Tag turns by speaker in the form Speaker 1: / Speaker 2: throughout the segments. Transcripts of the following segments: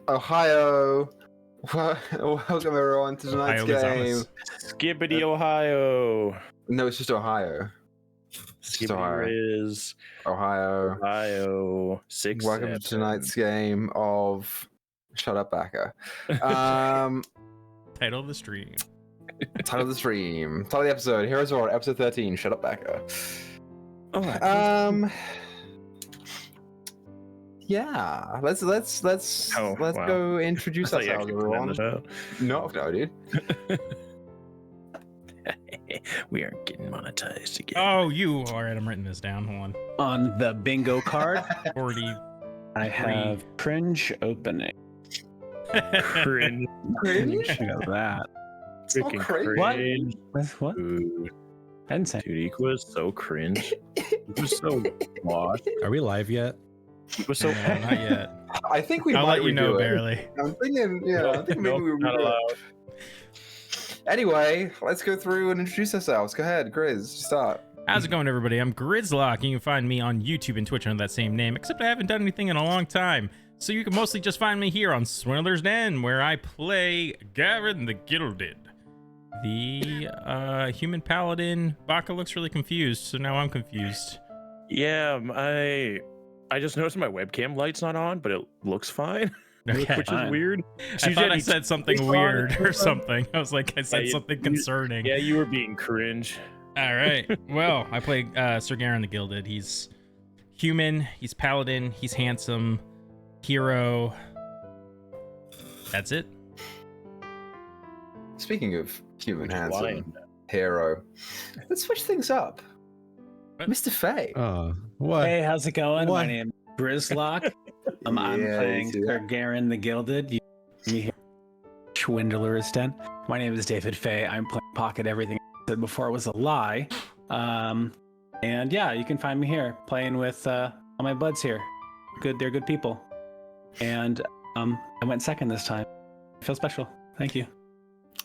Speaker 1: Ohio. Welcome everyone to tonight's game.
Speaker 2: Skibbity Ohio.
Speaker 1: No, it's just Ohio. It's just Ohio.
Speaker 2: Is
Speaker 1: Ohio.
Speaker 2: 6.
Speaker 1: Welcome to tonight's game of Shut Up, Baka.
Speaker 3: Title of the stream.
Speaker 1: Title of the stream. Title of the episode. Heroes of Orrut, episode 13. Shut Up, Baka. Yeah, let's go introduce ourselves, everyone. No, dude.
Speaker 2: We aren't getting monetized again.
Speaker 3: Oh, you all right? I'm writing this down. Hold
Speaker 4: On the bingo card,
Speaker 3: 40.
Speaker 4: I have cringe opening.
Speaker 2: Cringe.
Speaker 1: Cringe?
Speaker 4: I got that.
Speaker 2: Freaking
Speaker 1: cringe.
Speaker 2: cringe.
Speaker 4: What?
Speaker 2: Dude,
Speaker 4: I didn't say.
Speaker 2: he was so cringe. He was so washed.
Speaker 5: Are we live yet?
Speaker 2: He was so.
Speaker 3: No, not yet.
Speaker 1: I think we
Speaker 3: I'll
Speaker 1: might
Speaker 3: let you know
Speaker 1: redo it.
Speaker 3: barely.
Speaker 1: I'm thinking, yeah, I think maybe
Speaker 2: Nope,
Speaker 1: we
Speaker 2: not
Speaker 1: redo it.
Speaker 2: allowed.
Speaker 1: Anyway, let's go through and introduce ourselves. Go ahead, Grizz, start.
Speaker 3: How's it going, everybody? I'm Grizlocke. You can find me on YouTube and Twitch under that same name, except I haven't done anything in a long time. So you can mostly just find me here on Swindler's Den, where I play Gavin the Gilded. The human paladin. Baka looks really confused, so now I'm confused.
Speaker 2: Yeah, I just noticed my webcam light's not on, but it looks fine,
Speaker 3: Okay.
Speaker 2: which is weird.
Speaker 3: I thought I
Speaker 2: Usually
Speaker 3: said something
Speaker 2: it's on,
Speaker 3: weird or
Speaker 2: it's on.
Speaker 3: something. I was like, I said
Speaker 2: Yeah,
Speaker 3: something concerning.
Speaker 2: Yeah, you were being cringe.
Speaker 3: All right. Well, I play Sir Garen the Gilded. He's human. He's paladin. He's handsome. Hero. That's it.
Speaker 1: Speaking of human handsome
Speaker 2: Lion.
Speaker 1: hero, let's switch things up.
Speaker 3: What?
Speaker 1: Mr. Faye.
Speaker 5: What?
Speaker 4: Hey, how's it going?
Speaker 5: What?
Speaker 4: My name is Grizlocke. I'm
Speaker 1: Yeah,
Speaker 4: playing
Speaker 1: you see
Speaker 4: Sir
Speaker 1: that?
Speaker 4: Garen the Gilded. You hear Swindler's Den. My name is David Faye. I'm playing Pocket Everything I said before it was a lie. And yeah, you can find me here playing with all my buds here. They're good people. And I went second this time. I feel special. Thank you.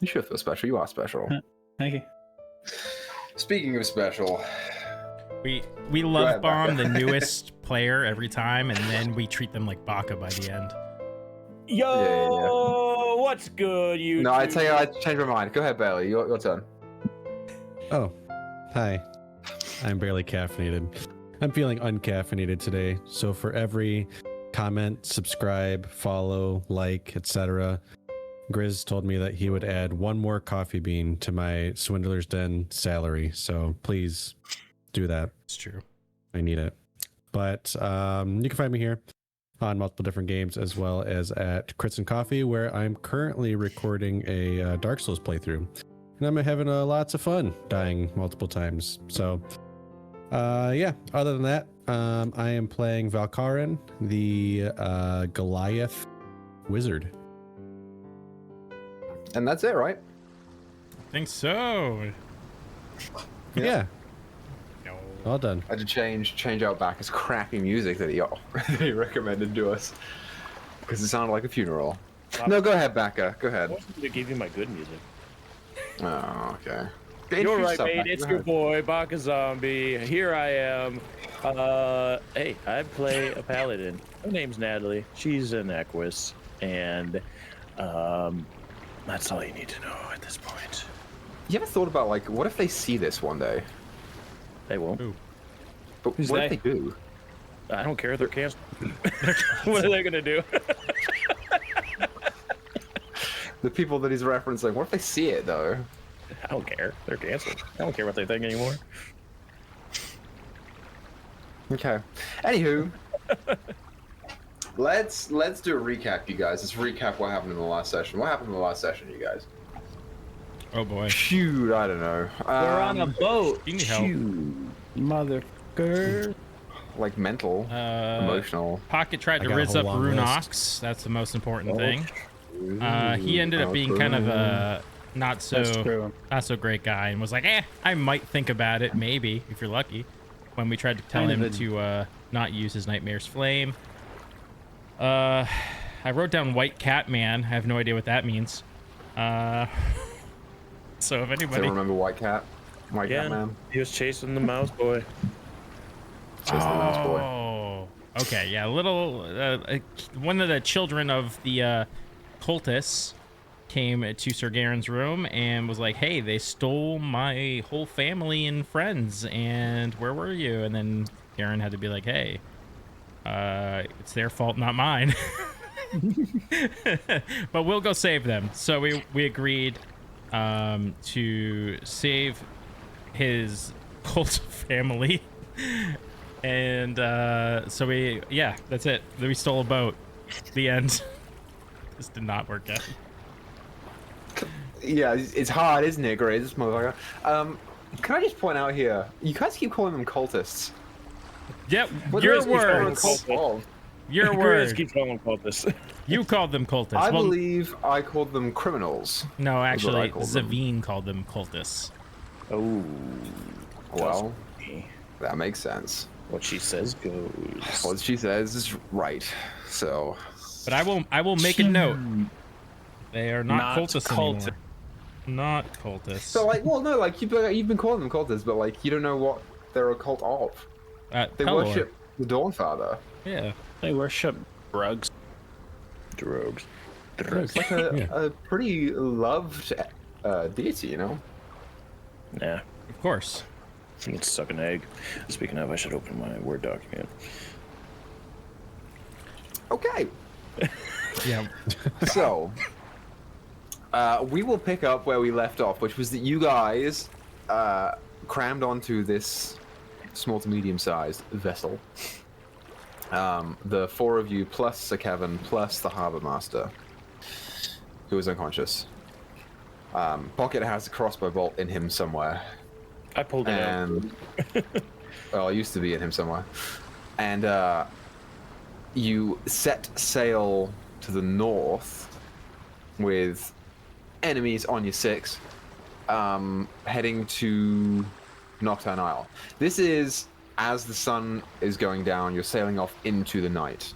Speaker 1: You should feel special. You are special.
Speaker 4: Thank you.
Speaker 1: Speaking of special,
Speaker 3: We
Speaker 1: ahead,
Speaker 3: love bomb
Speaker 1: Baka.
Speaker 3: the newest player every time, and then we treat them like Baka by the end.
Speaker 2: Yo, what's good, you?
Speaker 1: no, I tell you, I changed my mind. Go ahead, Bailey. Your turn.
Speaker 5: Oh, hi. I'm barely caffeinated. I'm feeling uncaffeinated today. So for every comment, subscribe, follow, like, etc., Grizz told me that he would add one more coffee bean to my Swindler's Den salary. So please do that.
Speaker 3: It's true.
Speaker 5: I need it. But you can find me here on multiple different games, as well as at Crits and Coffee, where I'm currently recording a Dark Souls playthrough. And I'm having lots of fun dying multiple times. So, yeah, other than that, I am playing Valkarin, the Goliath wizard.
Speaker 1: And that's it, right?
Speaker 3: I think so.
Speaker 5: Yeah,
Speaker 3: No.
Speaker 5: all done.
Speaker 1: I had to change out back his crappy music that he recommended to us because it sounded like a funeral. No, go ahead, Baka. Go
Speaker 2: I
Speaker 1: ahead.
Speaker 2: wasn't gonna give you my good music.
Speaker 1: Oh, okay.
Speaker 2: You're
Speaker 1: Introduce
Speaker 2: right,
Speaker 1: yourself,
Speaker 2: mate.
Speaker 1: Baka.
Speaker 2: It's
Speaker 1: Go
Speaker 2: your
Speaker 1: ahead.
Speaker 2: boy, BakaZombie. Here I am. Hey, I play a paladin. Her name's Natalie. She's an Equus, and that's all you need to know at this point.
Speaker 1: You ever thought about, like, what if they see this one day?
Speaker 2: They won't.
Speaker 3: Ooh.
Speaker 1: But
Speaker 4: Who's
Speaker 1: what
Speaker 4: they?
Speaker 1: if they do?
Speaker 2: I don't care. They're canceled. What are they gonna do?
Speaker 1: The people that he's referencing, what if they see it, though?
Speaker 2: I don't care. They're canceled. I don't care what they think anymore.
Speaker 1: Okay. Anywho, let's do a recap, you guys. Let's recap what happened in the last session. What happened in the last session, you guys?
Speaker 3: Oh boy.
Speaker 1: Shoot, I don't know.
Speaker 4: We're on a boat.
Speaker 3: You need help.
Speaker 4: Shoot, motherfucker.
Speaker 1: Like mental, emotional.
Speaker 3: Pocket tried
Speaker 5: I
Speaker 3: to
Speaker 5: got a
Speaker 3: riz
Speaker 5: whole
Speaker 3: up
Speaker 5: long
Speaker 3: Runox. That's the most important thing.
Speaker 1: Ooh,
Speaker 3: He ended up being kind of a not
Speaker 4: That's
Speaker 3: so
Speaker 4: true.
Speaker 3: great guy, and was like, I might think about it, maybe if you're lucky. When we tried to tell
Speaker 4: Kind
Speaker 3: him
Speaker 4: of a-
Speaker 3: to not use his Nightmare's Flame. I wrote down White Cat Man. I have no idea what that means. So if
Speaker 1: Does
Speaker 3: anybody,
Speaker 1: anyone remember White Cat? White
Speaker 2: Yeah,
Speaker 1: Cat Man?
Speaker 2: he was chasing the mouse boy.
Speaker 1: Chase the mouse boy.
Speaker 3: oh, Okay, yeah, one of the children of the cultists came to Sir Garen's room and was like, hey, they stole my whole family and friends, and where were you? And then Garen had to be like, hey, it's their fault, not mine. But we'll go save them. So we agreed to save his cult family. And so that's it. Then we stole a boat. The end. This did not work out.
Speaker 1: Yeah, it's hard, isn't it, Grizz, motherfucker? Can I just point out here, you guys keep calling them cultists.
Speaker 3: Yep,
Speaker 1: What
Speaker 3: your
Speaker 1: are they calling
Speaker 3: words.
Speaker 1: cults of?
Speaker 3: Your
Speaker 2: Grizz
Speaker 3: words.
Speaker 2: keeps calling them cultists.
Speaker 3: You called them cultists.
Speaker 1: I
Speaker 3: Well,
Speaker 1: believe I called them criminals.
Speaker 3: no,
Speaker 1: what I
Speaker 3: actually,
Speaker 1: called them.
Speaker 3: Zavine called them cultists.
Speaker 2: Oh,
Speaker 1: Well, that makes sense.
Speaker 2: what she says goes.
Speaker 1: What she says is right. So,
Speaker 3: But I will make a note. They are not
Speaker 4: Not
Speaker 3: cultists
Speaker 4: cult-
Speaker 3: anymore. Not cultists.
Speaker 1: so like, well, no, like you've been calling them cultists, but like you don't know what they're a cult of. They
Speaker 3: Pelor.
Speaker 1: worship the Dawnfather.
Speaker 3: Yeah.
Speaker 4: They worship drugs.
Speaker 2: Drogues.
Speaker 1: It's like a pretty loved deity, you know.
Speaker 2: Yeah,
Speaker 3: Of course.
Speaker 2: I can suck an egg. Speaking of, I should open my Word document.
Speaker 1: Okay,
Speaker 3: Yeah.
Speaker 1: so we will pick up where we left off, which was that you guys crammed onto this small to medium-sized vessel. The four of you plus Sir Kevin plus the Harbour Master, who is unconscious. Pocket has a crossbow bolt in him somewhere,
Speaker 2: I pulled it out.
Speaker 1: and well, it used to be in him somewhere. And you set sail to the north with enemies on your 6, heading to Nocturne Isle. This is as the sun is going down. You're sailing off into the night.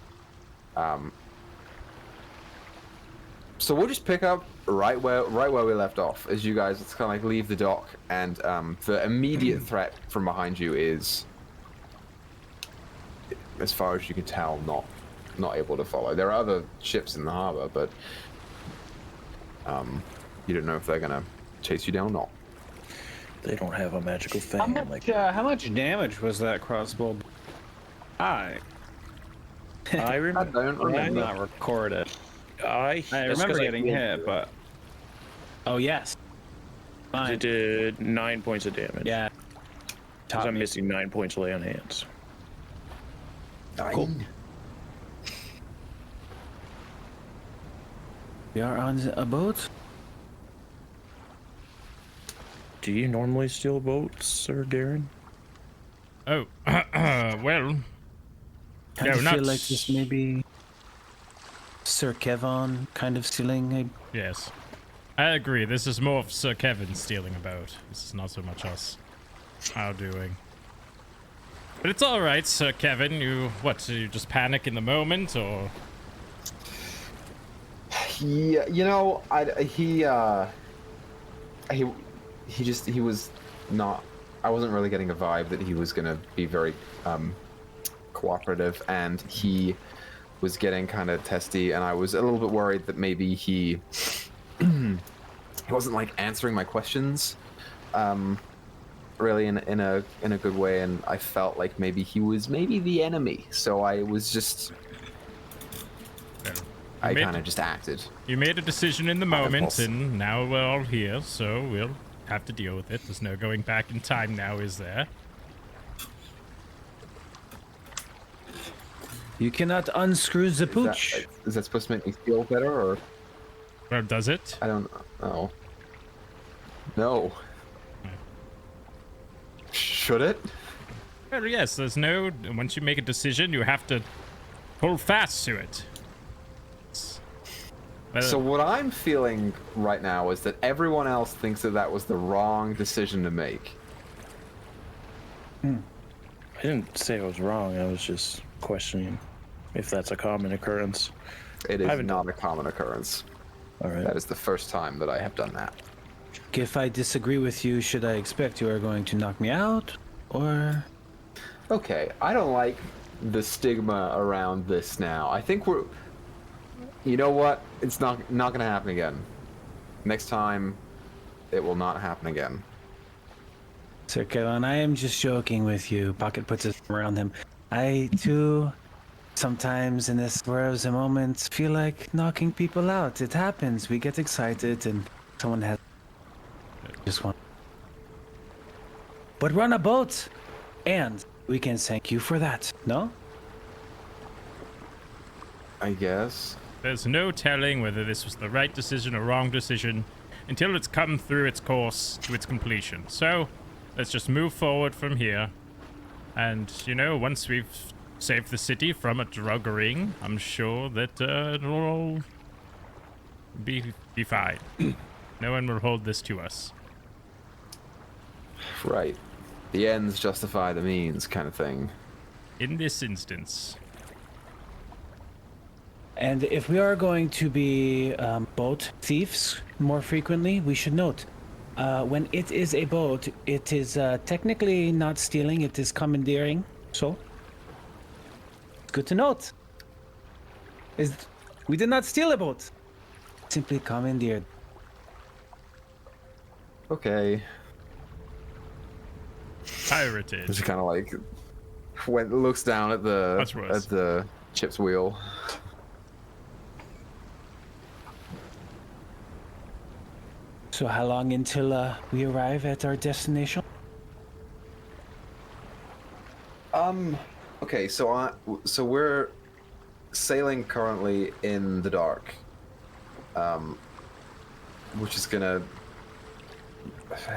Speaker 1: So we'll just pick up right where we left off, as you guys kind of like leave the dock, and the immediate threat from behind you is, as far as you can tell, not able to follow. There are other ships in the harbor, but you don't know if they're gonna chase you down or not.
Speaker 2: They don't have a magical thing.
Speaker 4: How much damage was that crossbow? I
Speaker 2: I remember.
Speaker 1: I don't
Speaker 4: did
Speaker 1: remember.
Speaker 4: not record it.
Speaker 2: I
Speaker 4: I remember getting hit, but oh yes,
Speaker 2: it
Speaker 4: fine.
Speaker 2: did 9 points of damage.
Speaker 4: Yeah,
Speaker 2: 'Cause I'm missing 9 points lay on hands.
Speaker 1: Cool.
Speaker 4: We are on a boat.
Speaker 2: Do you normally steal boats, Sir Garen?
Speaker 3: Oh, well,
Speaker 4: Kind
Speaker 3: No,
Speaker 4: of
Speaker 3: not
Speaker 4: feel like this may be Sir Kevon kind of stealing a
Speaker 3: yes. I agree. This is more of Sir Kevin stealing a boat. This is not so much us outdoing. But it's all right, Sir Kevin. You just panic in the moment, or?
Speaker 1: Yeah, you know, he was not. I wasn't really getting a vibe that he was gonna be very cooperative, and he was getting kind of testy, and I was a little bit worried that maybe he wasn't like answering my questions really in a good way, and I felt like maybe he was the enemy. So I was just I kind of just acted.
Speaker 3: You made a decision in the moment,
Speaker 1: impulse.
Speaker 3: and now we're all here, so we'll have to deal with it. There's no going back in time now, is there?
Speaker 4: You cannot unscrew the pooch.
Speaker 1: Is that supposed to make me feel better, or
Speaker 3: Or does it?
Speaker 1: I don't know. No. Should it?
Speaker 3: Well, yes, there's no... Once you make a decision, you have to hold fast to it.
Speaker 1: So what I'm feeling right now is that everyone else thinks that was the wrong decision to make.
Speaker 2: I didn't say I was wrong. I was just questioning if that's a common occurrence.
Speaker 1: It is
Speaker 2: haven't
Speaker 1: not a common occurrence.
Speaker 2: All right.
Speaker 1: That is the first time that I have done that.
Speaker 4: If I disagree with you, should I expect you are going to knock me out, or?
Speaker 1: Okay, I don't like the stigma around this now. I think we're. You know what? It's not going to happen again. Next time, it will not happen again.
Speaker 4: Sir Kevin, I am just joking with you. Pocket puts his arm around him. I too, sometimes in this Heroes of moments, feel like knocking people out. It happens. We get excited and someone has just one. But run a boat, and we can thank you for that. No?
Speaker 1: I guess.
Speaker 3: There's no telling whether this was the right decision or wrong decision until it's come through its course to its completion. So, let's just move forward from here. And, you know, once we've saved the city from a drug ring, I'm sure that it'll all be fine. No one will hold this to us.
Speaker 1: Right. The ends justify the means kind of thing.
Speaker 3: In this instance.
Speaker 4: And if we are going to be boat thieves more frequently, we should note, when it is a boat, it is technically not stealing, it is commandeering. So, good to note. We did not steal a boat. Simply commandeered.
Speaker 1: Okay.
Speaker 3: Pirated.
Speaker 1: Just kind of like looks down at the ship's wheel.
Speaker 4: So how long until we arrive at our destination?
Speaker 1: Okay, so we're sailing currently in the dark, which is gonna,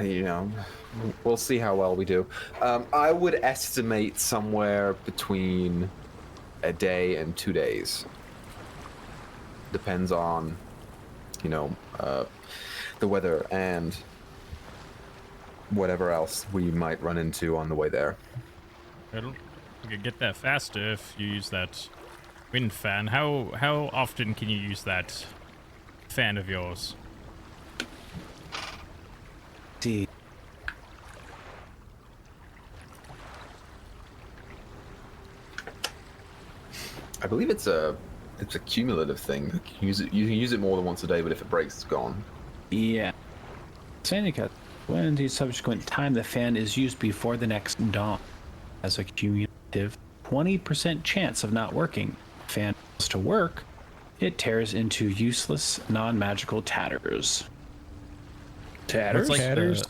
Speaker 1: you know, we'll see how well we do. I would estimate somewhere between a day and 2 days. Depends on, you know, the weather and whatever else we might run into on the way there.
Speaker 3: You could get there faster if you use that wind fan. How often can you use that fan of yours?
Speaker 4: See.
Speaker 1: I believe it's a cumulative thing. You can use it more than once a day, but if it breaks, it's gone.
Speaker 4: Yeah. Syndicate. When the subsequent time the fan is used before the next dawn, has a cumulative 20% chance of not working. Fan fails to work, it tears into useless, non-magical tatters. Tatters?
Speaker 3: What's
Speaker 5: Tatters?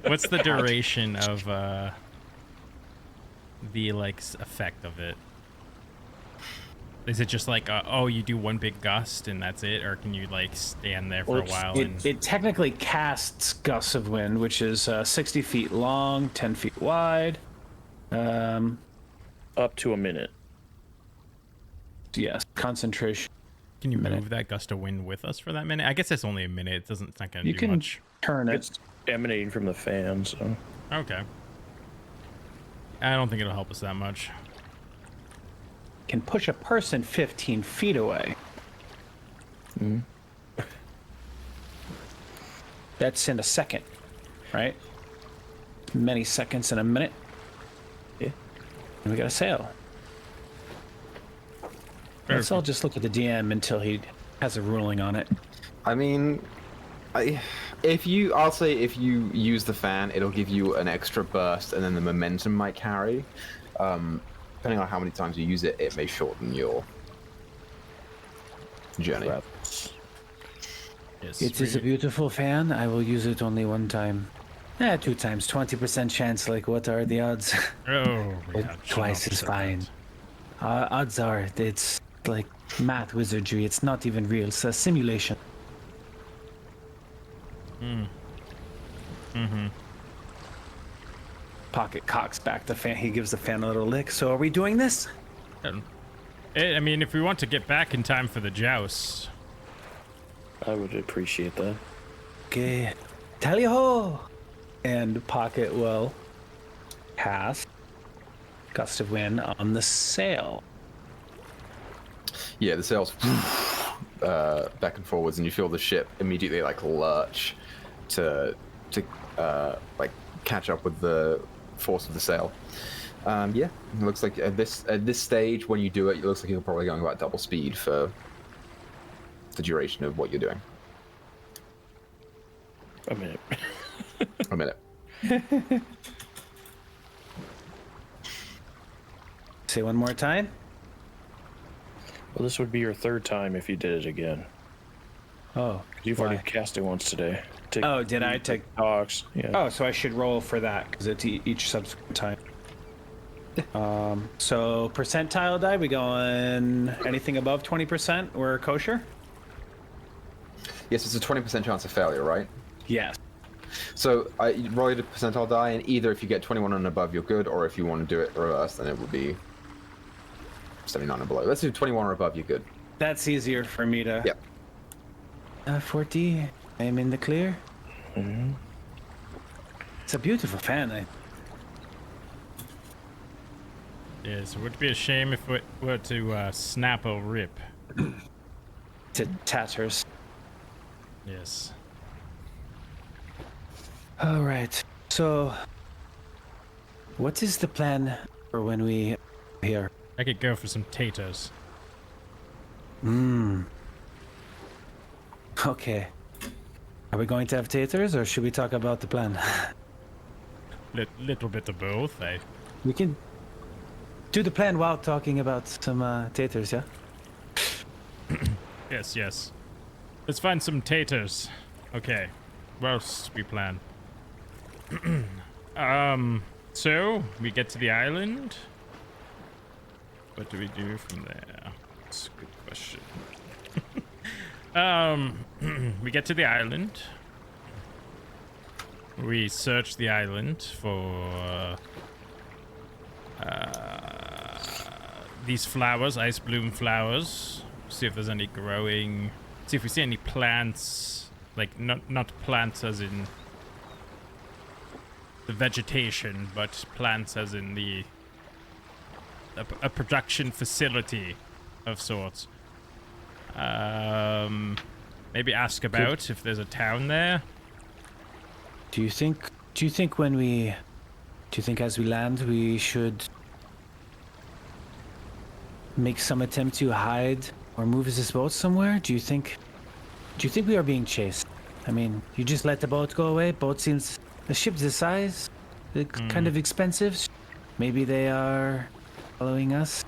Speaker 3: What's the duration of the effect of it? Is it just like, oh, you do one big gust and that's it? Or can you like stand there for a while?
Speaker 4: It technically casts gusts of wind, which is 60 feet long, 10 feet wide.
Speaker 2: Up to a minute.
Speaker 4: Yes, concentration.
Speaker 3: Can you move that gust of wind with us for that minute? I guess it's only a minute. It's not going to
Speaker 4: You
Speaker 3: do
Speaker 4: can
Speaker 3: much.
Speaker 4: turn it.
Speaker 2: It's emanating from the fan, so.
Speaker 3: Okay. I don't think it'll help us that much.
Speaker 4: Can push a person 15 feet away. That's in a second, right? Many seconds in a minute.
Speaker 2: Yeah.
Speaker 4: And we got to sail. Let's all just look at the DM until he has a ruling on it.
Speaker 1: I mean, I'll say if you use the fan, it'll give you an extra burst, and then the momentum might carry. Depending on how many times you use it, it may shorten your journey.
Speaker 3: Yes,
Speaker 4: It is a beautiful fan. I will use it only one time. 2 times, 20% chance. Like, what are the odds?
Speaker 3: Oh, yeah,
Speaker 4: Twice is fine. Odds are, it's like math wizardry. It's not even real. It's a simulation. Pocket cocks back the fan. He gives the fan a little lick. So are we doing this?
Speaker 3: I mean, if we want to get back in time for the joust.
Speaker 2: I would appreciate that.
Speaker 4: Okay. Tally ho! And Pocket will cast Gust of Wind on the sail.
Speaker 1: Yeah, the sails back and forwards, and you feel the ship immediately like lurch to like catch up with the force of the sail. Yeah, it looks like at this stage, when you do it, it looks like you're probably going about double speed for the duration of what you're doing.
Speaker 2: A minute.
Speaker 1: A minute.
Speaker 4: Say one more time.
Speaker 2: Well, this would be your third time if you did it again.
Speaker 4: Oh,
Speaker 2: You've
Speaker 4: why?
Speaker 2: already cast it once today.
Speaker 4: Oh, did I take?
Speaker 2: Dogs. Yeah.
Speaker 4: Oh, so I should roll for that because it's each subsequent time. So percentile die, we going anything above 20%? We're kosher.
Speaker 1: Yes, it's a 20% chance of failure, right?
Speaker 4: Yes.
Speaker 1: So you roll your percentile die, and either if you get 21 and above, you're good, or if you want to do it reverse, then it would be 79 and below. Let's do 21 or above, you're good.
Speaker 4: That's easier for me to.
Speaker 1: Yep.
Speaker 4: 40. I'm in the clear.
Speaker 2: Mm-hmm.
Speaker 4: It's a beautiful fan.
Speaker 3: Yes, it would be a shame if it were to snap or rip.
Speaker 4: To tatters.
Speaker 3: Yes.
Speaker 4: All right. So, what is the plan for when we here?
Speaker 3: I could go for some taters.
Speaker 4: Okay. Are we going to have taters, or should we talk about the plan?
Speaker 3: Little bit of both.
Speaker 4: We can do the plan while talking about some taters, yeah?
Speaker 3: Yes. Let's find some taters. Okay. What else we plan? So we get to the island. What do we do from there? That's a good question. We get to the island. We search the island for these flowers, ice bloom flowers. See if there's any growing. See if we see any plants, like not plants as in the vegetation, but plants as in the a production facility of sorts. Maybe ask about if there's a town there.
Speaker 4: Do you think as we land we should make some attempt to hide or move this boat somewhere? Do you think we are being chased? I mean, you just let the boat go away. Boat seems the ship's this size. It's kind of expensive. Maybe they are following us.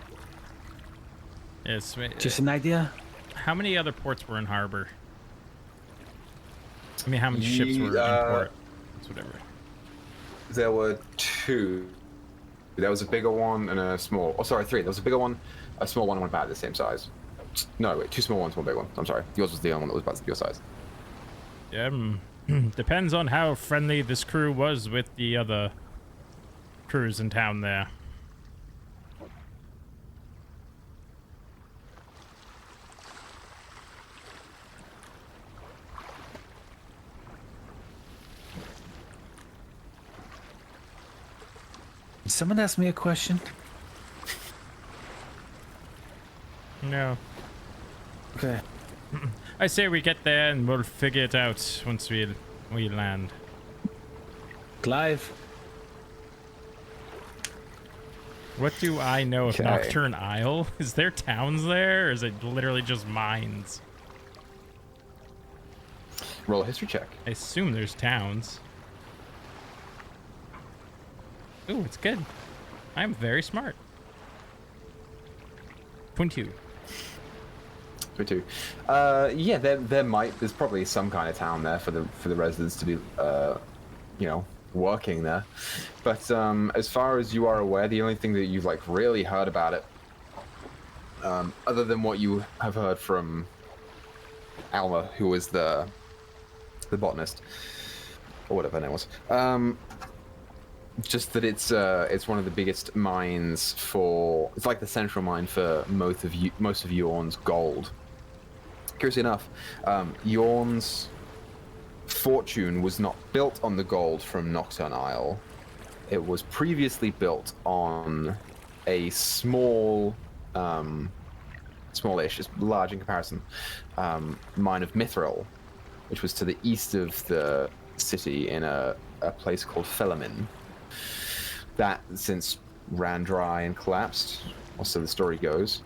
Speaker 3: Yes.
Speaker 4: Just an idea.
Speaker 3: How many other ports were in harbor? I mean, how many ships were in port? It's whatever.
Speaker 1: There were two. There was a bigger one and a small. Oh, sorry, three. There was a bigger one, a small one, and one about the same size. No, wait, two small ones, one big one. I'm sorry. Yours was the only one that was about your size.
Speaker 3: Depends on how friendly this crew was with the other crews in town there.
Speaker 4: Someone asked me a question.
Speaker 3: No.
Speaker 4: Okay.
Speaker 3: I say we get there and we'll figure it out once we land.
Speaker 4: Clive.
Speaker 3: What do I know of
Speaker 1: Okay.
Speaker 3: Nocturne Isle? Is there towns there, or is it literally just mines?
Speaker 1: Roll a history check.
Speaker 3: I assume there's towns. Ooh, it's good. I'm very smart. 22.
Speaker 1: 22. Yeah, there's probably some kind of town there for the residents to be, working there. But as far as you are aware, the only thing that you've really heard about it, other than what you have heard from Alma, who was the botanist, or whatever her name was, just that it's one of the biggest mines it's like the central mine for most of Yorne's gold. Curiously enough, Yorne's fortune was not built on the gold from Nocturne Isle. It was previously built on a smallish, it's large in comparison, mine of Mithril, which was to the east of the city in a place called Felamin. That, since ran dry and collapsed, or so the story goes,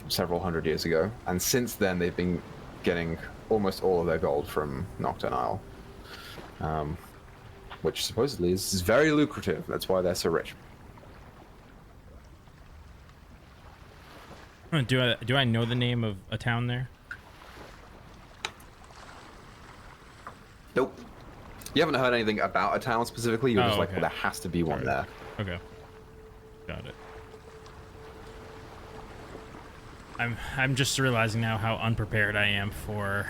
Speaker 1: several hundred years ago. And since then, they've been getting almost all of their gold from Nocturne Isle, which supposedly is very lucrative. That's why they're so rich.
Speaker 3: Do I know the name of a town there?
Speaker 1: Nope. You haven't heard anything about a town specifically. You're just like,
Speaker 3: okay.
Speaker 1: well, there has to be one there.
Speaker 3: Okay. Got it. I'm just realizing now how unprepared I am for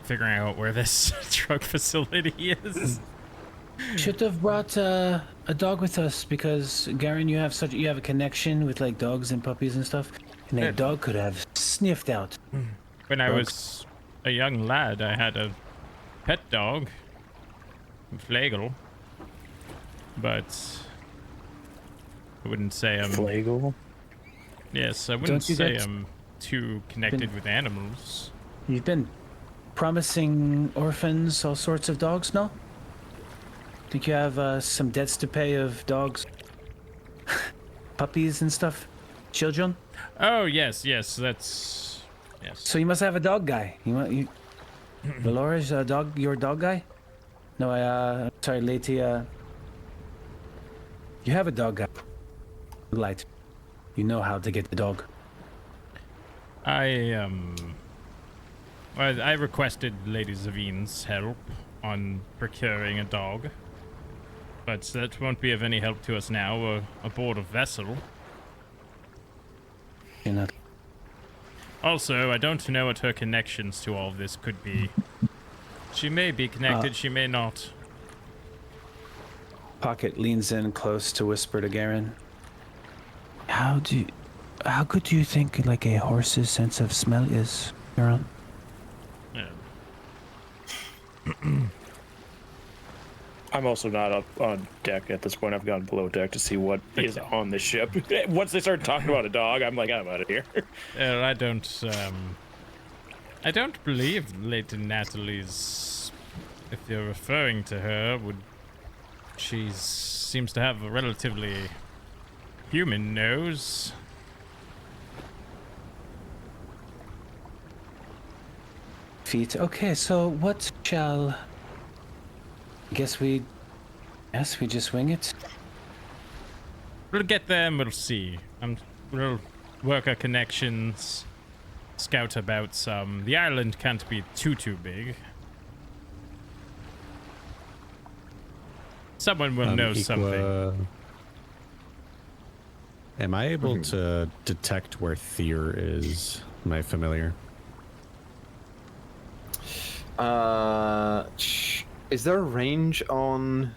Speaker 3: figuring out where this drug facility is.
Speaker 4: Should have brought a dog with us because Garen, you have a connection with like dogs and puppies and stuff, and that dog could have sniffed out.
Speaker 3: When I was a young lad, I had a pet dog, Flagel, but I wouldn't say I'm.
Speaker 2: Flagel?
Speaker 3: Yes, I wouldn't say I'm too connected with animals.
Speaker 4: You've been promising orphans all sorts of dogs, no? Think you have some debts to pay of dogs, puppies and stuff, children?
Speaker 3: Oh yes, that's yes.
Speaker 4: So you must have a dog guy. Dolores, your dog guy? No, sorry, Lady, you have a dog guy. Light. You know how to get the dog.
Speaker 3: I requested Lady Zavine's help on procuring a dog, but that won't be of any help to us now. We're aboard a vessel.
Speaker 4: You're not.
Speaker 3: Also, I don't know what her connections to all of this could be. She may be connected, she may not.
Speaker 4: Pocket leans in close to whisper to Garen. How good do you think like a horse's sense of smell is, Garen?
Speaker 3: Yeah.
Speaker 2: I'm also not up on deck at this point. I've gone below deck to see what is on the ship. Once they started talking about a dog, I'm like, I'm out of here.
Speaker 3: I don't believe Lady Natalie's, if you're referring to her, she seems to have a relatively human nose.
Speaker 4: Feet. Okay, so what shall... Guess we just wing it.
Speaker 3: We'll get there and we'll see. We'll work our connections, scout about some. The island can't be too big. Someone will know something.
Speaker 5: Am I able to detect where Thier is? Am I familiar?
Speaker 1: Is there a range on?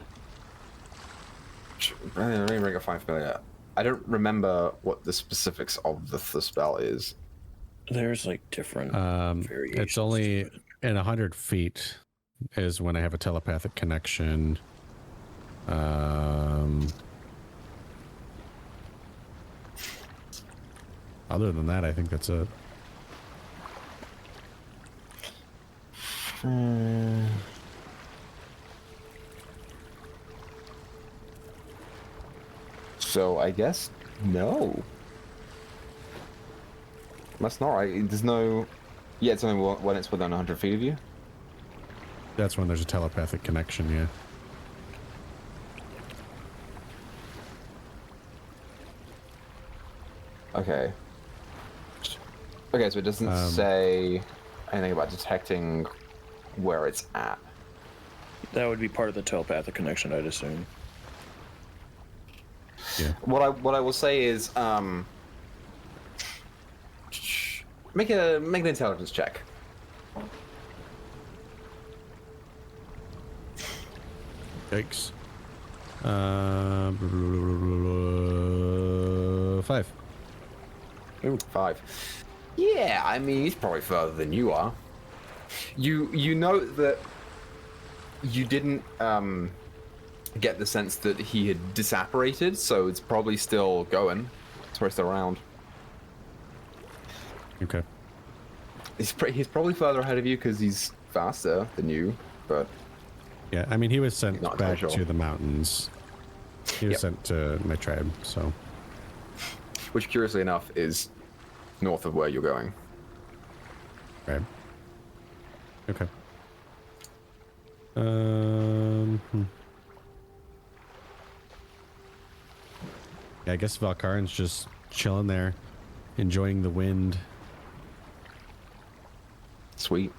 Speaker 1: Let me bring a find familiar. I don't remember what the specifics of the spell is.
Speaker 2: There's like different variations.
Speaker 5: It's only in 100 feet is when I have a telepathic connection. Other than that, I think that's it.
Speaker 1: So I guess no. That's not right. There's no. Yeah, it's only when it's within 100 feet of you.
Speaker 5: That's when there's a telepathic connection. Yeah.
Speaker 1: Okay. Okay, so it doesn't say anything about detecting where it's at.
Speaker 2: That would be part of the telepathic connection, I'd assume.
Speaker 5: Yeah.
Speaker 1: What I will say is make an intelligence check.
Speaker 5: Yikes. 5.
Speaker 1: Ooh, 5. Yeah, I mean he's probably further than you are. You know that you didn't get the sense that he had disapparated, so it's probably still going. It's probably still around.
Speaker 5: Okay.
Speaker 1: He's probably further ahead of you because he's faster than you, but
Speaker 5: Yeah, I mean he was sent
Speaker 1: Not
Speaker 5: back
Speaker 1: entirely
Speaker 5: to
Speaker 1: sure.
Speaker 5: the mountains. He was
Speaker 1: Yep.
Speaker 5: sent to my tribe, so.
Speaker 1: Which, curiously enough, is north of where you're going.
Speaker 5: Right. Okay. Yeah, I guess Valkarin's just chilling there, enjoying the wind.
Speaker 1: Sweet.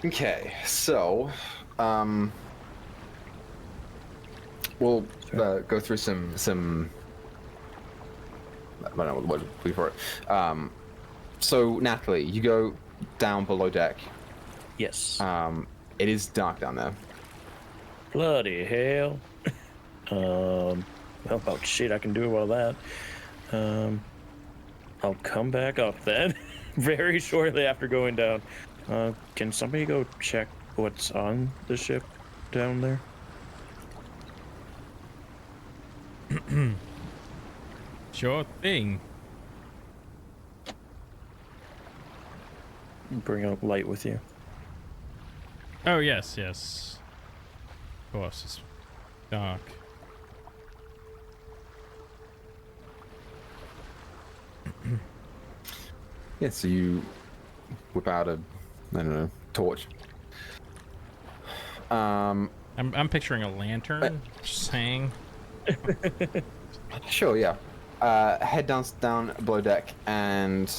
Speaker 1: Okay, so we'll go through some. I don't know what the word would be for it. So Natalie, you go down below deck.
Speaker 2: Yes.
Speaker 1: It is dark down there.
Speaker 2: Bloody hell. Well, about shit I can do about that. I'll come back up then, very shortly after going down. Can somebody go check what's on the ship down there?
Speaker 3: Sure thing.
Speaker 2: Bring a light with you.
Speaker 3: Oh, yes, yes. Of course, it's dark.
Speaker 1: Yeah, so you whip out a, I don't know, torch.
Speaker 3: I'm picturing a lantern just hang.
Speaker 1: Sure, yeah. Head down below deck, and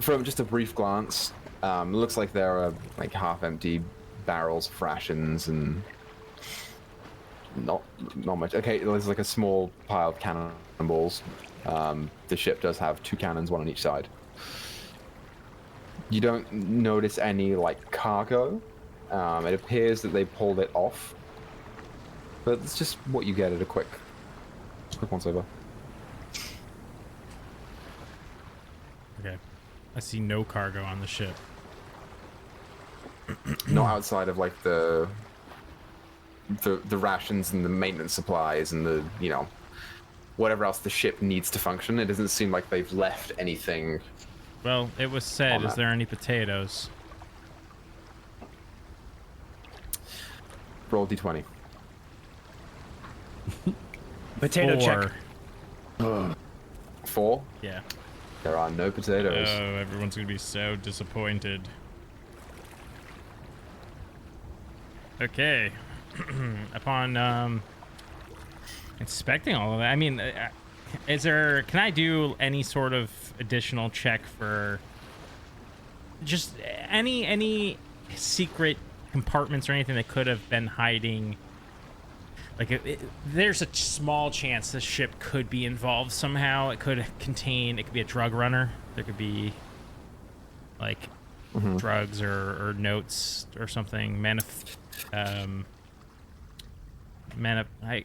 Speaker 1: from just a brief glance, looks like there are like half-empty barrels of rations and not much. Okay, there's like a small pile of cannonballs. The ship does have 2 cannons, 1 on each side. You don't notice any like cargo. It appears that they pulled it off, but it's just what you get at a quick once over.
Speaker 3: Okay. I see no cargo on the ship.
Speaker 1: Not outside of like the rations and the maintenance supplies and the, you know, whatever else the ship needs to function. It doesn't seem like they've left anything.
Speaker 3: Well, it was said,
Speaker 1: On
Speaker 3: is
Speaker 1: that.
Speaker 3: there any potatoes?
Speaker 1: Roll d20.
Speaker 4: Potato check.
Speaker 1: 4.
Speaker 3: Yeah.
Speaker 1: There are no potatoes.
Speaker 3: Oh, everyone's gonna be so disappointed. Okay. Upon inspecting all of that, I mean, can I do any sort of additional check for just any secret compartments or anything that could have been hiding? Like, there's a small chance this ship could be involved somehow. It could be a drug runner. There could be, like, drugs or notes or something. I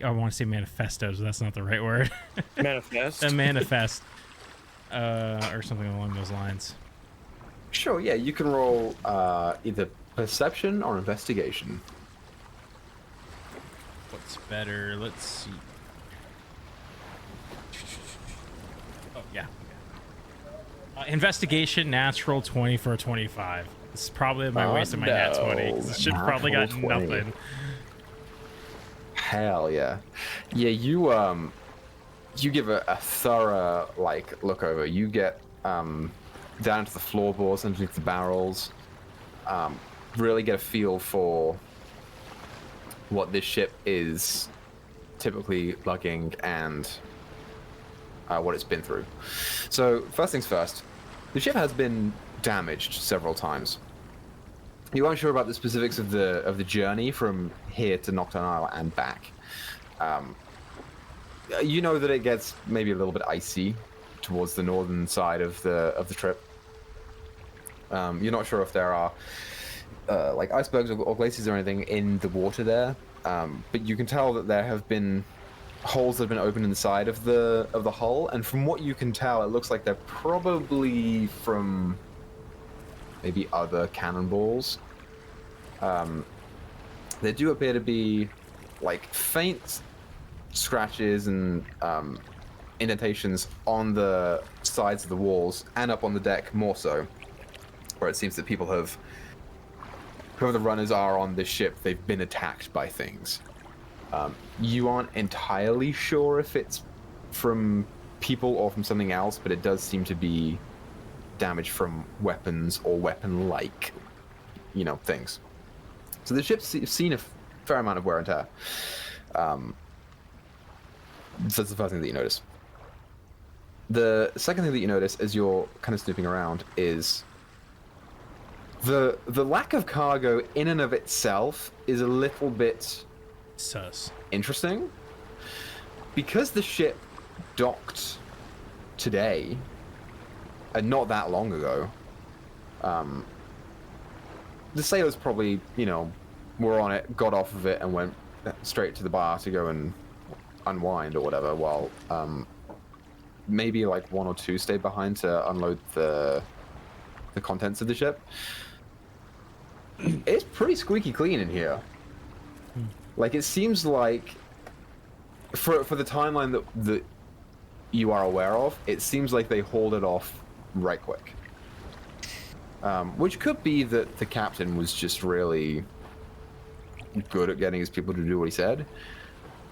Speaker 3: want to say manifestos, but that's not the right word.
Speaker 2: Manifest.
Speaker 3: A manifest. Or something along those lines.
Speaker 1: Sure, yeah, you can roll either perception or investigation.
Speaker 3: What's better? Let's see. Oh, yeah. Investigation, natural 20 for a 25. This is probably my waste of my nat 20. 'Cause this ship probably got
Speaker 1: Natural 20.
Speaker 3: nothing.
Speaker 1: Hell yeah. Yeah, you give a thorough like look over. You get down to the floorboards, underneath the barrels. Really get a feel for what this ship is typically lugging and what it's been through. So first things first, the ship has been damaged several times. You aren't sure about the specifics of the journey from here to Nocturne Isle and back. You know that it gets maybe a little bit icy towards the northern side of the trip. You're not sure if there are like icebergs or glaciers or anything in the water there, but you can tell that there have been holes that have been opened in the side of the hull, and from what you can tell, it looks like they're probably from maybe other cannonballs. There do appear to be like faint scratches and indentations on the sides of the walls and up on the deck more so, where it seems that people have whoever the runners are on this ship, they've been attacked by things. You aren't entirely sure if it's from people or from something else, but it does seem to be damage from weapons or weapon-like, things. So the ship's seen a fair amount of wear and tear. So that's the first thing that you notice. The second thing that you notice as you're kind of snooping around is the lack of cargo in and of itself is a little bit
Speaker 3: sus.
Speaker 1: Interesting. Because the ship docked today, and not that long ago, the sailors probably, were on it, got off of it, and went straight to the bar to go and unwind or whatever, while maybe like one or two stayed behind to unload the contents of the ship. It's pretty squeaky clean in here. Like, it seems like for the timeline that you are aware of, it seems like they hauled it off right quick. Which could be that the captain was just really good at getting his people to do what he said,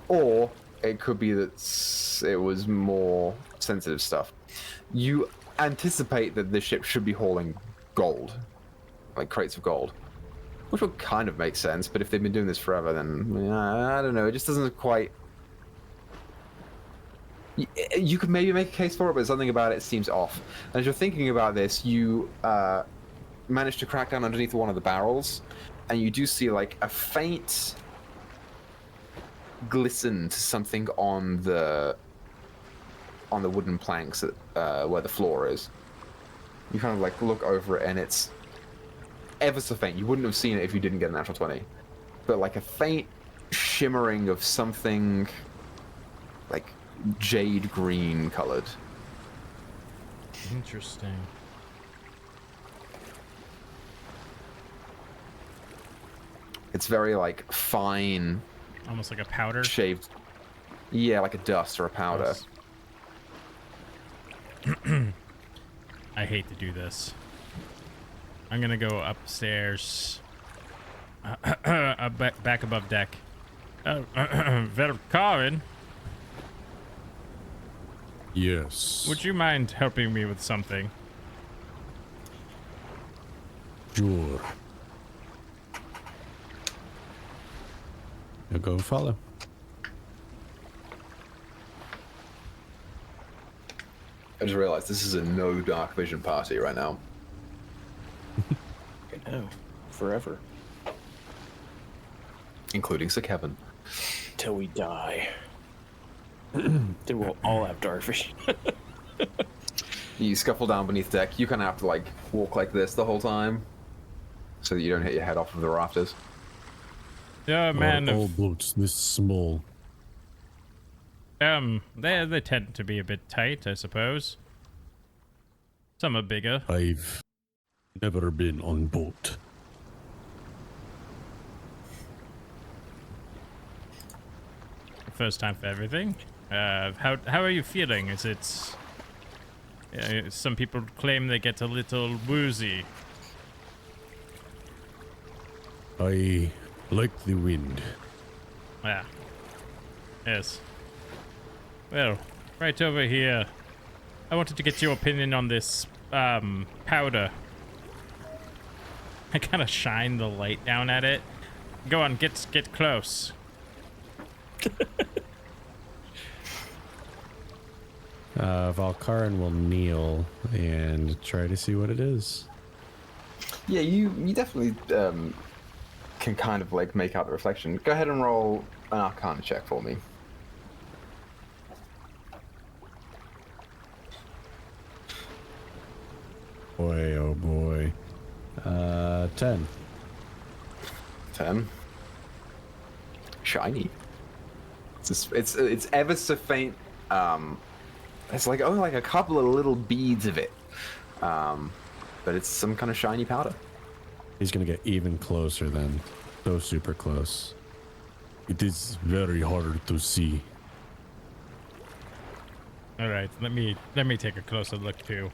Speaker 1: or it could be that it was more sensitive stuff. You anticipate that this ship should be hauling gold, like crates of gold, which would kind of make sense, but if they've been doing this forever, then I don't know, it just doesn't quite... You could maybe make a case for it, but something about it seems off. And as you're thinking about this, you manage to crack down underneath one of the barrels, and you do see like a faint glisten to something on the wooden planks at, where the floor is. You kind of like look over it, and it's ever so faint. You wouldn't have seen it if you didn't get a natural 20. But like a faint shimmering of something like jade green colored.
Speaker 3: Interesting.
Speaker 1: It's very like fine,
Speaker 3: Almost like a powder.
Speaker 1: shaved. Yeah, like a dust or a powder.
Speaker 3: I hate to do this. I'm gonna go upstairs, back above deck. Velkarin,
Speaker 5: Yes.
Speaker 3: would you mind helping me with something?
Speaker 5: Sure. Now go and follow.
Speaker 1: I just realized this is a no dark vision party right now.
Speaker 2: I know. Forever.
Speaker 1: Including Sir Kevin.
Speaker 2: Till we die. Then we'll all have dark vision.
Speaker 1: You scuffle down beneath deck. You kind of have to like walk like this the whole time, so that you don't hit your head off of the rafters.
Speaker 3: Yeah, man.
Speaker 5: All boats this small.
Speaker 3: They tend to be a bit tight, I suppose. Some are bigger.
Speaker 5: I've never been on boat.
Speaker 3: First time for everything. How are you feeling? Is it? Some people claim they get a little woozy.
Speaker 5: I like the wind.
Speaker 3: Yeah. Yes. Well, right over here. I wanted to get your opinion on this powder. I kind of shine the light down at it. Go on, get close.
Speaker 5: Valkarin will kneel and try to see what it is.
Speaker 1: Yeah, you definitely can kind of like make out the reflection. Go ahead and roll an Arcana check for me.
Speaker 5: Boy, oh boy. 10.
Speaker 1: 10. Shiny. It's ever so faint. It's like only like a couple of little beads of it. But it's some kind of shiny powder.
Speaker 5: He's gonna get even closer then. So super close. It is very hard to see.
Speaker 3: All right, let me take a closer look too.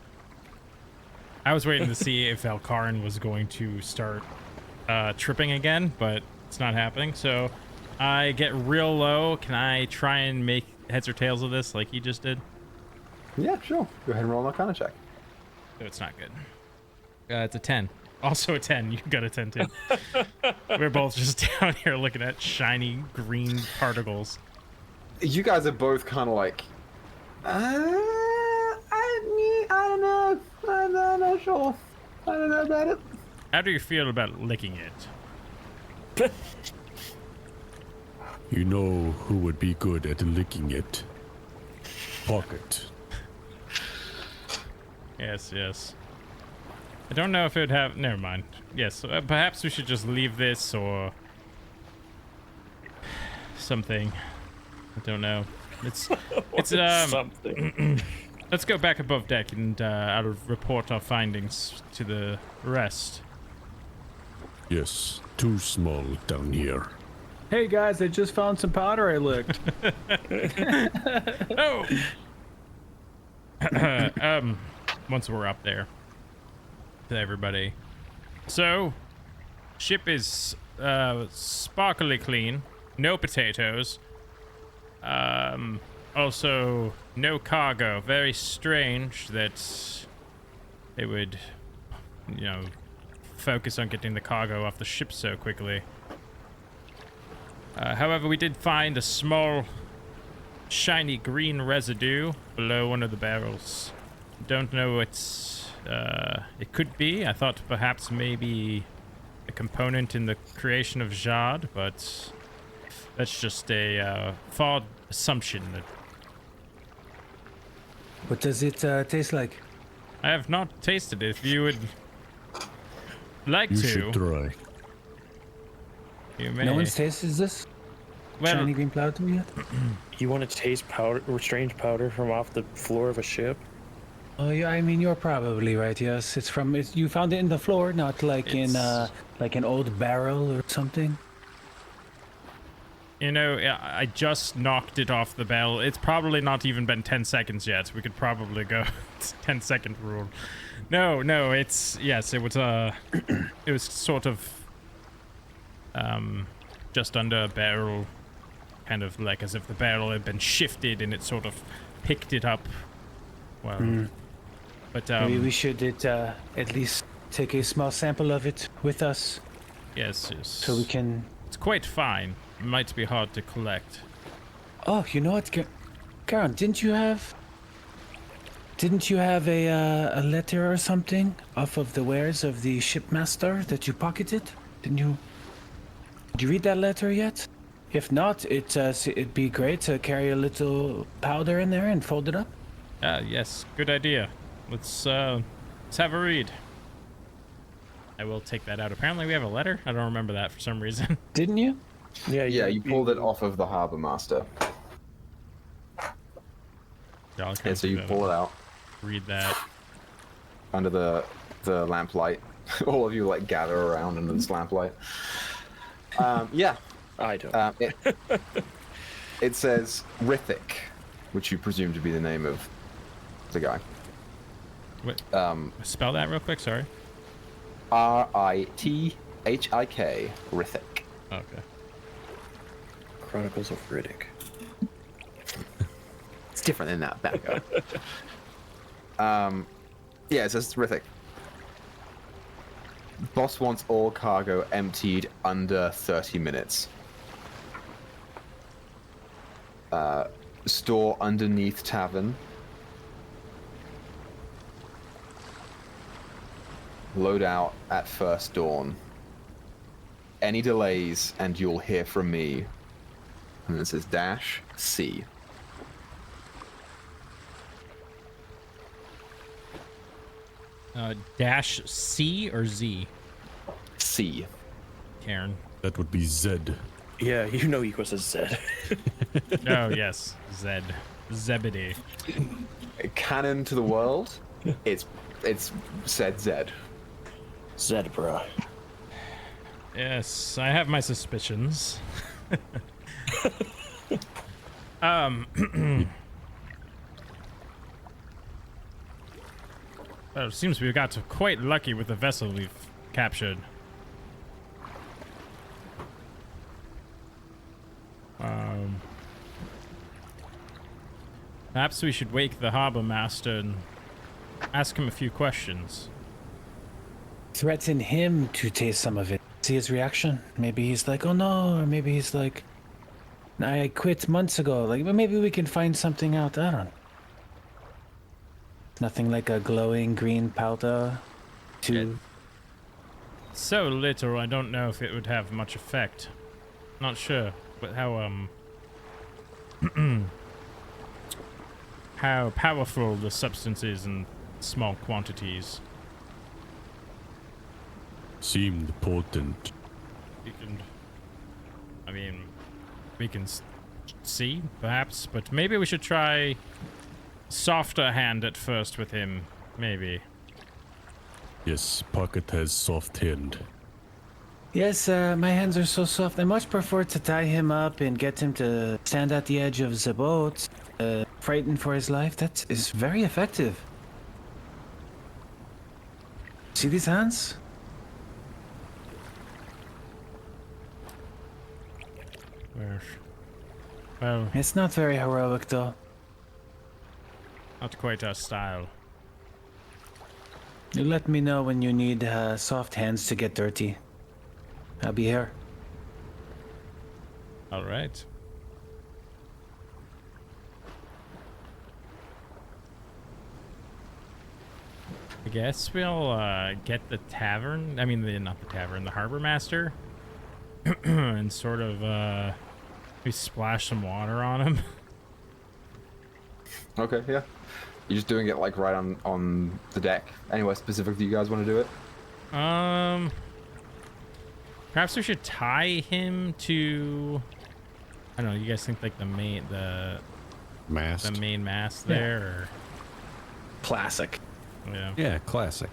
Speaker 3: I was waiting to see if Valkarin was going to start tripping again, but it's not happening. So I get real low. Can I try and make heads or tails of this like he just did?
Speaker 1: Yeah, sure. Go ahead and roll an Arcana check.
Speaker 3: Oh, it's not good. It's a 10. Also a 10. You got a 10 too. We're both just down here looking at shiny green particles.
Speaker 1: You guys are both kind of like, I don't know. I'm not sure. I don't know about it.
Speaker 3: How do you feel about licking it?
Speaker 5: You know who would be good at licking it? Pocket.
Speaker 3: Yes. I don't know if it would have... Never mind. Yes, perhaps we should just leave this or... something. I don't know. It's
Speaker 2: something.
Speaker 3: Let's go back above deck and I'll report our findings to the rest.
Speaker 5: Yes, too small down here.
Speaker 4: Hey guys, I just found some powder I licked.
Speaker 3: Oh! Once we're up there. To everybody. So, ship is sparkly clean. No potatoes. Also, no cargo. Very strange that they would, you know, focus on getting the cargo off the ship so quickly. However, we did find a small, shiny green residue below one of the barrels. Don't know what it could be. I thought perhaps maybe a component in the creation of Jade, but that's just a flawed assumption.
Speaker 4: What does it taste like?
Speaker 3: I have not tasted it. If you would like
Speaker 5: You
Speaker 3: to,
Speaker 5: should try.
Speaker 3: you may.
Speaker 4: No one's tasted this
Speaker 3: Well,
Speaker 4: shiny green powder yet?
Speaker 2: You want to taste powder or strange powder from off the floor of a ship?
Speaker 4: Oh yeah, I mean you're probably right. Yes, you found it in the floor, not like in
Speaker 3: It's-
Speaker 4: like an old barrel or something.
Speaker 3: you know, I just knocked it off the bell. It's probably not even been 10 seconds yet. We could probably go 10-second rule. No, it's yes, it was it was sort of just under a barrel, kind of like as if the barrel had been shifted and it sort of picked it up. Well, but
Speaker 4: Maybe we should at least take a small sample of it with us,
Speaker 3: yes,
Speaker 4: so we can.
Speaker 3: it's quite fine. It might be hard to collect.
Speaker 4: Oh, you know what, Karen? Didn't you have a letter or something off of the wares of the shipmaster that you pocketed? Didn't you? Did you read that letter yet? If not, it'd be great to carry a little powder in there and fold it up.
Speaker 3: Yes, good idea. Let's have a read. I will take that out. Apparently we have a letter. I don't remember that for some reason.
Speaker 4: Didn't you?
Speaker 2: Yeah,
Speaker 1: Yeah, you pulled it off of the harbor master.
Speaker 3: Yeah,
Speaker 1: So you pull it out
Speaker 3: Read that.
Speaker 1: under the lamplight. All of you like gather around under this lamplight. Yeah.
Speaker 2: I don't.
Speaker 1: It says Rithik, which you presume to be the name of the guy.
Speaker 3: Wait, spell that real quick. Sorry.
Speaker 1: Rithik, Rithik.
Speaker 3: Okay.
Speaker 2: Chronicles of Riddick.
Speaker 1: It's different than that. Back up. Yeah, it says Rithik. Boss wants all cargo emptied under 30 minutes. Store underneath tavern. Load out at first dawn. Any delays and you'll hear from me. And it says -C.
Speaker 3: Dash C or Z?
Speaker 1: C.
Speaker 3: Karen.
Speaker 5: That would be Zed.
Speaker 2: Yeah, you know equals a Z.
Speaker 3: Oh yes, Zed. Zebedee.
Speaker 1: Canon to the world. It's said Z.
Speaker 2: Zebra.
Speaker 3: Yes, I have my suspicions. Well, it seems we got quite lucky with the vessel we've captured. Perhaps we should wake the harbor master and ask him a few questions.
Speaker 4: Threaten him to taste some of it. See his reaction. Maybe he's like, "Oh no," or maybe he's like, "I quit months ago." Like, maybe we can find something out. I don't know. Nothing like a glowing green powder to.
Speaker 3: So little, I don't know if it would have much effect. Not sure, but how powerful the substance is in small quantities.
Speaker 5: Seemed potent.
Speaker 3: We can see, perhaps, but maybe we should try softer hand at first with him, maybe.
Speaker 5: Yes, Pocket has soft hand.
Speaker 4: Yes, my hands are so soft. I much prefer to tie him up and get him to stand at the edge of the boat, frightened for his life. That is very effective. See these hands?
Speaker 3: Well,
Speaker 4: It's not very heroic, though.
Speaker 3: not quite our style.
Speaker 4: You let me know when you need soft hands to get dirty. I'll be here.
Speaker 3: All right. I guess we'll get the tavern. I mean, not the tavern, the harbor master, and sort of we splash some water on him.
Speaker 1: Okay, yeah. You're just doing it like right on the deck. Anywhere specific that you guys want to do it?
Speaker 3: Perhaps we should tie him to. I don't know. You guys think like the main mast there, or
Speaker 4: Classic.
Speaker 3: yeah?
Speaker 5: Yeah, classic.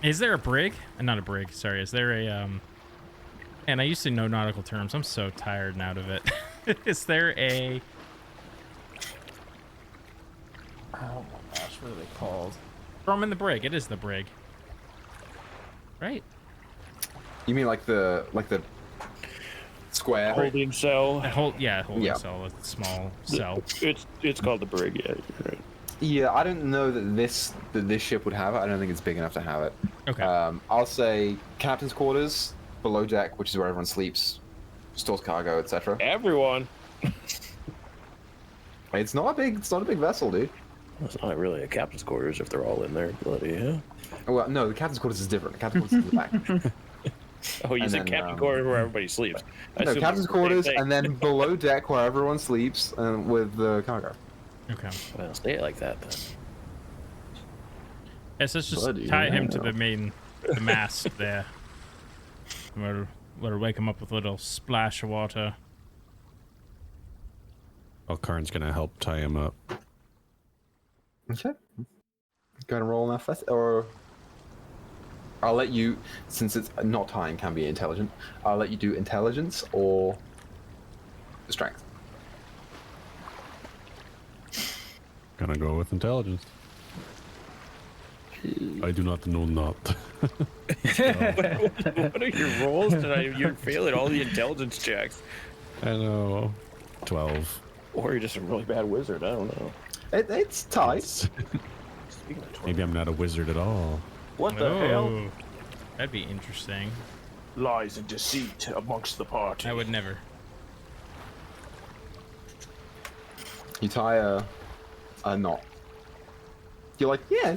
Speaker 3: Is there a brig? Not a brig. Sorry. Is there a And I used to know nautical terms. I'm so tired and out of it. Is there a? Oh my gosh, what are they called? Throw 'em in the brig. It is the brig, right?
Speaker 1: You mean like the square?
Speaker 2: Holding cell.
Speaker 3: A holding
Speaker 1: Yeah.
Speaker 3: cell, a small cell.
Speaker 2: It's called the brig. Yeah, you're right.
Speaker 1: Yeah, I don't know that this ship would have it. I don't think it's big enough to have it.
Speaker 3: Okay.
Speaker 1: I'll say captain's quarters, below deck, which is where everyone sleeps, stores cargo, etc.
Speaker 2: Everyone.
Speaker 1: It's not a big vessel, dude.
Speaker 2: It's not really a captain's quarters if they're all in there. Bloody hell.
Speaker 1: Well, no, the captain's quarters is different. The captain's quarters is in the back.
Speaker 2: Oh, you
Speaker 1: And
Speaker 2: said
Speaker 1: then,
Speaker 2: captain's quarters where everybody sleeps. I
Speaker 1: No,
Speaker 2: assume
Speaker 1: captain's
Speaker 2: it's the same
Speaker 1: quarters,
Speaker 2: thing.
Speaker 1: and then below deck where everyone sleeps, with the cargo.
Speaker 3: Okay.
Speaker 2: Well, say it like that then.
Speaker 3: Yes, let's just
Speaker 2: Bloody
Speaker 3: tie him to
Speaker 2: hell.
Speaker 3: the mast there. We'll wake him up with a little splash of water.
Speaker 5: Oh, Karn's gonna help tie him up.
Speaker 1: Okay. Going to roll enough, or I'll let you, since it's not tying, can be intelligent. I'll let you do intelligence or strength.
Speaker 5: Gonna go with intelligence. I do not know not.
Speaker 2: What are your rolls tonight? You're failing all the intelligence checks.
Speaker 5: I know. 12.
Speaker 2: Or you're just a really bad wizard. I don't know.
Speaker 1: It's tied.
Speaker 2: Speaking of
Speaker 5: Maybe I'm not a wizard at all.
Speaker 2: What the hell?
Speaker 3: Oh, that'd be interesting.
Speaker 2: Lies and deceit amongst the party.
Speaker 3: I would never.
Speaker 1: You tie a knot. You're like, yeah.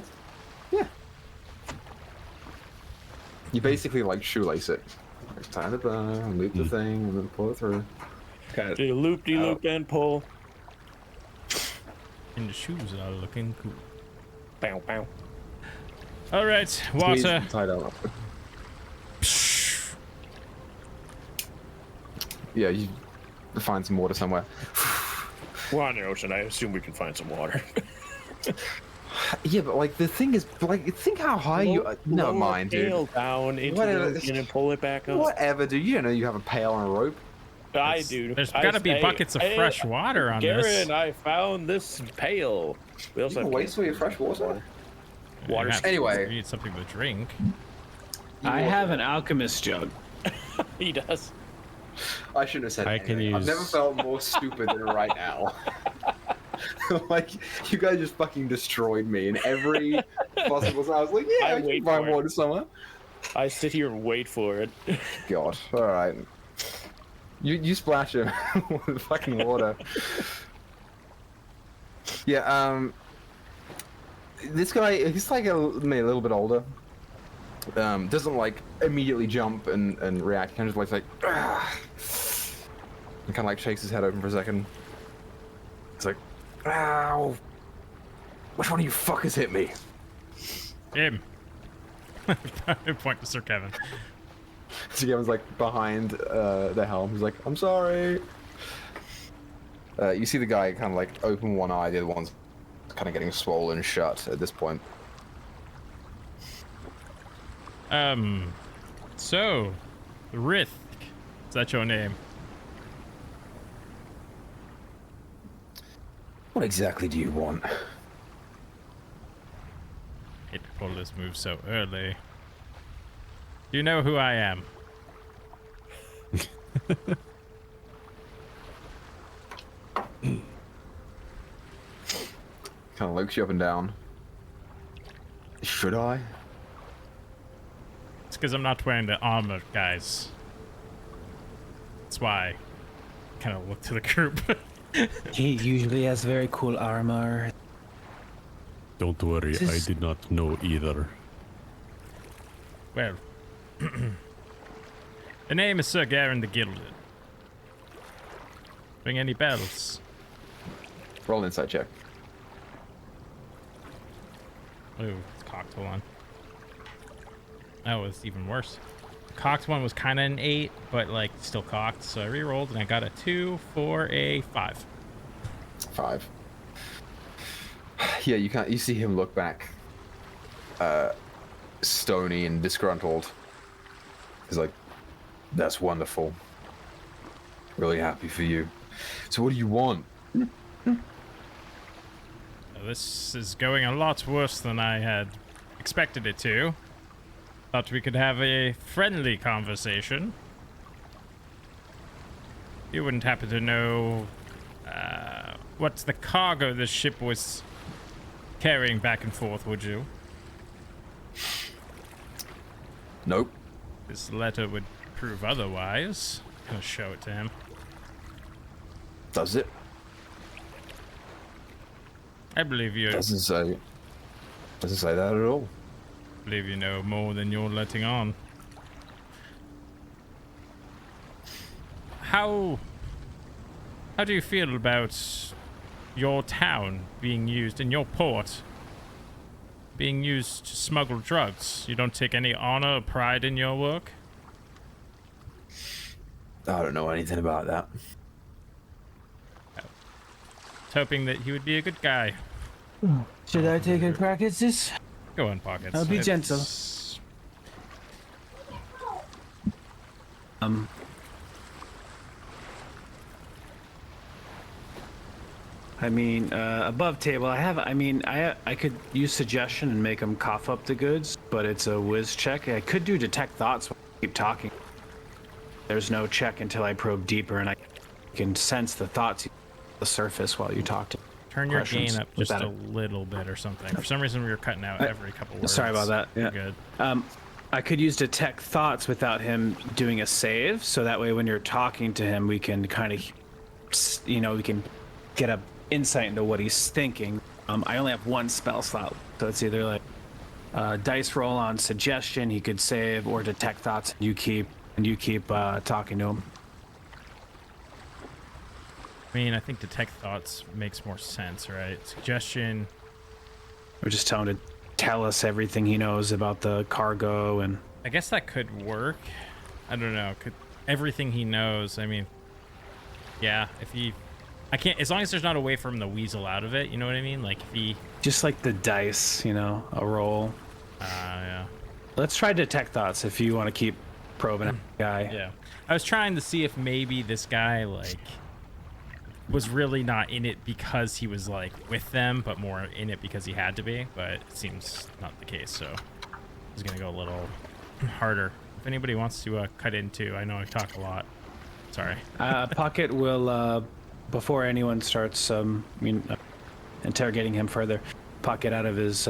Speaker 1: You basically like shoelace it. Like, tie the bow, loop the thing, and then pull it through.
Speaker 2: Do loop-de-loop and pull.
Speaker 3: And the shoes are looking cool.
Speaker 2: Bow, bow.
Speaker 3: All right, water.
Speaker 1: Tie down. Yeah, you find some water somewhere.
Speaker 2: We're on the ocean. I assume we can find some water.
Speaker 1: Yeah, but like the thing is, like, think how high you. Never mind, dude.
Speaker 2: Pail down into
Speaker 1: Whatever.
Speaker 2: the ocean and pull it back up.
Speaker 1: Whatever, dude. You don't know you have a pail and a rope.
Speaker 2: I do.
Speaker 3: There's got to be buckets of fresh water on this.
Speaker 2: Garen, I found this pail. We also
Speaker 1: You can
Speaker 2: have
Speaker 1: waste all your fresh water.
Speaker 2: Water.
Speaker 1: Anyway.
Speaker 3: You need something to drink.
Speaker 4: I have an alchemist jug.
Speaker 2: He does.
Speaker 1: I shouldn't have said
Speaker 5: I
Speaker 1: anything.
Speaker 5: can
Speaker 1: I've never
Speaker 5: use-
Speaker 1: felt more stupid than right now. Like, you guys just fucking destroyed me in every possible way. I was like, yeah,
Speaker 2: I
Speaker 1: I can
Speaker 2: wait
Speaker 1: find
Speaker 2: for it.
Speaker 1: water somewhere.
Speaker 2: I sit here and wait for it.
Speaker 1: God, alright. You splash him with fucking water. Yeah, this guy, he's like maybe a little bit older. Doesn't like immediately jump and react. Kind of like ah, and kind of like shakes his head open for a second. It's like, ow! Which one of you fuckers hit me?
Speaker 3: Him. I point to Sir Kevin.
Speaker 1: So Kevin's like behind the helm. He's like, I'm sorry. You see the guy kind of like open one eye. The other one's kind of getting swollen shut at this point.
Speaker 3: So, Rith, is that your name?
Speaker 1: What exactly do you want?
Speaker 3: Hate to pull this move so early. Do you know who I am?
Speaker 1: Kind of looks you up and down. Should I?
Speaker 3: It's because I'm not wearing the armor, guys. That's why I kind of look to the group.
Speaker 4: He usually has very cool armor.
Speaker 5: Don't worry, I
Speaker 4: This-
Speaker 5: did not know either.
Speaker 3: Well, the name is Sir Garen the Gilded. Ring any bells?
Speaker 1: Roll an insight check.
Speaker 3: Ooh, it's cocked. Hold on. That was even worse. Cocked one was kind of an 8, but like still cocked. So I re-rolled and I got a 2 for a 5.
Speaker 1: 5. Yeah, you see him look back, stony and disgruntled. He's like, "That's wonderful. Really happy for you. So what do you want?"
Speaker 3: This is going a lot worse than I had expected it to. Thought we could have a friendly conversation. You wouldn't happen to know what the cargo this ship was carrying back and forth, would you?
Speaker 1: Nope.
Speaker 3: This letter would prove otherwise. Gonna show it to him.
Speaker 1: Does it?
Speaker 3: I believe you.
Speaker 1: Doesn't say that at all.
Speaker 3: Believe you know more than you're letting on. How do you feel about your town being used and your port being used to smuggle drugs? You don't take any honor or pride in your work?
Speaker 1: I don't know anything about that.
Speaker 3: I was hoping that he would be a good guy.
Speaker 4: Should I take a crack at this?
Speaker 3: Go on, Pockets.
Speaker 4: I'll be gentle. I mean, above table, I could use suggestion and make them cough up the goods, but it's a whiz check. I could do detect thoughts while I keep talking. There's no check until I probe deeper, and I can sense the thoughts on the surface while you talk to.
Speaker 3: Turn your
Speaker 4: questions.
Speaker 3: gain up
Speaker 4: Was
Speaker 3: just
Speaker 4: that
Speaker 3: a little bit or something. For some reason, we were cutting out every couple words.
Speaker 4: Sorry about that.
Speaker 3: You're
Speaker 4: Yeah.
Speaker 3: good.
Speaker 4: I could use detect thoughts without him doing a save, so that way when you're talking to him, we can kind of, we can get a insight into what he's thinking. I only have one spell slot, so it's either like dice roll on suggestion he could save, or detect thoughts. You keep talking to him.
Speaker 3: I mean, I think detect thoughts makes more sense, right? Suggestion.
Speaker 4: Or just tell him to tell us everything he knows about the cargo and.
Speaker 3: I guess that could work. I don't know. Could everything he knows? I mean, yeah. If he, I can't. As long as there's not a way for him to weasel out of it. You know what I mean? Like if he.
Speaker 4: Just like the dice, a roll.
Speaker 3: Yeah.
Speaker 4: Let's try detect thoughts if you want to keep probing the guy.
Speaker 3: Yeah. I was trying to see if maybe this guy was really not in it because he was with them, but more in it because he had to be. But it seems not the case. So I was gonna go a little harder. If anybody wants to cut into, I know I talk a lot. Sorry.
Speaker 4: Pocket will, before anyone starts interrogating him further, Pocket out of his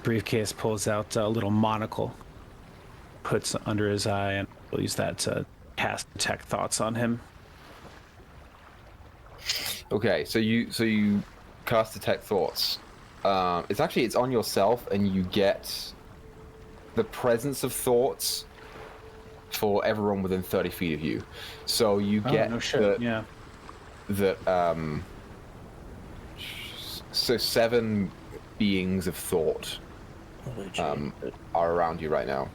Speaker 4: briefcase pulls out a little monocle, puts under his eye, and will use that to cast detect thoughts on him.
Speaker 1: Okay, so you cast detect thoughts. It's on yourself, and you get the presence of thoughts for everyone within 30 feet of you. So you get
Speaker 4: no shit. Yeah.
Speaker 1: So 7 beings of thought are around you right now.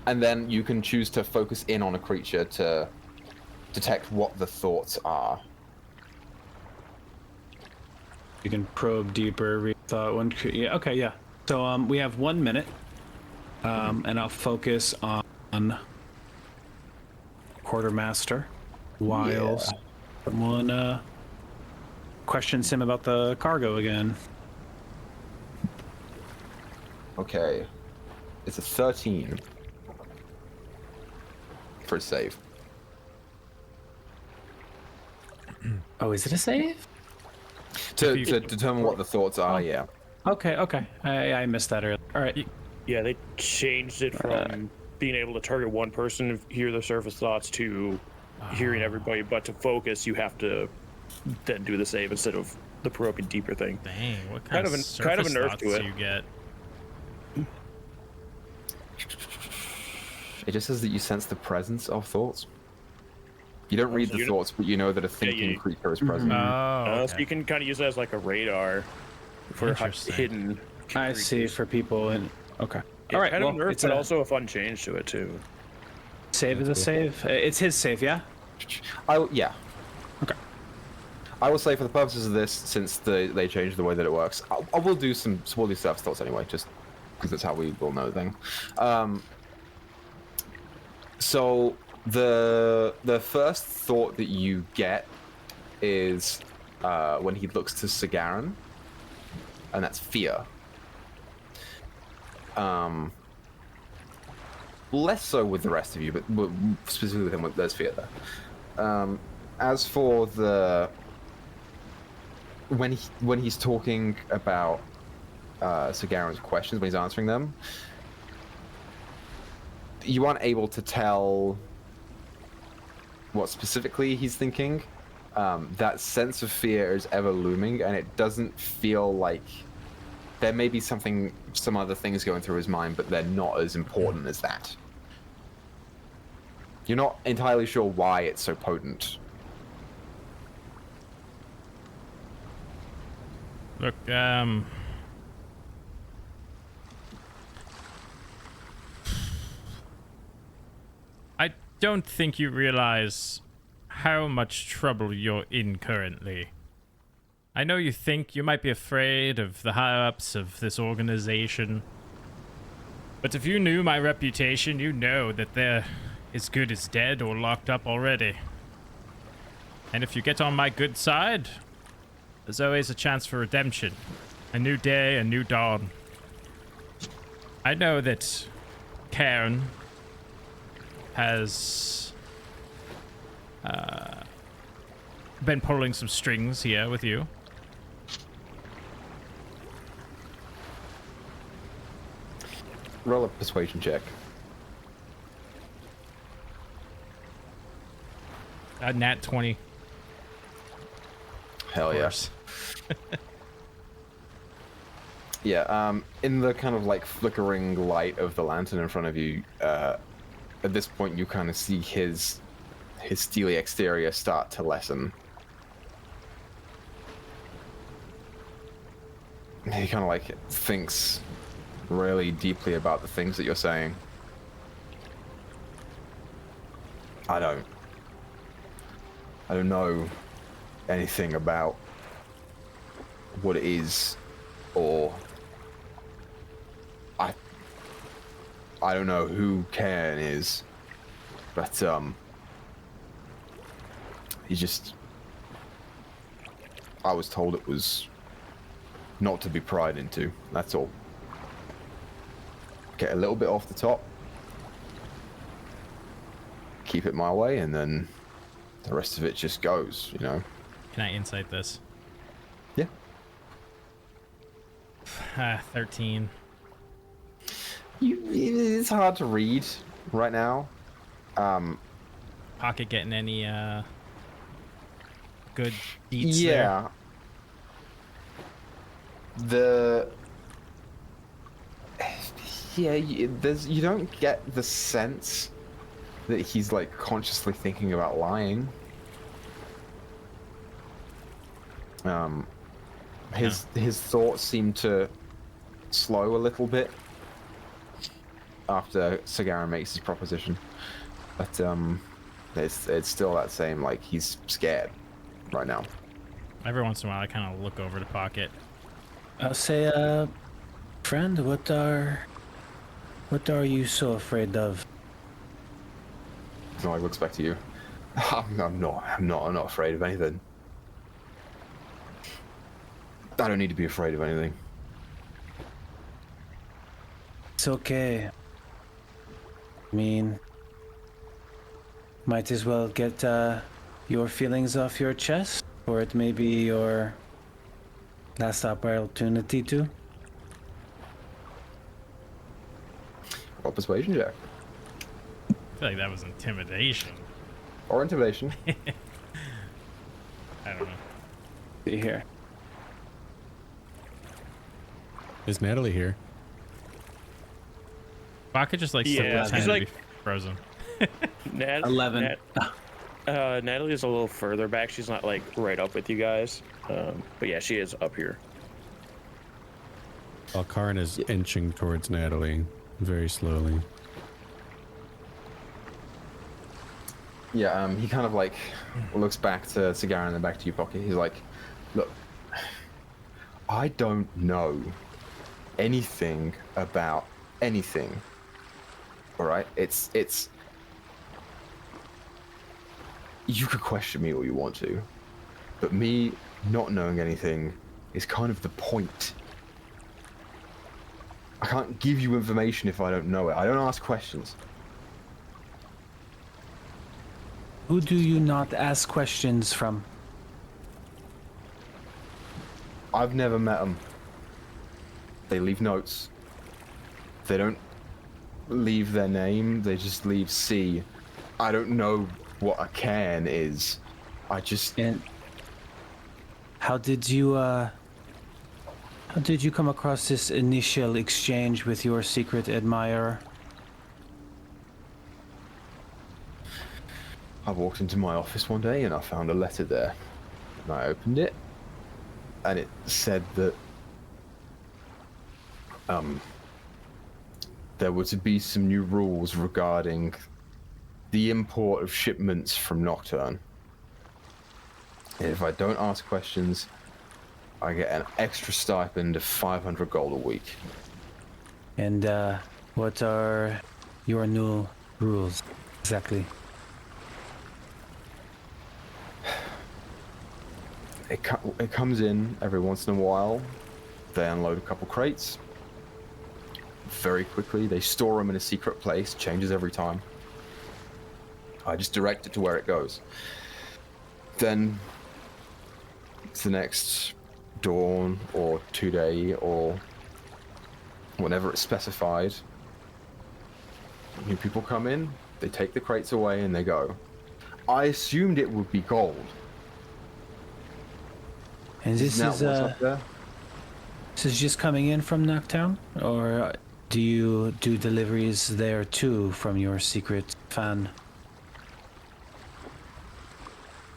Speaker 1: And then you can choose to focus in on a creature to detect what the thoughts are.
Speaker 4: You can probe deeper, read thought one. Yeah. Okay. Yeah. So we have 1 minute, and I'll focus on Quartermaster while someone questions him about the cargo again.
Speaker 1: Okay, it's a 13 for a save.
Speaker 4: Oh, is it a save?
Speaker 1: To determine what the thoughts are, yeah.
Speaker 4: Okay. I missed that earlier. All right.
Speaker 2: Yeah, they changed it from being able to target one person and hear their surface thoughts to hearing everybody, but to focus, you have to then do the save instead of the probing deeper thing.
Speaker 3: Dang, what kind of a nerf to it. Do you get?
Speaker 1: It just says that you sense the presence of thoughts. You don't read the thoughts, but you know that a thinking creature is present.
Speaker 3: Oh, okay.
Speaker 2: So you can kind of use that as like a radar for hidden.
Speaker 4: I see, for people and okay.
Speaker 2: Yeah,
Speaker 4: all right.
Speaker 2: Kind of nerf,
Speaker 4: it's
Speaker 2: but also a fun change to it too.
Speaker 4: Save is a save. It's his save, yeah.
Speaker 1: Yeah.
Speaker 4: Okay.
Speaker 1: I will say, for the purposes of this, since they changed the way that it works, I will do some small stuff thoughts anyway, just because that's how we all know the thing. So the first thought that you get is when he looks to Sagaran, and that's fear. Less so with the rest of you, but specifically with him, there's fear there. As for when he's talking about Sagaran's questions, when he's answering them, you aren't able to tell what specifically he's thinking. That sense of fear is ever looming, and it doesn't feel like there may be some other things going through his mind, but they're not as important as that. You're not entirely sure why it's so potent.
Speaker 3: Look, I don't think you realize how much trouble you're in currently. I know you think you might be afraid of the higher-ups of this organization, but if you knew my reputation, you know that they're as good as dead or locked up already. And if you get on my good side, there's always a chance for redemption. A new day, a new dawn. I know that Karen has been pulling some strings here with you.
Speaker 1: Roll a persuasion check.
Speaker 3: A nat 20.
Speaker 1: Hell yes. Yeah, in the kind of like flickering light of the lantern in front of you, at this point you kind of see his steely exterior start to lessen. He kind of like thinks really deeply about the things that you're saying. I don't know anything about what it is, or I don't know who Karen is, but I was told it was not to be pried into, that's all. Get a little bit off the top. keep it my way, and then the rest of it just goes, you know?
Speaker 3: Can I insight this?
Speaker 1: Yeah.
Speaker 3: 13.
Speaker 1: It's hard to read right now.
Speaker 3: Pocket getting any good deets
Speaker 1: Yeah. You don't get the sense that he's like consciously thinking about lying. His thoughts seem to slow a little bit after Sagaran makes his proposition, but it's still that same, like, he's scared right now.
Speaker 3: there? Every once in a while, I kind of look over to Pocket.
Speaker 4: I'll say, friend, what are you so afraid of?
Speaker 1: So I looks back to you. I'm not afraid of anything. I don't need to be afraid of anything.
Speaker 4: It's okay. I mean, might as well get your feelings off your chest, or it may be your last opportunity to.
Speaker 1: Roll persuasion check.
Speaker 3: I feel like that was intimidation.
Speaker 1: Or intimidation.
Speaker 3: I don't know.
Speaker 4: See here.
Speaker 5: Is Natalie here?
Speaker 3: Pocket just likes to
Speaker 2: Yeah,
Speaker 3: pretend
Speaker 2: she's
Speaker 3: to
Speaker 2: like-
Speaker 3: be frozen.
Speaker 4: 11.
Speaker 2: Natalie's a little further back. She's not like right up with you guys. But yeah, she is up here.
Speaker 5: While Karn is inching towards Natalie very slowly.
Speaker 1: Yeah, he kind of like looks back to Sagaran and then back to you, Pocket. He's like, look, I don't know anything about anything. All right? It's you could question me all you want to, but me not knowing anything is kind of the point. I can't give you information if I don't know it. I don't ask questions.
Speaker 4: Who do you not ask questions from?
Speaker 1: I've never met them. They leave notes. They don't leave their name, they just leave C. I don't know what a can is. I just...
Speaker 4: And how did you come across this initial exchange with your secret admirer?
Speaker 1: I walked into my office one day and I found a letter there. And I opened it, and it said that there were to be some new rules regarding the import of shipments from Nocturne. And if I don't ask questions, I get an extra stipend of 500 gold a week.
Speaker 4: And what are your new rules exactly?
Speaker 1: It comes in every once in a while. They unload a couple crates. Very quickly, they store them in a secret place. Changes every time. I just direct it to where it goes. Then it's the next dawn or 2-day or whenever it's specified. New people come in, they take the crates away and they go. I assumed it would be gold.
Speaker 4: And this
Speaker 1: Isn't
Speaker 4: is
Speaker 1: that what's up there?
Speaker 4: this is just coming in from Knocktown, or do you do deliveries there too from your secret fan?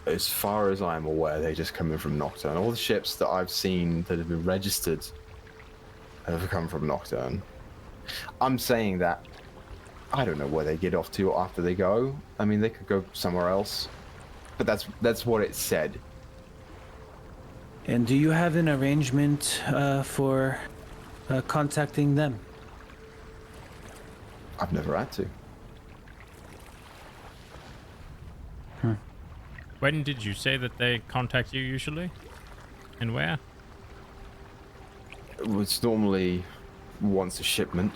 Speaker 1: As far as I'm aware, they just come in from Nocturne. All the ships that I've seen that have been registered have come from Nocturne. I'm saying that I don't know where they get off to after they go. I mean, they could go somewhere else, but that's what it said.
Speaker 4: And do you have an arrangement for contacting them?
Speaker 1: I've never had to.
Speaker 3: When did you say that they contact you usually? And where?
Speaker 1: It's normally once a shipment,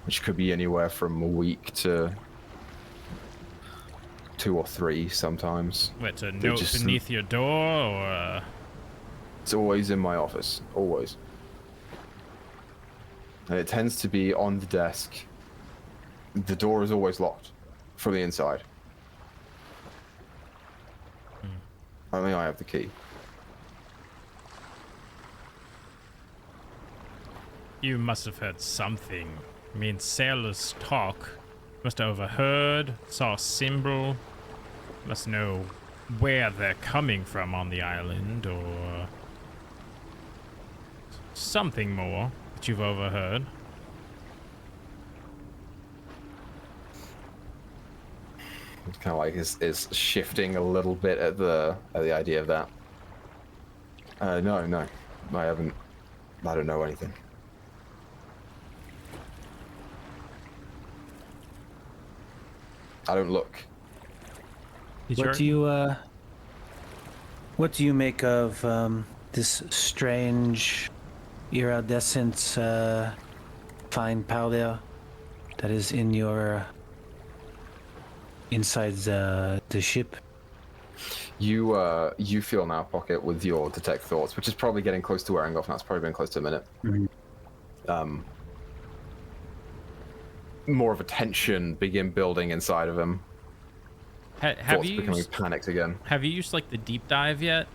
Speaker 1: which could be anywhere from a week to 2 or 3 sometimes.
Speaker 3: What, a
Speaker 1: They're
Speaker 3: note
Speaker 1: just-
Speaker 3: beneath your door, or
Speaker 1: It's always in my office, always. And it tends to be on the desk. The door is always locked from the inside. Only I have the key.
Speaker 3: You must have heard something. I mean, sailors talk. Must have overheard, saw a symbol. Must know where they're coming from on the island, or something more that you've overheard.
Speaker 1: It's kind of like is shifting a little bit at the idea of that. No, I haven't. I don't know anything. I don't look.
Speaker 4: What do you make of this strange iridescent fine powder that is in your inside the ship?
Speaker 1: You feel now, Pocket, with your detect thoughts, which is probably getting close to wearing off now. It's probably been close to a minute.
Speaker 4: Mm-hmm.
Speaker 1: More of a tension begin building inside of him.
Speaker 3: Have
Speaker 1: Thoughts
Speaker 3: you
Speaker 1: becoming
Speaker 3: used,
Speaker 1: panicked again.
Speaker 3: have you used like the deep dive yet,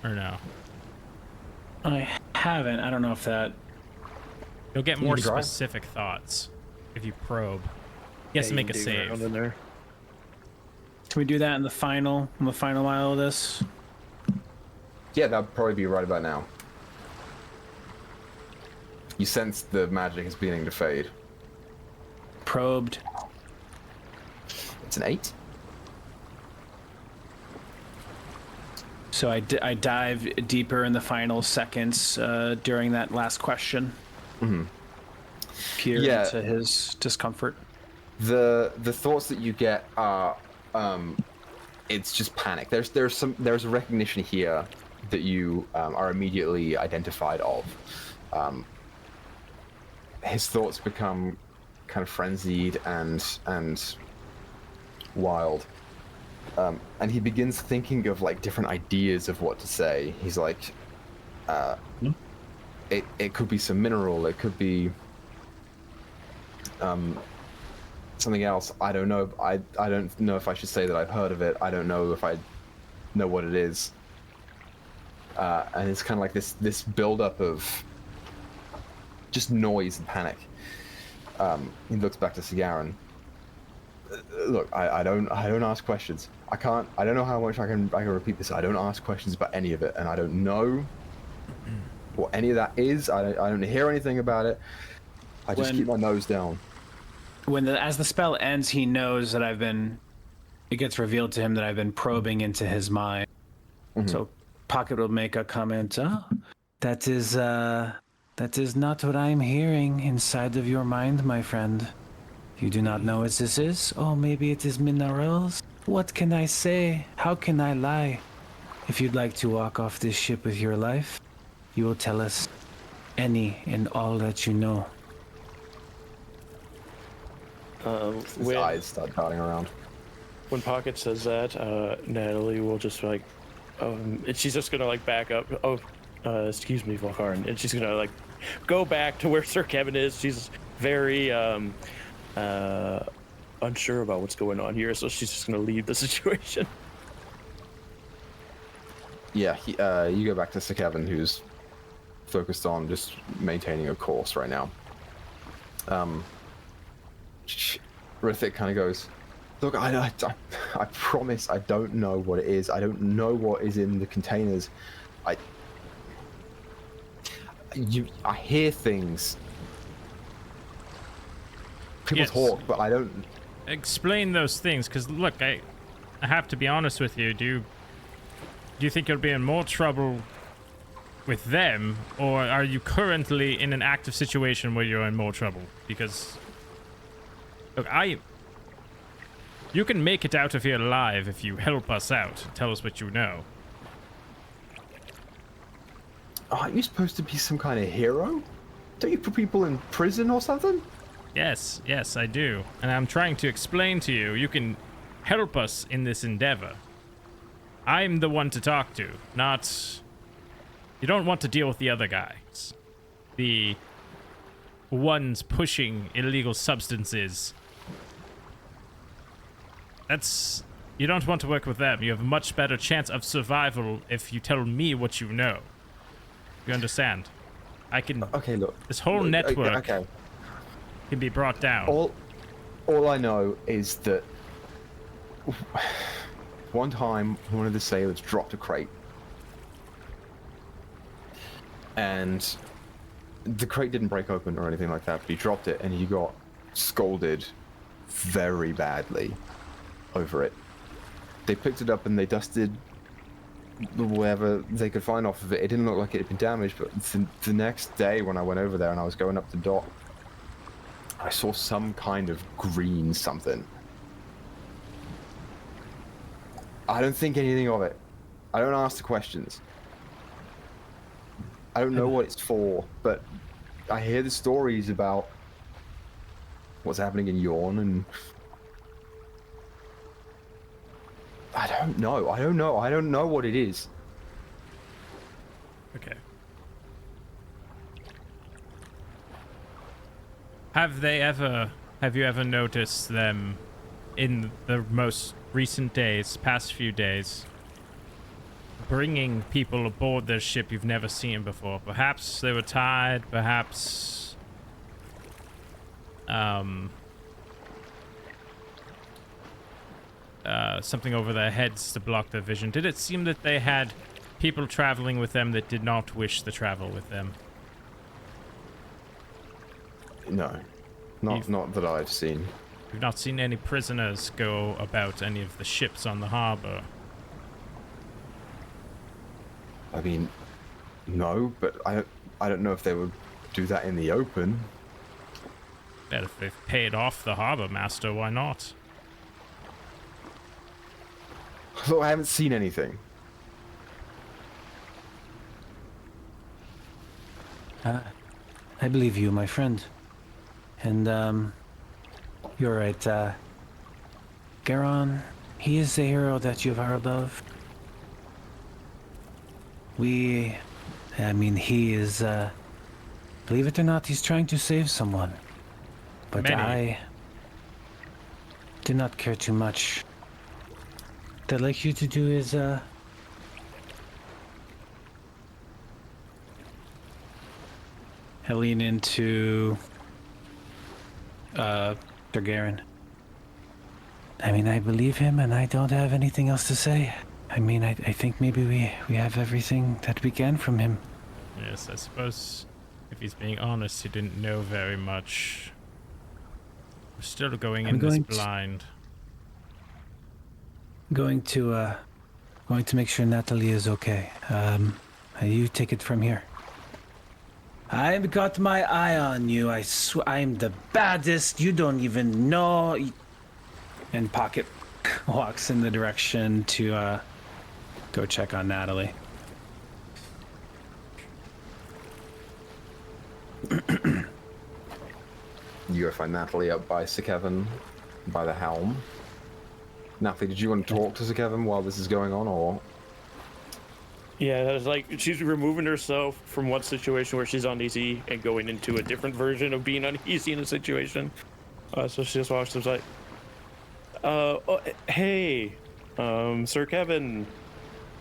Speaker 3: or no?
Speaker 4: I haven't. I don't know if that.
Speaker 3: You'll get more
Speaker 1: you try?
Speaker 3: specific thoughts if you probe. He has to make a save.
Speaker 2: In there.
Speaker 4: Can we do that in the final mile of this?
Speaker 1: Yeah, that'd probably be right about now. You sense the magic is beginning to fade.
Speaker 4: Probed.
Speaker 1: It's an 8.
Speaker 4: So I dive deeper in the final seconds during that last question.
Speaker 1: Mm-hmm.
Speaker 4: Peer
Speaker 1: Yeah.
Speaker 4: into his discomfort.
Speaker 1: The thoughts that you get are it's just panic. There's a recognition here that you are immediately identified of. His thoughts become kind of frenzied and wild. And he begins thinking of like different ideas of what to say. He's like, it could be some mineral, it could be something else. I don't know. I don't know if I should say that I've heard of it. I don't know if I know what it is. And it's kind of like this build-up of just noise and panic. He looks back to Sigaran. Look, I don't ask questions. I don't know how much I can repeat this. I don't ask questions about any of it, and I don't know what any of that is. I don't hear anything about it. I just keep my nose down.
Speaker 4: As the spell ends, he knows that it gets revealed to him that I've been probing into his mind.
Speaker 1: Mm-hmm.
Speaker 4: So Pocket will make a comment. Oh, that is not what I'm hearing inside of your mind, my friend. You do not know what this is? Oh, maybe it is minerals? What can I say? How can I lie? If you'd like to walk off this ship with your life, you will tell us any and all that you know.
Speaker 1: His eyes start darting around.
Speaker 2: When Pocket says that, Natalie will just like, and she's just gonna like back up. Oh, excuse me, Volkarn, and she's gonna like go back to where Sir Kevin is. She's very unsure about what's going on here, so she's just gonna leave the situation.
Speaker 1: Yeah, you go back to Sir Kevin, who's focused on just maintaining a course right now. Rithik kind of goes, look, I promise I don't know what it is. I don't know what is in the containers. I hear things. People
Speaker 3: Yes.
Speaker 1: talk, but I don't.
Speaker 3: Explain those things, because look, I have to be honest with you. Do you think you'll be in more trouble with them, or are you currently in an active situation where you're in more trouble? Because look, you can make it out of here alive if you help us out. Tell us what you know.
Speaker 1: Aren't you supposed to be some kind of hero? Don't you put people in prison or something?
Speaker 3: Yes, I do. And I'm trying to explain to you. You can help us in this endeavor. I'm the one to talk to, not... You don't want to deal with the other guys. The ones pushing illegal substances. That's... You don't want to work with them. You have a much better chance of survival if you tell me what you know. You understand? I can...
Speaker 1: Okay, look.
Speaker 3: This whole network
Speaker 1: Okay.
Speaker 3: can be brought down.
Speaker 1: All I know is that one time one of the sailors dropped a crate. And the crate didn't break open or anything like that, but he dropped it and he got scolded very badly over it. They picked it up and they dusted whatever they could find off of it. It didn't look like it had been damaged, but the next day when I went over there and I was going up the dock, I saw some kind of green something. I don't think anything of it. I don't ask the questions. I don't know what it's for, but I hear the stories about what's happening in Yorne, and I don't know. I don't know what it is.
Speaker 3: Okay. Have you ever noticed them in the most recent days, past few days, bringing people aboard their ship you've never seen before? Perhaps they were tired, perhaps something over their heads to block their vision. Did it seem that they had people traveling with them that did not wish to travel with them?
Speaker 1: No, not that I've seen.
Speaker 3: You've not seen any prisoners go about any of the ships on the harbor?
Speaker 1: I mean, no, but I don't know if they would do that in the open.
Speaker 3: Bet if they've paid off the harbor master, why not?
Speaker 1: Look, I haven't seen anything.
Speaker 4: I believe you, my friend. And, you're right, Garon, he is the hero that you've heard of. He is, believe it or not, he's trying to save someone. But
Speaker 3: Many.
Speaker 4: I do not care too much. What I'd like you to do is, I lean into Sir Garen. I mean, I believe him and I don't have anything else to say. I mean, I think maybe we have everything that we can from him.
Speaker 3: Yes, I suppose if he's being honest, he didn't know very much. We're still going in this blind.
Speaker 4: Going to make sure Natalie is okay. You take it from here. I've got my eye on you. I'm the baddest. You don't even know. And Pocket walks in the direction to go check on Natalie.
Speaker 1: You go find Natalie up by Sir Kevin, by the helm. Natalie, did you want to talk to Sir Kevin while this is going on, or?
Speaker 2: Yeah, it's like she's removing herself from one situation where she's uneasy and going into a different version of being uneasy in a situation. So she just walks up like, hey, Sir Kevin,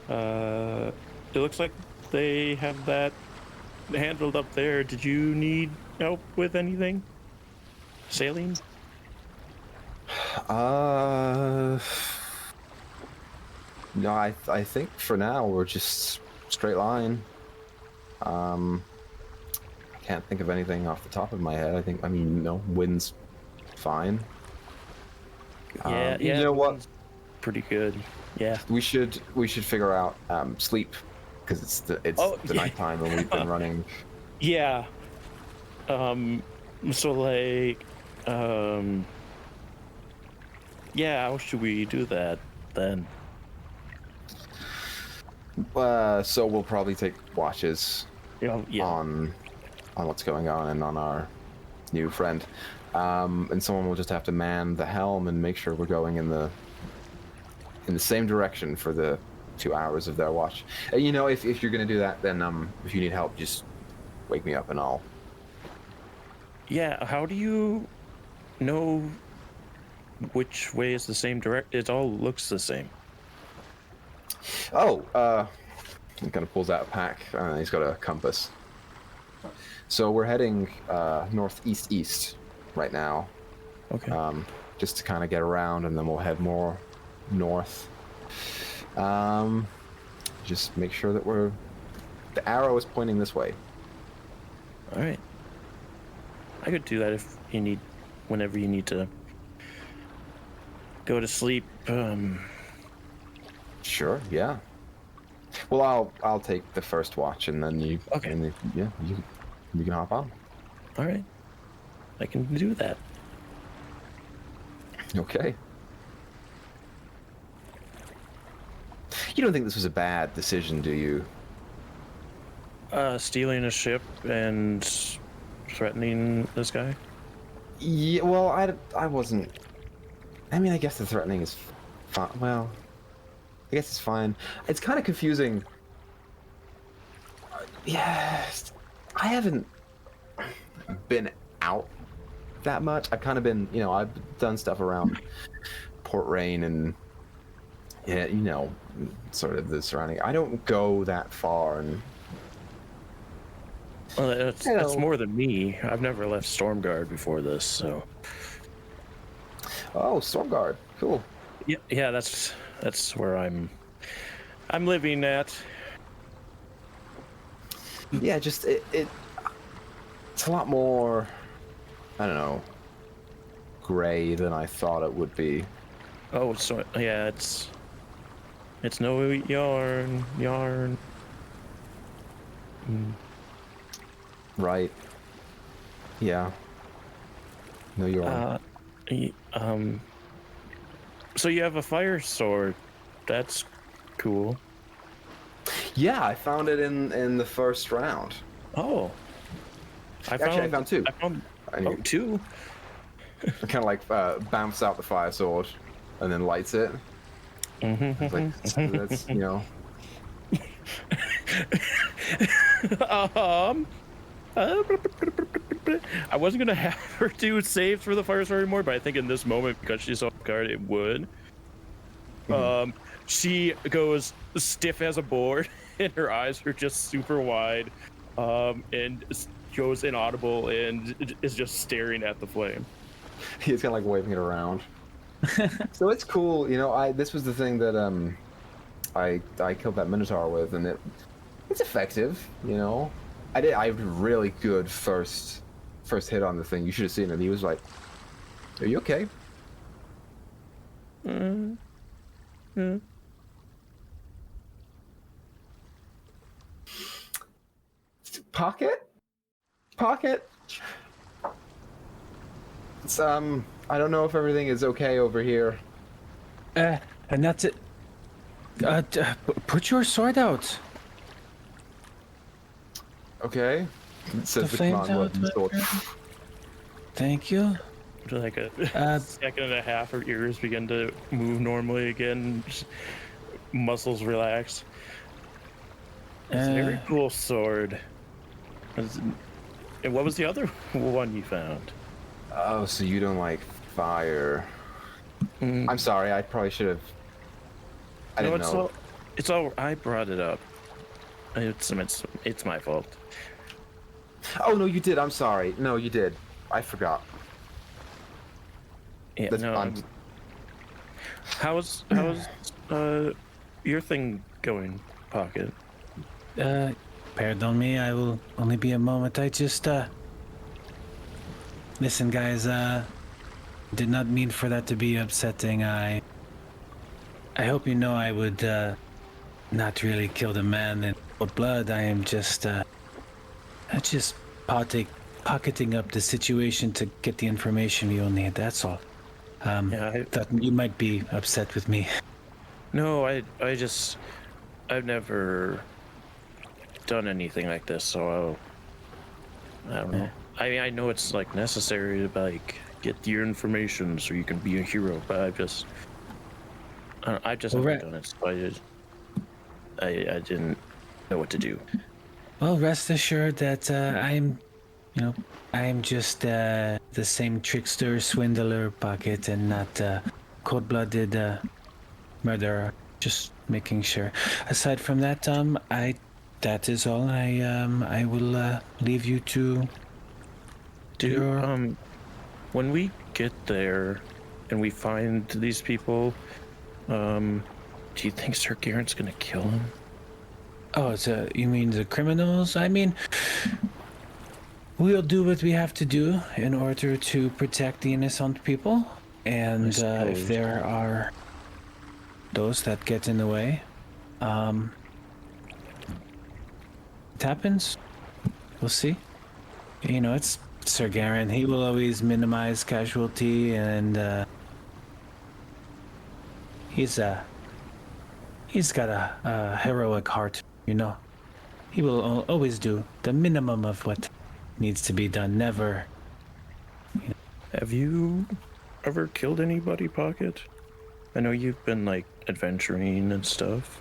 Speaker 2: it looks like they have that handled up there. Did you need help with anything? Sailing?
Speaker 1: No, I think for now we're just straight line. I can't think of anything off the top of my head. Wind's fine.
Speaker 2: Yeah,
Speaker 1: you know what?
Speaker 2: Pretty good. Yeah.
Speaker 1: We should figure out sleep, because it's the nighttime and we've been running.
Speaker 2: Yeah. So like, yeah, how should we do that then?
Speaker 1: So we'll probably take watches
Speaker 2: Yeah.
Speaker 1: on what's going on and on our new friend. And someone will just have to man the helm and make sure we're going in the in the same direction for the 2 hours of their watch. You know, if you're gonna do that, then if you need help, just wake me up and I'll.
Speaker 2: Yeah, how do you know which way is the same direct? It all looks the same.
Speaker 1: Oh, he kind of pulls out a pack. He's got a compass. So we're heading northeast east right now.
Speaker 2: Okay.
Speaker 1: Just to kind of get around, and then we'll head more north. Just make sure that the arrow is pointing this way.
Speaker 2: All right. I could do that if you need, whenever you need to go to sleep.
Speaker 1: Sure. Yeah. Well, I'll take the first watch, and then you.
Speaker 2: Okay.
Speaker 1: And you can hop on.
Speaker 2: All right. I can do that.
Speaker 1: Okay. You don't think this was a bad decision, do you?
Speaker 2: Stealing a ship and threatening this guy?
Speaker 1: Yeah, well, I wasn't. I mean, I guess the threatening is fine. Well, I guess it's fine. It's kind of confusing. Yeah, I haven't been out that much. I've kind of been, I've done stuff around Port Rain and, yeah, sort of the surrounding. I don't go that far, and
Speaker 2: well, that's more than me. I've never left Stormguard before this, so.
Speaker 1: Oh, Stormguard, cool.
Speaker 2: Yeah, that's where I'm living at.
Speaker 1: Yeah, just it's a lot more, I don't know, gray than I thought it would be.
Speaker 2: Oh, so yeah, it's no yarn.
Speaker 1: Right. Yeah. No, you're.
Speaker 2: So you have a fire sword. That's cool.
Speaker 1: Yeah, I found it in the first round.
Speaker 2: Oh.
Speaker 1: I found two.
Speaker 2: I found two.
Speaker 1: I kind of like bounce out the fire sword and then lights it. It's like, that's,
Speaker 2: I wasn't gonna have her do saves for the fire sword anymore, but I think in this moment, because she's off guard, it would. She goes stiff as a board, and her eyes are just super wide, and goes inaudible and is just staring at the flame.
Speaker 1: He's kind of like waving it around. So it's cool, this was the thing that I killed that Minotaur with, and it's effective, I had a really good first hit on the thing. You should have seen him. He was like, "Are you okay?" Pocket. It's I don't know if everything is okay over here.
Speaker 4: And that's it. Put your sword out.
Speaker 1: Okay. It says the command word, sword.
Speaker 4: Thank you.
Speaker 2: For like a second and a half, her ears begin to move normally again. Muscles relax. It's a very cool sword. And what was the other one you found?
Speaker 1: Oh, so you don't like fire. I'm sorry, I probably should have. I didn't know.
Speaker 2: It's all. I brought it up. It's my fault.
Speaker 1: Oh no, you did. I'm sorry. No, you did. I forgot.
Speaker 2: Yeah, How's your thing going, Pocket?
Speaker 4: Pardon me, I will only be a moment. I just, listen, guys, did not mean for that to be upsetting. I hope you know I would, not really kill the man in cold blood. I am just pocketing up the situation to get the information you'll need, that's all. I thought you might be upset with me.
Speaker 2: No, I've never done anything like this, so I don't know. I mean, I know it's like necessary to like get your information so you can be a hero, but I just
Speaker 4: Well,
Speaker 2: haven't done it, so I didn't know what to do.
Speaker 4: Well, rest assured that I'm just the same trickster, swindler, pocket, and not cold-blooded murderer. Just making sure. Aside from that, that is all. I will leave you to your.
Speaker 2: When we get there and we find these people, do you think Sir Garen's gonna kill him?
Speaker 4: Oh, you mean the criminals? I mean, we'll do what we have to do in order to protect the innocent people. And if there are those that get in the way, it happens. We'll see. You know, it's Sir Garen. He will always minimize casualty, and he's got a heroic heart. You know, he will always do the minimum of what needs to be done. Never. You know.
Speaker 2: Have you ever killed anybody, Pocket? I know you've been like adventuring and stuff.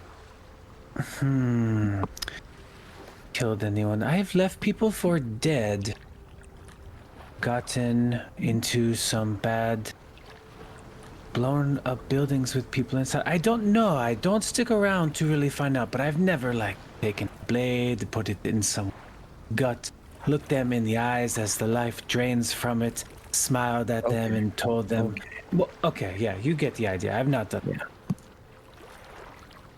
Speaker 4: Killed anyone? I've left people for dead. Gotten into some bad, blown up buildings with people inside. I don't know. I don't stick around to really find out, but I've never like taken a blade, put it in some gut, looked them in the eyes as the life drains from it, smiled at them and told them, well, okay, yeah, you get the idea. I've not done that.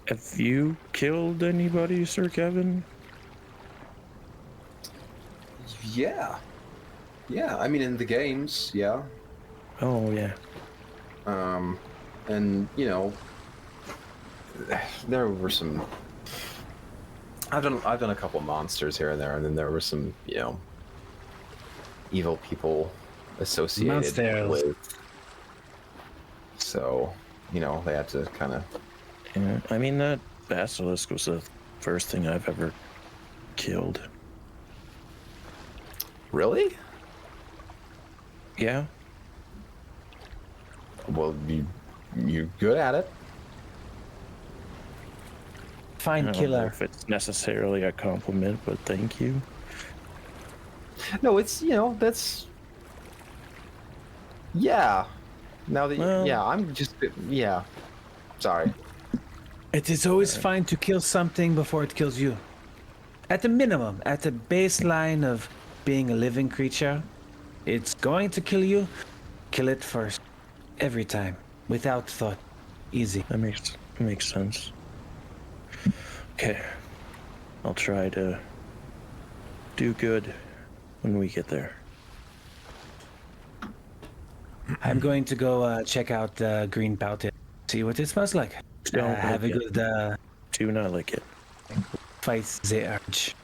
Speaker 2: Have you killed anybody, Sir Kevin?
Speaker 1: Yeah. Yeah, I mean, in the games, yeah.
Speaker 2: Oh, yeah.
Speaker 1: And, you know, there were some... I've done a couple monsters here and there, and then there were some, you know, evil people associated
Speaker 4: Monsters.
Speaker 1: with... So, you know, they had to kind of...
Speaker 2: Yeah, I mean, that basilisk was the first thing I've ever killed.
Speaker 1: Really?
Speaker 2: Yeah.
Speaker 1: Well, you're good at it.
Speaker 2: I
Speaker 4: Fine
Speaker 2: don't know
Speaker 4: killer.
Speaker 2: if it's necessarily a compliment, but thank you.
Speaker 1: No, it's, you know, that's... Yeah. Now that...
Speaker 2: Well-
Speaker 1: yeah, I'm just... Yeah. Sorry.
Speaker 4: It is always fine to kill something before it kills you. At the minimum, at the baseline of being a living creature, it's going to kill you. Kill it first. Every time. Without thought. Easy.
Speaker 2: That makes sense. Okay. I'll try to do good when we get there.
Speaker 4: I'm going to go check out the green pouted. See what it smells like.
Speaker 2: Don't
Speaker 4: Have a
Speaker 2: lick it.
Speaker 4: good
Speaker 2: Do not lick it.
Speaker 4: fight the urge.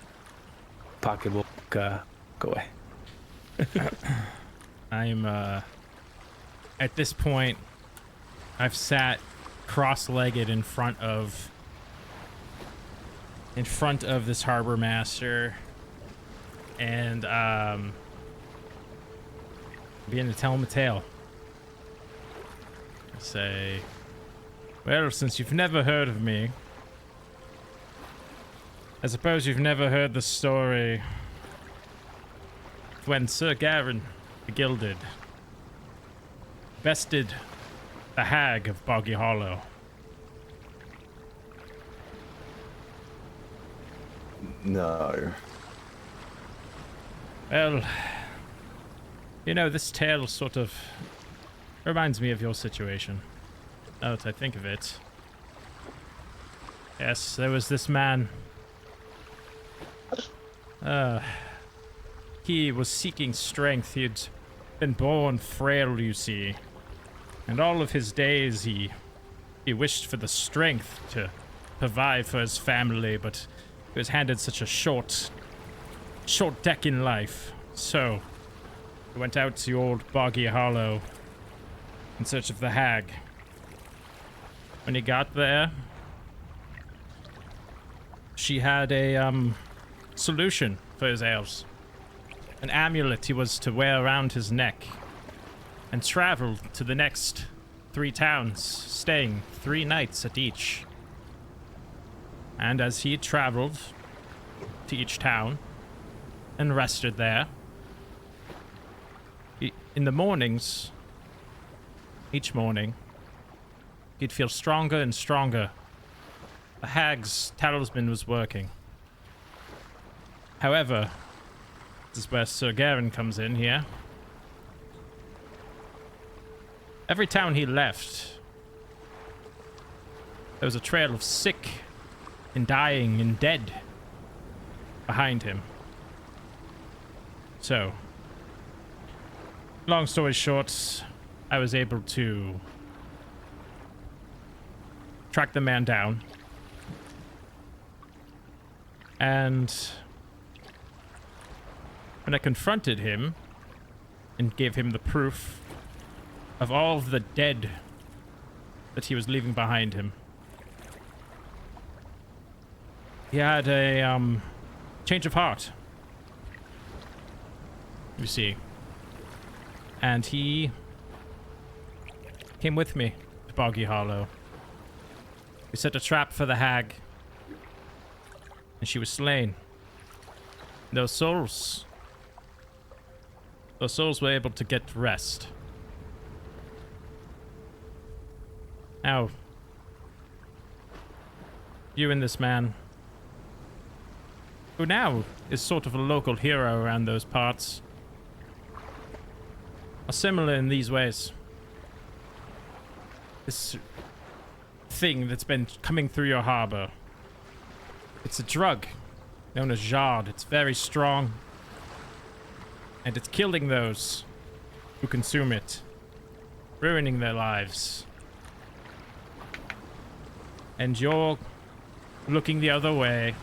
Speaker 4: Pocketbook, go away.
Speaker 3: I'm at this point I've sat cross-legged in front of this harbor master and begin to tell him a tale. I say, well, since you've never heard of me, I suppose you've never heard the story of when Sir Garen the Gilded bested the hag of Boggy Hollow.
Speaker 1: No.
Speaker 3: Well, you know, this tale sort of reminds me of your situation. Now that I think of it. Yes, there was this man. He was seeking strength. He'd been born frail, you see. And all of his days he wished for the strength to provide for his family, but he was handed such a short deck in life. So he went out to old Boggy Hollow in search of the hag. When he got there, she had a solution for his ails. An amulet he was to wear around his neck and travel to the next 3 towns, staying 3 nights at each. And as he traveled to each town and rested there, in the mornings, each morning, he'd feel stronger and stronger. The hag's talisman was working. However, this is where Sir Garen comes in here. Every town he left, there was a trail of sick and dying and dead behind him. So, long story short, I was able to track the man down. And when I confronted him and gave him the proof of all of the dead that he was leaving behind him, he had a change of heart, you see, and he came with me to Boggy Hollow. We set a trap for the hag, and she was slain. Those souls were able to get rest. Now, you and this man, who now is sort of a local hero around those parts, are similar in these ways. This thing that's been coming through your harbor, it's a drug known as Jard. It's very strong, and it's killing those who consume it, ruining their lives. And you're looking the other way.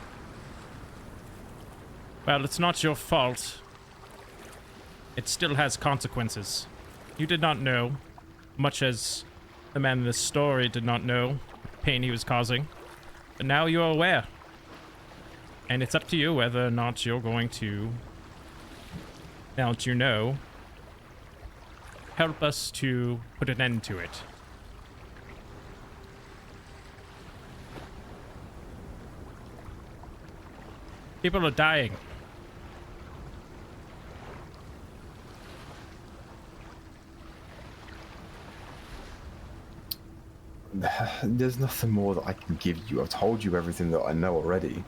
Speaker 3: Well, it's not your fault. It still has consequences. You did not know, much as the man in this story did not know the pain he was causing. But now you're aware. And it's up to you whether or not you're going to, now that you know, help us to put an end to it. People are dying.
Speaker 1: There's nothing more that I can give you. I've told you everything that I know already.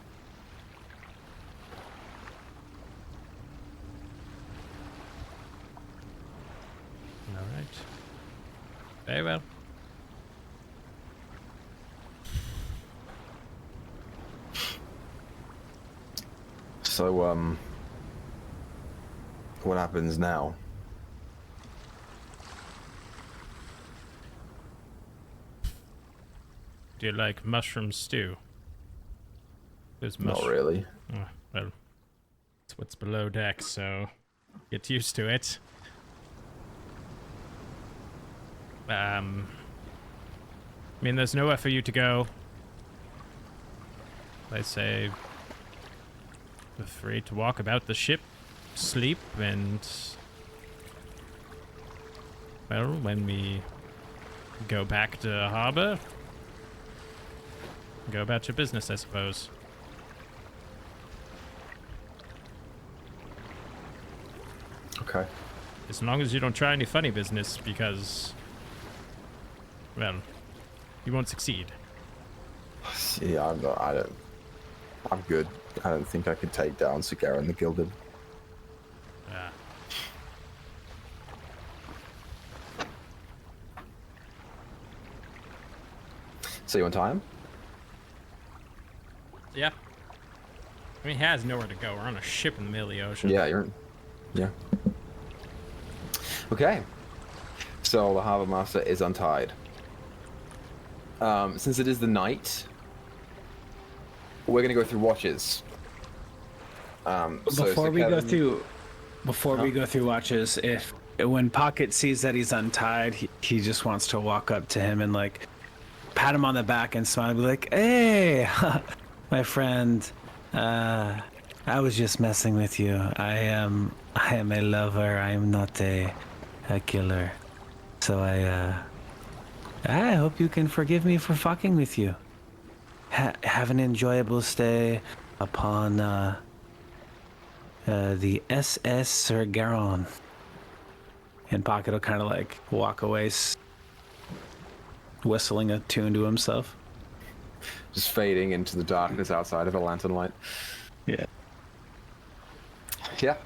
Speaker 3: All right. Very well.
Speaker 1: So, what happens now?
Speaker 3: Do you like mushroom stew? There's
Speaker 1: Not really.
Speaker 3: Oh, well, it's what's below deck, so get used to it. I mean, there's nowhere for you to go. I say, feel free to walk about the ship, sleep, and well, when we go back to harbor, go about your business, I suppose.
Speaker 1: Okay.
Speaker 3: As long as you don't try any funny business, because, well, you won't succeed.
Speaker 1: Yeah, I'm good. I don't think I could take down Sagara and the Gilded.
Speaker 3: Yeah.
Speaker 1: So you want time?
Speaker 3: Yeah. I mean, he has nowhere to go. We're on a ship in the middle of the ocean.
Speaker 1: Yeah, yeah. Okay. So the Harbor Master is untied. Since it is the night, we're gonna go through watches.
Speaker 4: Before we go through watches, when Pocket sees that he's untied, he just wants to walk up to him and like pat him on the back and smile and be like, "Hey, my friend, I was just messing with you. I am a lover. I am not a killer. So I hope you can forgive me for fucking with you. Have an enjoyable stay upon the SS Sir Garon. And Pocket will kind of like walk away, whistling a tune to himself.
Speaker 1: Just fading into the darkness outside of a lantern light.
Speaker 4: Yeah.
Speaker 1: Yeah.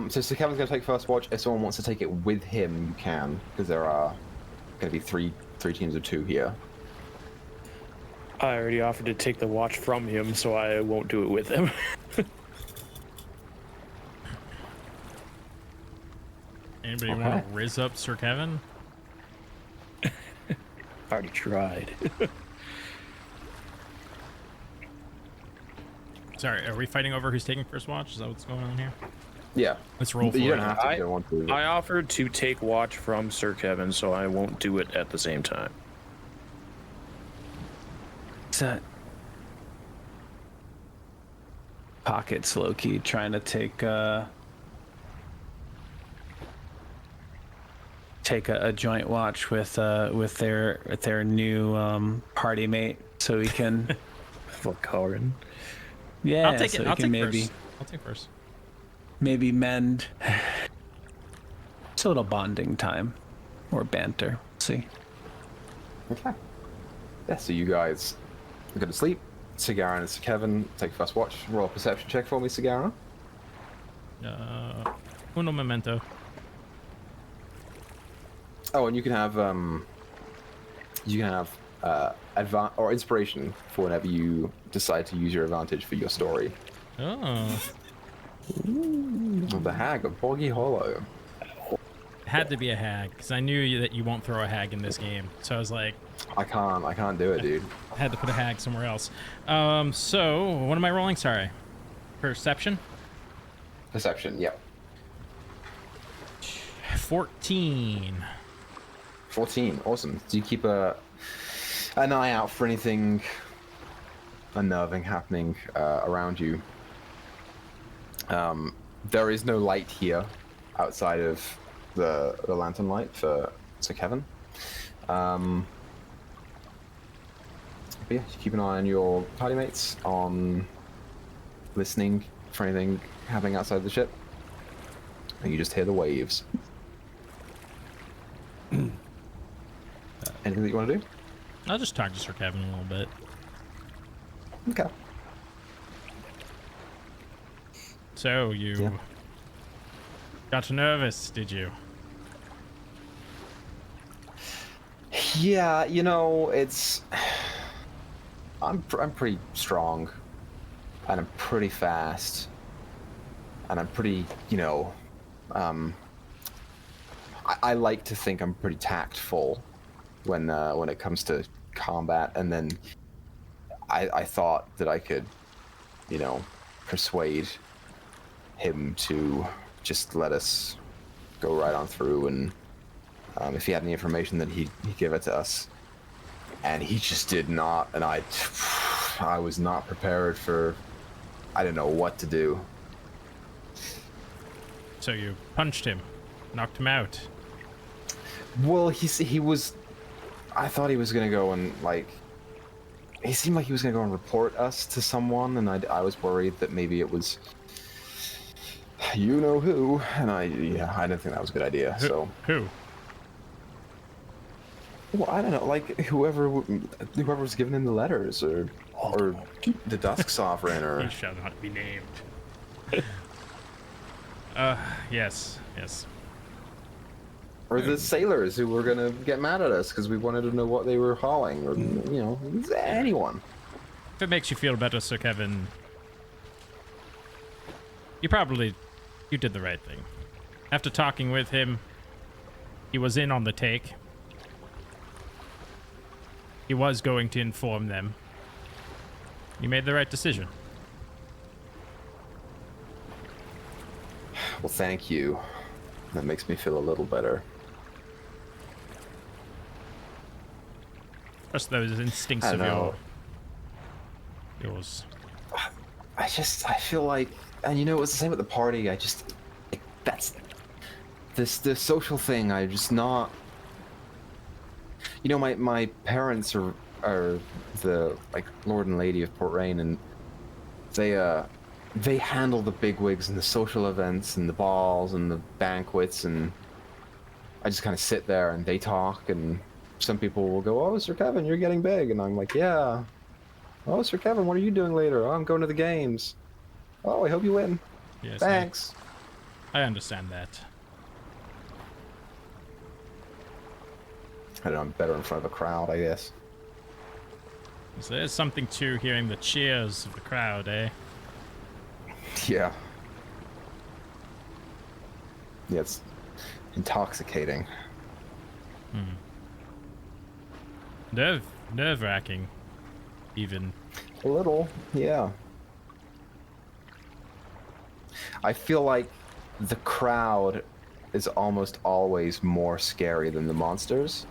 Speaker 1: So Sir Kevin's going to take first watch. If someone wants to take it with him, you can, because there are going to be three teams of 2 here.
Speaker 2: I already offered to take the watch from him, so I won't do it with him.
Speaker 3: Anybody want to riz up Sir Kevin?
Speaker 2: Already tried.
Speaker 3: Sorry, are we fighting over who's taking first watch? Is that what's going on here?
Speaker 1: Yeah.
Speaker 3: Let's roll for
Speaker 1: You
Speaker 3: it.
Speaker 1: don't have to. You don't want to.
Speaker 2: I offered to take watch from Sir Kevin, so I won't do it at the same time.
Speaker 4: Pocket's low-key trying to take a joint watch with their new party mate, so he can.
Speaker 2: For Corin.
Speaker 4: Yeah,
Speaker 3: I'll take
Speaker 4: so
Speaker 3: it.
Speaker 4: he
Speaker 3: I'll
Speaker 4: can
Speaker 3: take
Speaker 4: maybe
Speaker 3: first. I'll take first.
Speaker 4: maybe mend. It's a little bonding time, or banter. See.
Speaker 1: Okay. Yeah, so you guys go to sleep. Cigarra and Sir Kevin take first watch. Roll a perception check for me, Cigarra.
Speaker 3: Uno memento.
Speaker 1: Oh, and you can have or inspiration for whenever you decide to use your advantage for your story.
Speaker 3: Oh.
Speaker 1: The Hag of Boggy Hollow.
Speaker 3: Had to be a hag, because I knew that you won't throw a hag in this game. So I was like,
Speaker 1: I can't do it, dude.
Speaker 3: I had to put a hag somewhere else. So what am I rolling? Sorry. Perception?
Speaker 1: Perception, yep.
Speaker 3: 14.
Speaker 1: 14, awesome. Do you keep an eye out for anything unnerving happening around you? There is no light here outside of the lantern light for Sir Kevin. But yeah, keep an eye on your party mates, on listening for anything happening outside the ship. And you just hear the waves. Anything that you want to do?
Speaker 3: I'll just talk to Sir Kevin a little bit.
Speaker 1: Okay.
Speaker 3: So you got nervous, did you?
Speaker 1: Yeah, I'm pretty strong, and I'm pretty fast, and I'm pretty, I like to think I'm pretty tactful when it comes to combat, and then I thought that I could, persuade him to just let us go right on through, and if he had any information, then he'd give it to us. And he just did not, and I was not prepared for. I didn't know what to do.
Speaker 3: So you punched him, knocked him out.
Speaker 1: Well, he was. I thought he was gonna go and he seemed like he was gonna go and report us to someone, and I was worried that maybe it was you know who, and I didn't think that was a good idea.
Speaker 3: Who? Who?
Speaker 1: Well, I don't know, whoever was giving him the letters, or the Dusk Sovereign, or
Speaker 3: He shall not be named. Yes.
Speaker 1: or the sailors who were gonna get mad at us because we wanted to know what they were hauling, or anyone.
Speaker 3: If it makes you feel better, Sir Kevin, you did the right thing. After talking with him, he was in on the take. He was going to inform them. You made the right decision.
Speaker 1: Well, thank you. That makes me feel a little better.
Speaker 3: Trust those instincts
Speaker 1: I
Speaker 3: of
Speaker 1: don't know.
Speaker 3: yours.
Speaker 1: I feel like, and it was the same at the party. That's the social thing. I'm just not. You know, my parents are the like Lord and Lady of Port Rain, and they handle the bigwigs and the social events and the balls and the banquets, and I just kind of sit there and they talk, and some people will go, "Oh, Sir Kevin, you're getting big," and I'm like, "Yeah." "Oh, Sir Kevin, what are you doing later?" "Oh, I'm going to the games." "Oh, I hope you win."
Speaker 3: Yes,
Speaker 1: "Thanks."
Speaker 3: I understand that.
Speaker 1: I don't know, I'm better in front of a crowd, I guess.
Speaker 3: So there's something to hearing the cheers of the crowd, eh?
Speaker 1: Yeah. Yeah, it's intoxicating.
Speaker 3: Nerve-wracking, even.
Speaker 1: A little, yeah. I feel like the crowd is almost always more scary than the monsters.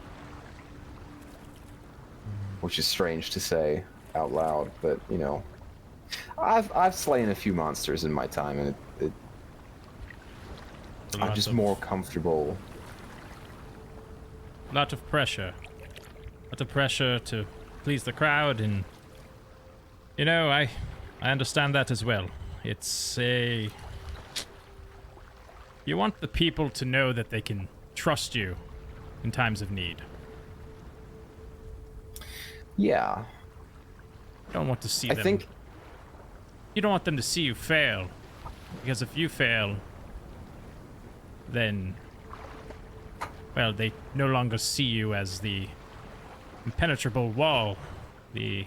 Speaker 1: Which is strange to say out loud, but you know, I've slain a few monsters in my time, and I'm just more comfortable.
Speaker 3: Lot of pressure. Lot of pressure to please the crowd, and you know, I understand that as well. It's a you want the people to know that they can trust you in times of need.
Speaker 1: Yeah.
Speaker 3: You don't want to see
Speaker 1: I
Speaker 3: them.
Speaker 1: think
Speaker 3: You don't want them to see you fail, because if you fail, then, well, they no longer see you as the impenetrable wall, the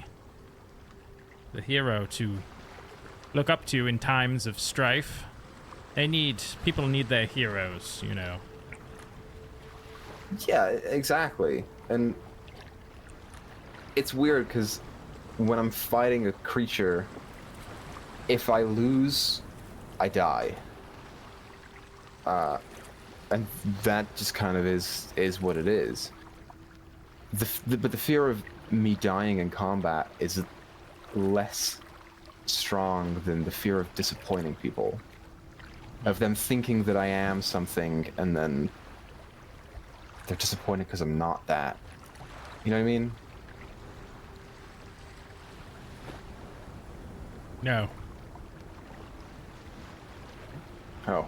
Speaker 3: hero to look up to in times of strife. People need their heroes, you know.
Speaker 1: Yeah, exactly. And it's weird because when I'm fighting a creature, if I lose, I die. And that just kind of is what it is. But the fear of me dying in combat is less strong than the fear of disappointing people. Of them thinking that I am something, and then they're disappointed because I'm not that. You know what I mean?
Speaker 3: No.
Speaker 1: Oh.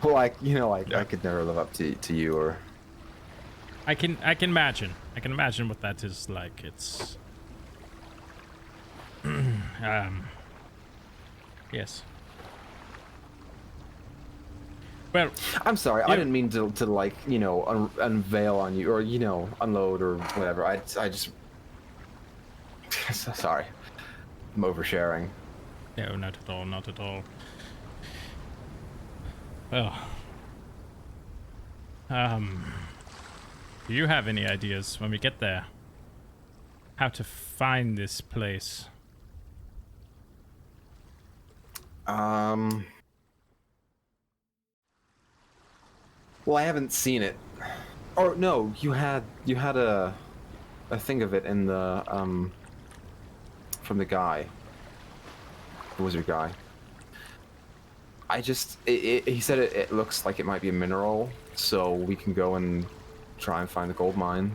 Speaker 1: Well, I could never live up to you, or...
Speaker 3: I can imagine. I can imagine what that is like. It's yes. Well,
Speaker 1: I'm sorry, I didn't mean to like, you know, unveil on you, or, you know, unload or whatever. I just... Sorry. I'm oversharing.
Speaker 3: no, not at all, not at all. Well, do you have any ideas when we get there? How to find this place?
Speaker 1: Well, I haven't seen it. Or no, you had a thing of it in the from the guy, the wizard guy. I just he said it looks like it might be a mineral, so we can go and try and find the gold mine.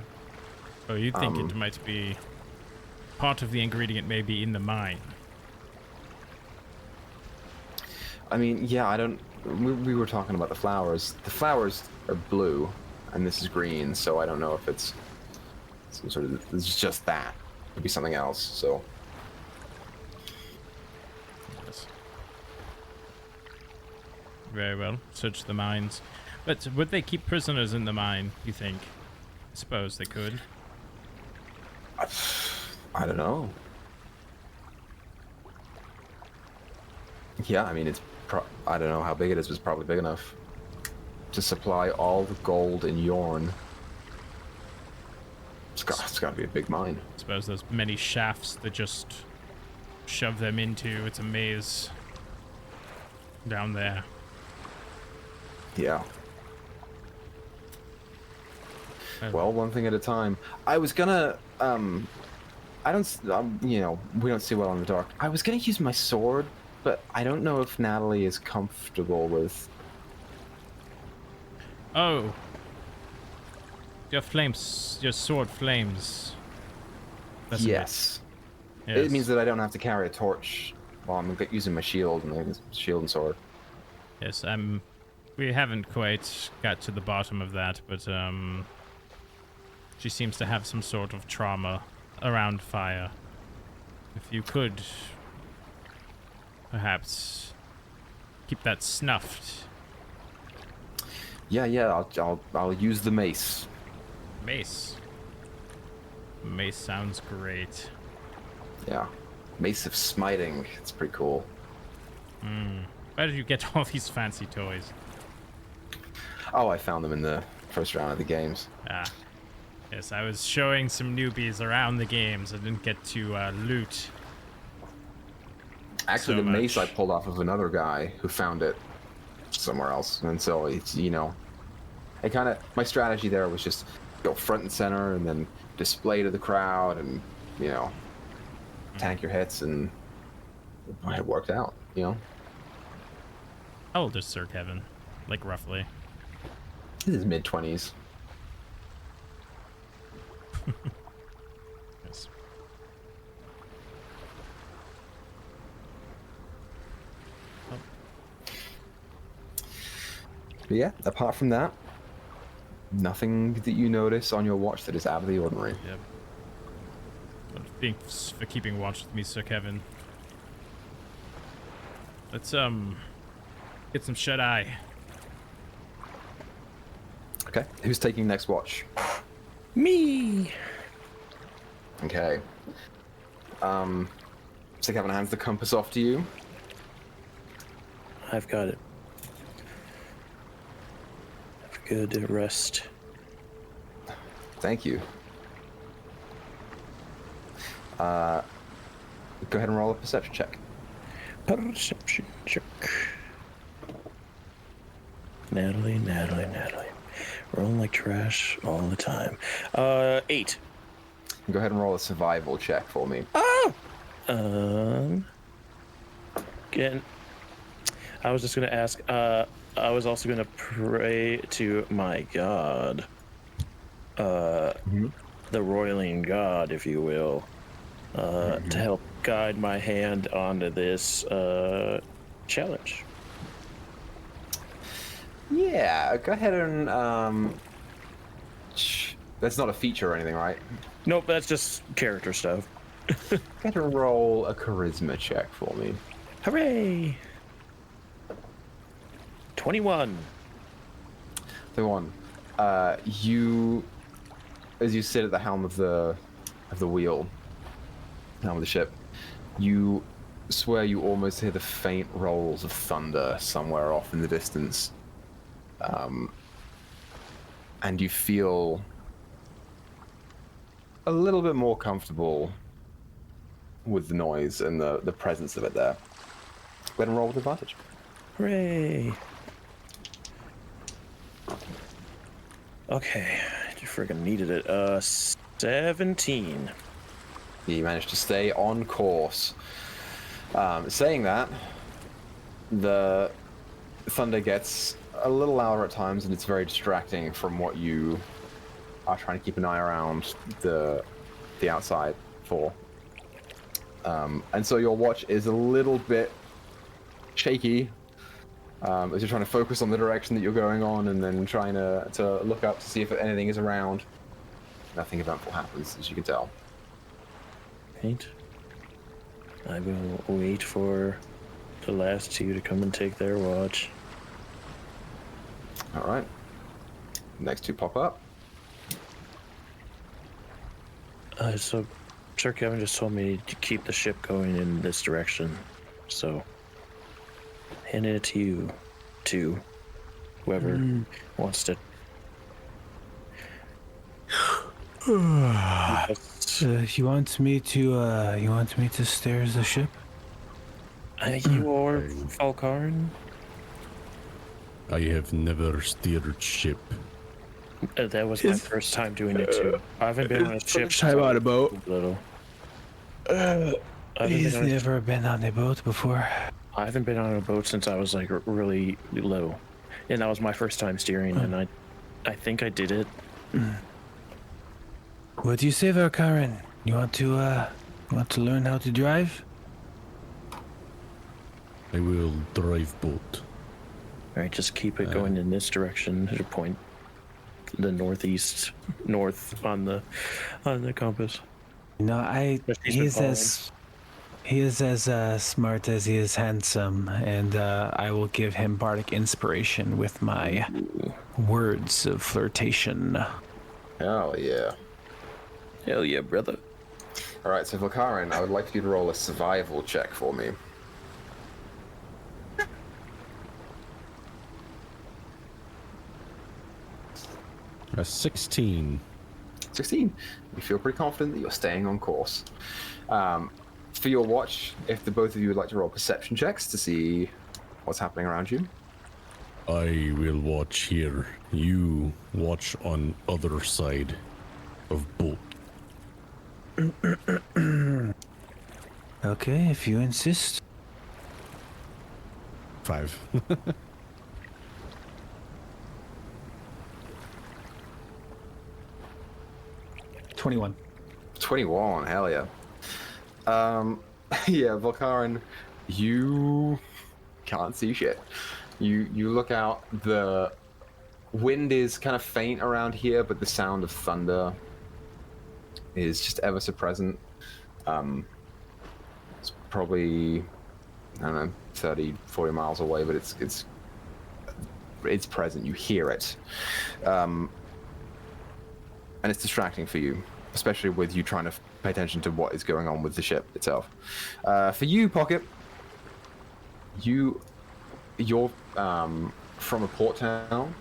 Speaker 3: Oh, you think it might be part of the ingredient, maybe in the mine?
Speaker 1: I mean, yeah, I don't. We were talking about the flowers. The flowers are blue, and this is green, so I don't know if it's some sort of. It's just that. It could be something else. So.
Speaker 3: Yes. Very well. Search the mines. But would they keep prisoners in the mine, you think? I suppose they could.
Speaker 1: I don't know. Yeah, I mean, it's. I don't know how big it is, but it's probably big enough to supply all the gold in Yorne. It's got to be a big mine.
Speaker 3: I suppose there's many shafts that just shove them into. It's a maze down there.
Speaker 1: Yeah. Well, one thing at a time. I was gonna, I don't, you know, we don't see well in the dark. I was gonna use my sword, but I don't know if Natalie is comfortable with.
Speaker 3: Oh. Your flames, your sword flames. Doesn't it?
Speaker 1: Yes.
Speaker 3: Yes.
Speaker 1: It means that I don't have to carry a torch while I'm using my shield and sword.
Speaker 3: Yes, we haven't quite got to the bottom of that, but she seems to have some sort of trauma around fire. If you could perhaps keep that snuffed.
Speaker 1: Yeah, I'll use the mace.
Speaker 3: Mace. Mace sounds great.
Speaker 1: Yeah. Mace of Smiting. It's pretty cool.
Speaker 3: Where did you get all these fancy toys?
Speaker 1: Oh, I found them in the first round of the games.
Speaker 3: Ah. Yes, I was showing some newbies around the games. I didn't get to loot.
Speaker 1: Actually,
Speaker 3: So
Speaker 1: the mace I
Speaker 3: much.
Speaker 1: pulled off of another guy who found it somewhere else. And so it's, my strategy there was just go front and center and then display to the crowd and, tank your hits, and it worked out,
Speaker 3: How old is Sir Kevin? Like, roughly.
Speaker 1: This is mid-20s.
Speaker 3: Yes.
Speaker 1: But yeah, apart from that, nothing that you notice on your watch that is out of the ordinary.
Speaker 3: Yep. Well, thanks for keeping watch with me, Sir Kevin. Let's get some shut eye.
Speaker 1: Okay, who's taking next watch?
Speaker 2: Me.
Speaker 1: Okay. So Kevin hands the compass off to you.
Speaker 2: I've got it. Have a good rest.
Speaker 1: Thank you. Go ahead and roll a perception check.
Speaker 2: Perception check. Natalie. Rolling like trash all the time. 8.
Speaker 1: Go ahead and roll a survival check for me.
Speaker 2: Again, I was just gonna ask. I was also gonna pray to my god, the roiling god, if you will, to help guide my hand onto this challenge.
Speaker 1: Yeah, go ahead and that's not a feature or anything, right?
Speaker 2: Nope, that's just character stuff.
Speaker 1: Go ahead and roll a charisma check for me.
Speaker 2: Hooray! 21.
Speaker 1: The one, you, as you sit at the helm of the ship, you swear you almost hear the faint rolls of thunder somewhere off in the distance, and you feel a little bit more comfortable with the noise and the presence of it there. Go ahead and roll with advantage.
Speaker 2: Hooray! Okay, you friggin' needed it. 17.
Speaker 1: You managed to stay on course. Saying that, the thunder gets a little louder at times, and it's very distracting from what you are trying to keep an eye around the outside for. And so your watch is a little bit shaky as you're trying to focus on the direction that you're going on, and then trying to look up to see if anything is around. Nothing eventful happens, as you can tell.
Speaker 2: Right. I will wait for the last two to come and take their watch.
Speaker 1: All right. Next two pop up.
Speaker 2: So, Sir Kevin just told me to keep the ship going in this direction. So, handing it to you, to whoever wants to.
Speaker 4: You want me to steer the ship?
Speaker 2: You or Falcarn?
Speaker 5: I have never steered ship.
Speaker 2: That was my first time doing it too. I haven't been on a ship.
Speaker 4: Time on a boat.
Speaker 2: Little.
Speaker 4: He's never been on a boat before.
Speaker 2: I haven't been on a boat since I was like really little, and that was my first time steering, and I think I did it.
Speaker 4: What do you say, Valkarin? You want to learn how to drive?
Speaker 5: I will drive boat.
Speaker 2: All right, just keep it going in this direction. To point the north on the compass.
Speaker 4: No,
Speaker 2: Especially
Speaker 4: he is as smart as he is handsome, and I will give him bardic inspiration with my words of flirtation.
Speaker 1: Hell yeah.
Speaker 2: Hell yeah, brother.
Speaker 1: All right, so Valkarin, I would like you to roll a survival check for me.
Speaker 5: A 16.
Speaker 1: 16. You feel pretty confident that you're staying on course. For your watch, if the both of you would like to roll perception checks to see what's happening around you.
Speaker 5: I will watch here. You watch on other side of boat.
Speaker 4: Okay, if you insist.
Speaker 5: 5.
Speaker 4: 21.
Speaker 1: 21, hell yeah. Yeah, Valkarin, you can't see shit. You look out, the wind is kind of faint around here, but the sound of thunder is just ever so present. It's probably, I don't know, 30, 40 miles away, but it's present. You hear it. And it's distracting for you, especially with you trying to pay attention to what is going on with the ship itself. For you, Pocket, you're from a port town.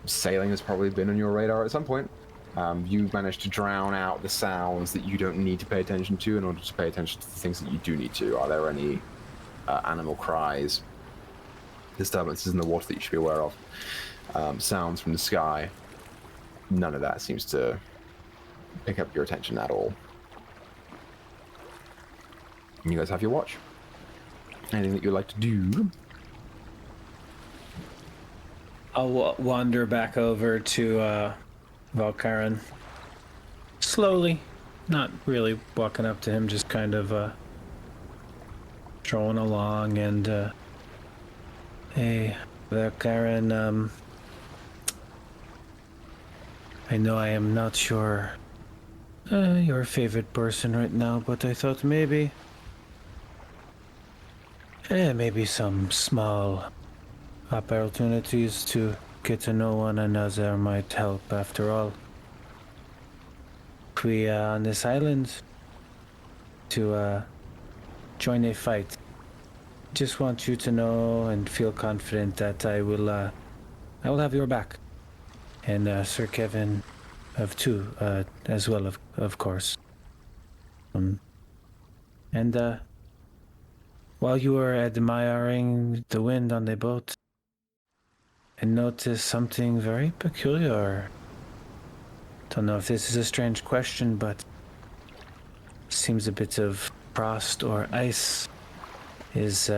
Speaker 1: Sailing has probably been on your radar at some point. You managed to drown out the sounds that you don't need to pay attention to in order to pay attention to the things that you do need to. Are there any animal cries, disturbances in the water that you should be aware of? Sounds from the sky? None of that seems to pick up your attention at all. And you guys have your watch. Anything that you'd like to do?
Speaker 4: I'll wander back over to Valkarin. Slowly. Not really walking up to him, just kind of strolling along and hey, Valkarin, I know I am not your favorite person right now, but I thought maybe some small opportunities to get to know one another might help after all. We on this island to join a fight. Just want you to know and feel confident that I will have your back. And Sir Kevin have too, as well, of course. And while you were admiring the wind on the boat, I noticed something very peculiar. Don't know if this is a strange question, but seems a bit of frost or ice is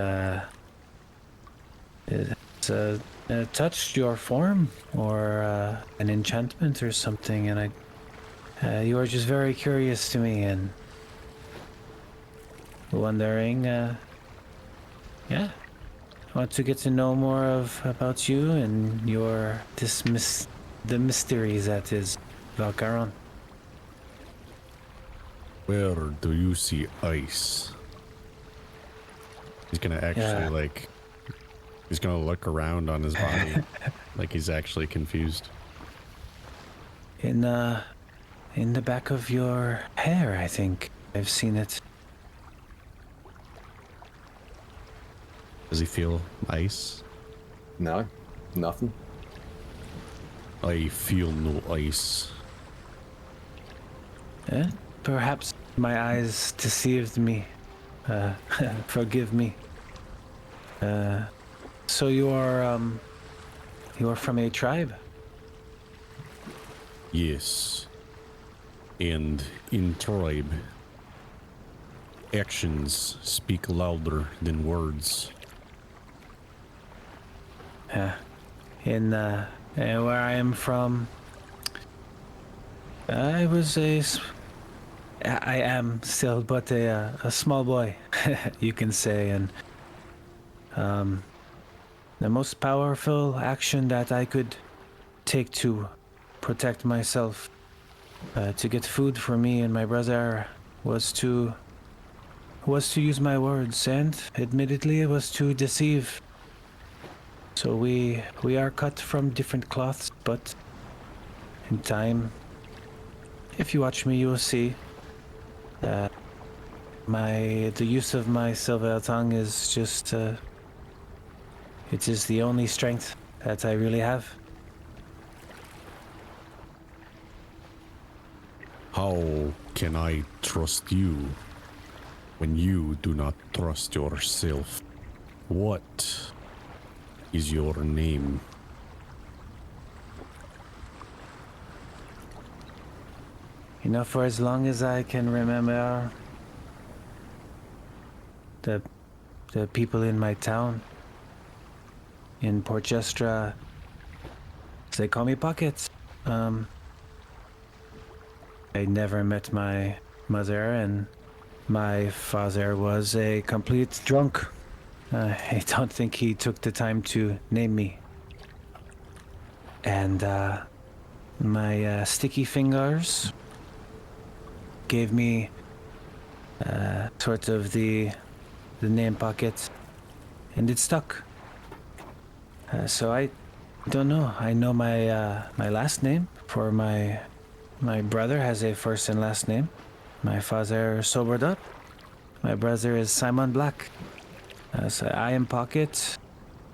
Speaker 4: touched your form, or an enchantment or something, and you are just very curious to me and wondering, I want to get to know more about you and the mysteries that is Valkarin.
Speaker 5: Where do you see ice? He's gonna actually he's gonna look around on his body like he's actually confused.
Speaker 4: In the back of your hair, I think. I've seen it.
Speaker 5: Does he feel ice?
Speaker 1: No, nothing.
Speaker 5: I feel no ice.
Speaker 4: Perhaps my eyes deceived me. Forgive me. So you are from a tribe?
Speaker 5: Yes. And in tribe, actions speak louder than words.
Speaker 4: In where I am from, I am still but a small boy, you can say, and the most powerful action that I could take to protect myself, to get food for me and my brother, was to use my words, and admittedly, it was to deceive. So we are cut from different cloths, but in time, if you watch me, you will see that the use of my silver tongue is just it is the only strength that I really have.
Speaker 5: How can I trust you when you do not trust yourself? What is your name?
Speaker 4: You know, for as long as I can remember, the people in my town, in Porchestra, they call me Pocket. I never met my mother, and my father was a complete drunk. I don't think he took the time to name me. And my sticky fingers gave me sort of the name Pocket, and it stuck. So I don't know. I know my last name, for my brother has a first and last name. My father sobered up. My brother is Simon Black. So I am Pocket.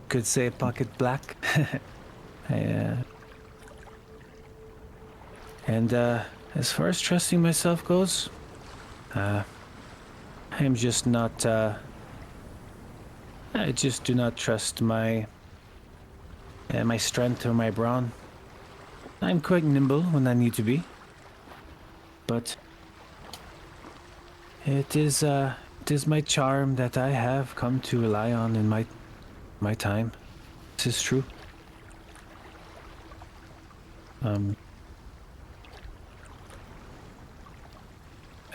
Speaker 4: Could say Pocket Black. And as far as trusting myself goes, I am just not. I just do not trust my strength or my brawn. I'm quite nimble when I need to be, but it is my charm that I have come to rely on in my time. This is true.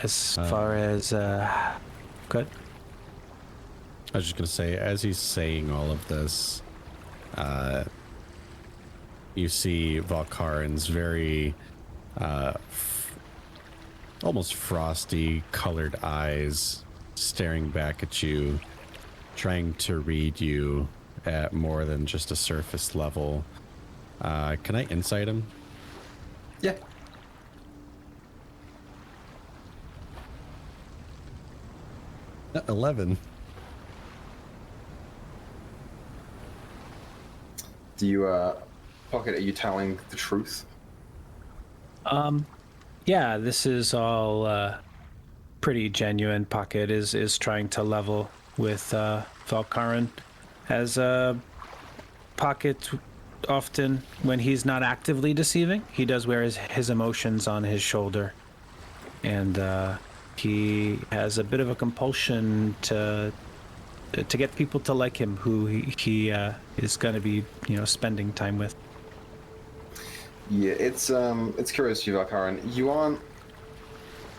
Speaker 4: As far as good.
Speaker 5: I was just gonna say, as he's saying all of this, you see Valkarin's very almost frosty colored eyes staring back at you, trying to read you at more than just a surface level. Can I insight him?
Speaker 1: Yeah.
Speaker 5: At 11.
Speaker 1: Do you, Pocket, are you telling the truth?
Speaker 4: Yeah, this is all pretty genuine. Pocket is trying to level with Valkarin, as Pocket often, when he's not actively deceiving, he does wear his emotions on his shoulder, and he has a bit of a compulsion to get people to like him, who he is going to be, spending time with.
Speaker 1: Yeah, it's curious, you, Valkarin. You aren't,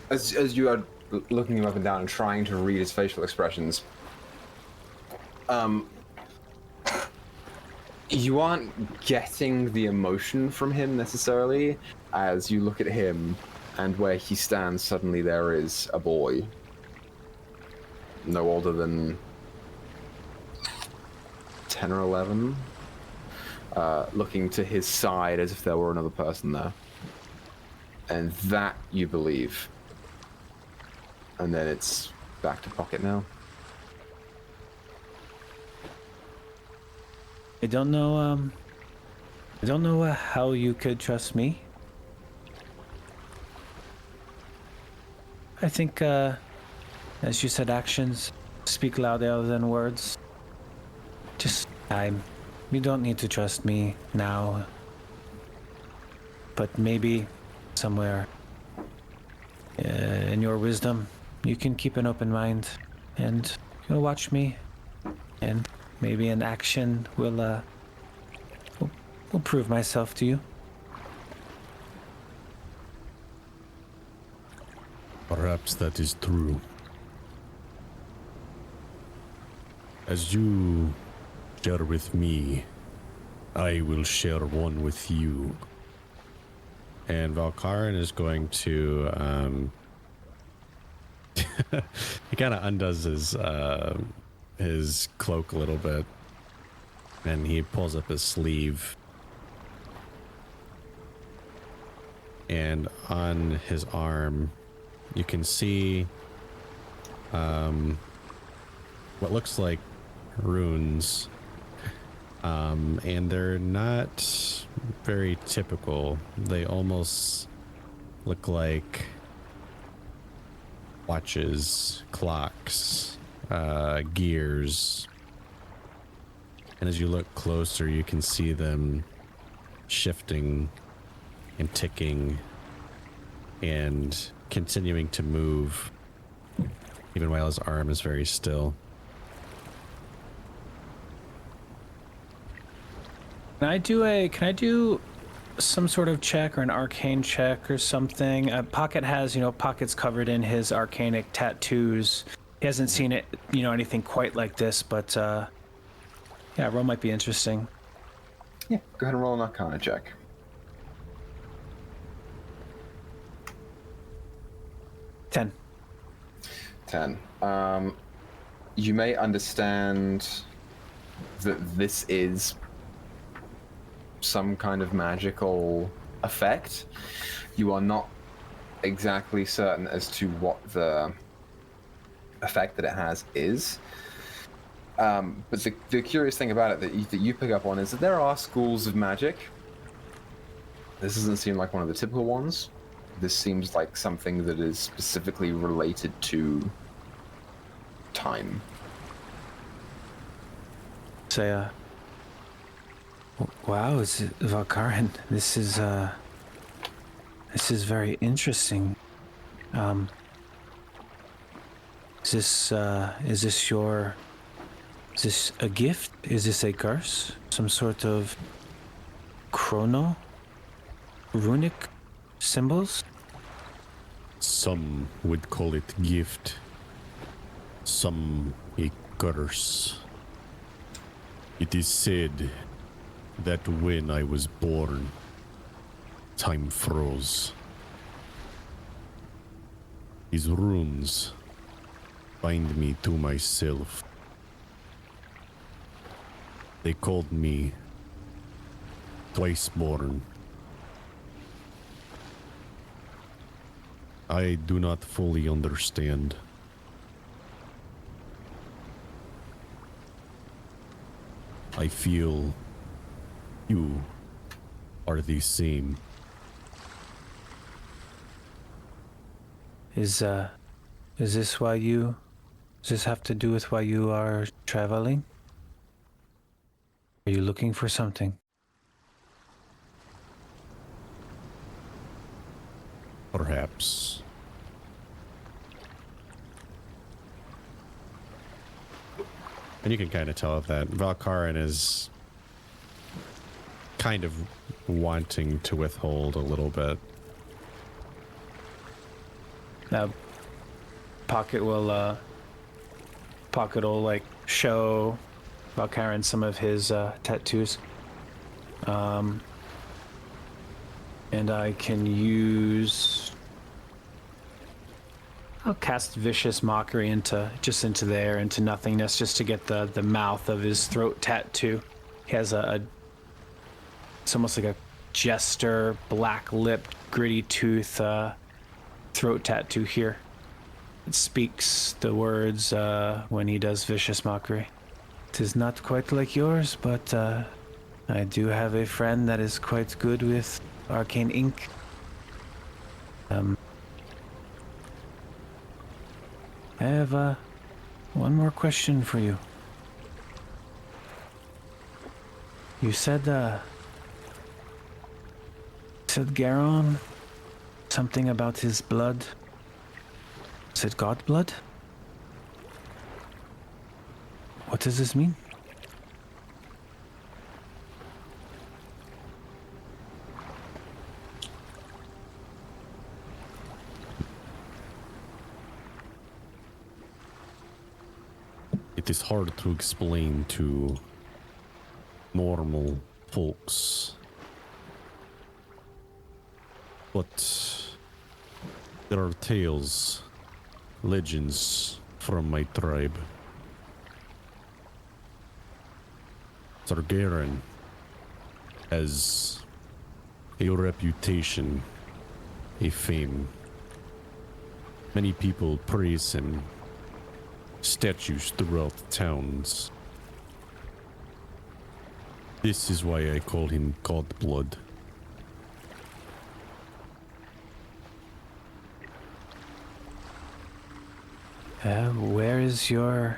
Speaker 1: as you are looking him up and down and trying to read his facial expressions. You aren't getting the emotion from him necessarily. As you look at him, and where he stands, suddenly there is a boy, no older than 10 or 11. Looking to his side as if there were another person there. And that you believe. And then it's back to Pocket now.
Speaker 4: I don't know how you could trust me. I think, as you said, actions speak louder than words. Just time. You don't need to trust me now. But maybe somewhere in your wisdom, you can keep an open mind and watch me, and maybe an action will prove myself to you.
Speaker 5: Perhaps that is true. As you share with me, I will share one with you. And Valkarin is going to he kind of undoes his cloak a little bit, and he pulls up his sleeve, and on his arm you can see what looks like runes, and they're not very typical. They almost look like watches, clocks, gears. And as you look closer, you can see them shifting and ticking and continuing to move, even while his arm is very still.
Speaker 4: Can I do some sort of check or an arcane check or something? Pocket has, Pocket's covered in his arcanic tattoos. He hasn't seen it, anything quite like this, but yeah, roll might be interesting.
Speaker 1: Yeah, go ahead and roll an Arcana check.
Speaker 4: 10.
Speaker 1: 10. You may understand that this is some kind of magical effect. You are not exactly certain as to what the effect that it has is. But the curious thing about it that you pick up on is that there are schools of magic. This doesn't seem like one of the typical ones. This seems like something that is specifically related to time.
Speaker 4: Say, wow, Valkarin, this is very interesting. Is this a gift? Is this a curse? Some sort of runic symbols?
Speaker 5: Some would call it gift, some a curse. It is said that when I was born, time froze. These runes bind me to myself. They called me twice born. I do not fully understand. I feel you are the same.
Speaker 4: Does this have to do with why you are traveling? Are you looking for something?
Speaker 5: Perhaps. And you can kind of tell that Valkarin is kind of wanting to withhold a little bit.
Speaker 4: Now, Pocket will like show Valkarin some of his tattoos. And I can use... I'll cast Vicious Mockery into there, into nothingness, just to get the mouth of his throat tattoo. He has it's almost like a jester, black-lipped, gritty-tooth throat tattoo here. It speaks the words when he does Vicious Mockery. It is not quite like yours, but I do have a friend that is quite good with arcane ink. I have one more question for you. You said Garon, something about his blood. Is it god blood? What does this mean?
Speaker 5: hard to explain to normal folks. But there are tales, legends from my tribe. Sargeran has a reputation, a fame. Many people praise him. Statues throughout the towns. This is why I call him Godblood.
Speaker 4: Where is your...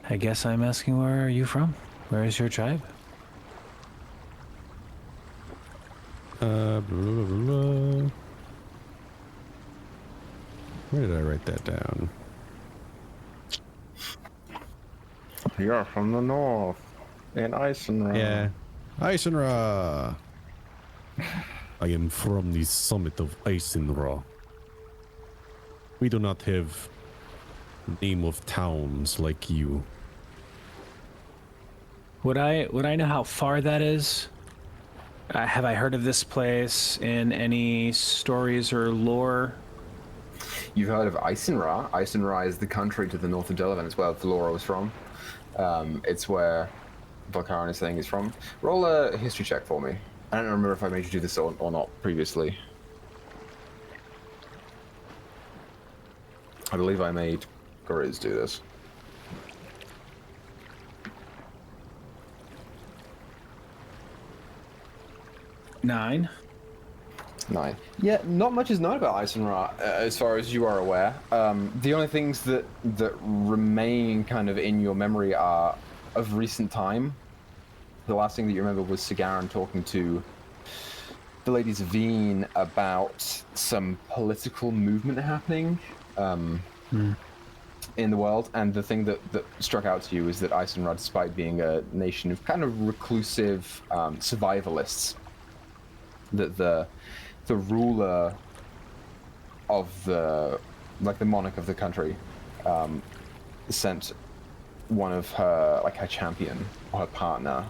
Speaker 4: I guess I'm asking, where are you from? Where is your tribe?
Speaker 5: Blah, blah, blah. Where did I write that down?
Speaker 6: You're from the north, in Eisenra.
Speaker 5: Yeah. Eisenra! I am from the summit of Eisenra. We do not have name of towns like you.
Speaker 4: Would I know how far that is? Have I heard of this place in any stories or lore?
Speaker 1: You've heard of Eisenra. Eisenra is the country to the north of Delavan. It's where Valora was from. It's where Valkaran is saying he's from. Roll a history check for me. I don't remember if I made you do this or not previously. I believe I made Grizz do this.
Speaker 4: Nine.
Speaker 1: 9. Yeah, not much is known about Eisenra, as far as you are aware. The only things that remain kind of in your memory are of recent time. The last thing that you remember was Sigaran talking to the ladies of Veen about some political movement happening in the world, and the thing that struck out to you is that Eisenra, despite being a nation of kind of reclusive survivalists, that the ruler of the monarch of the country sent one of her champion or her partner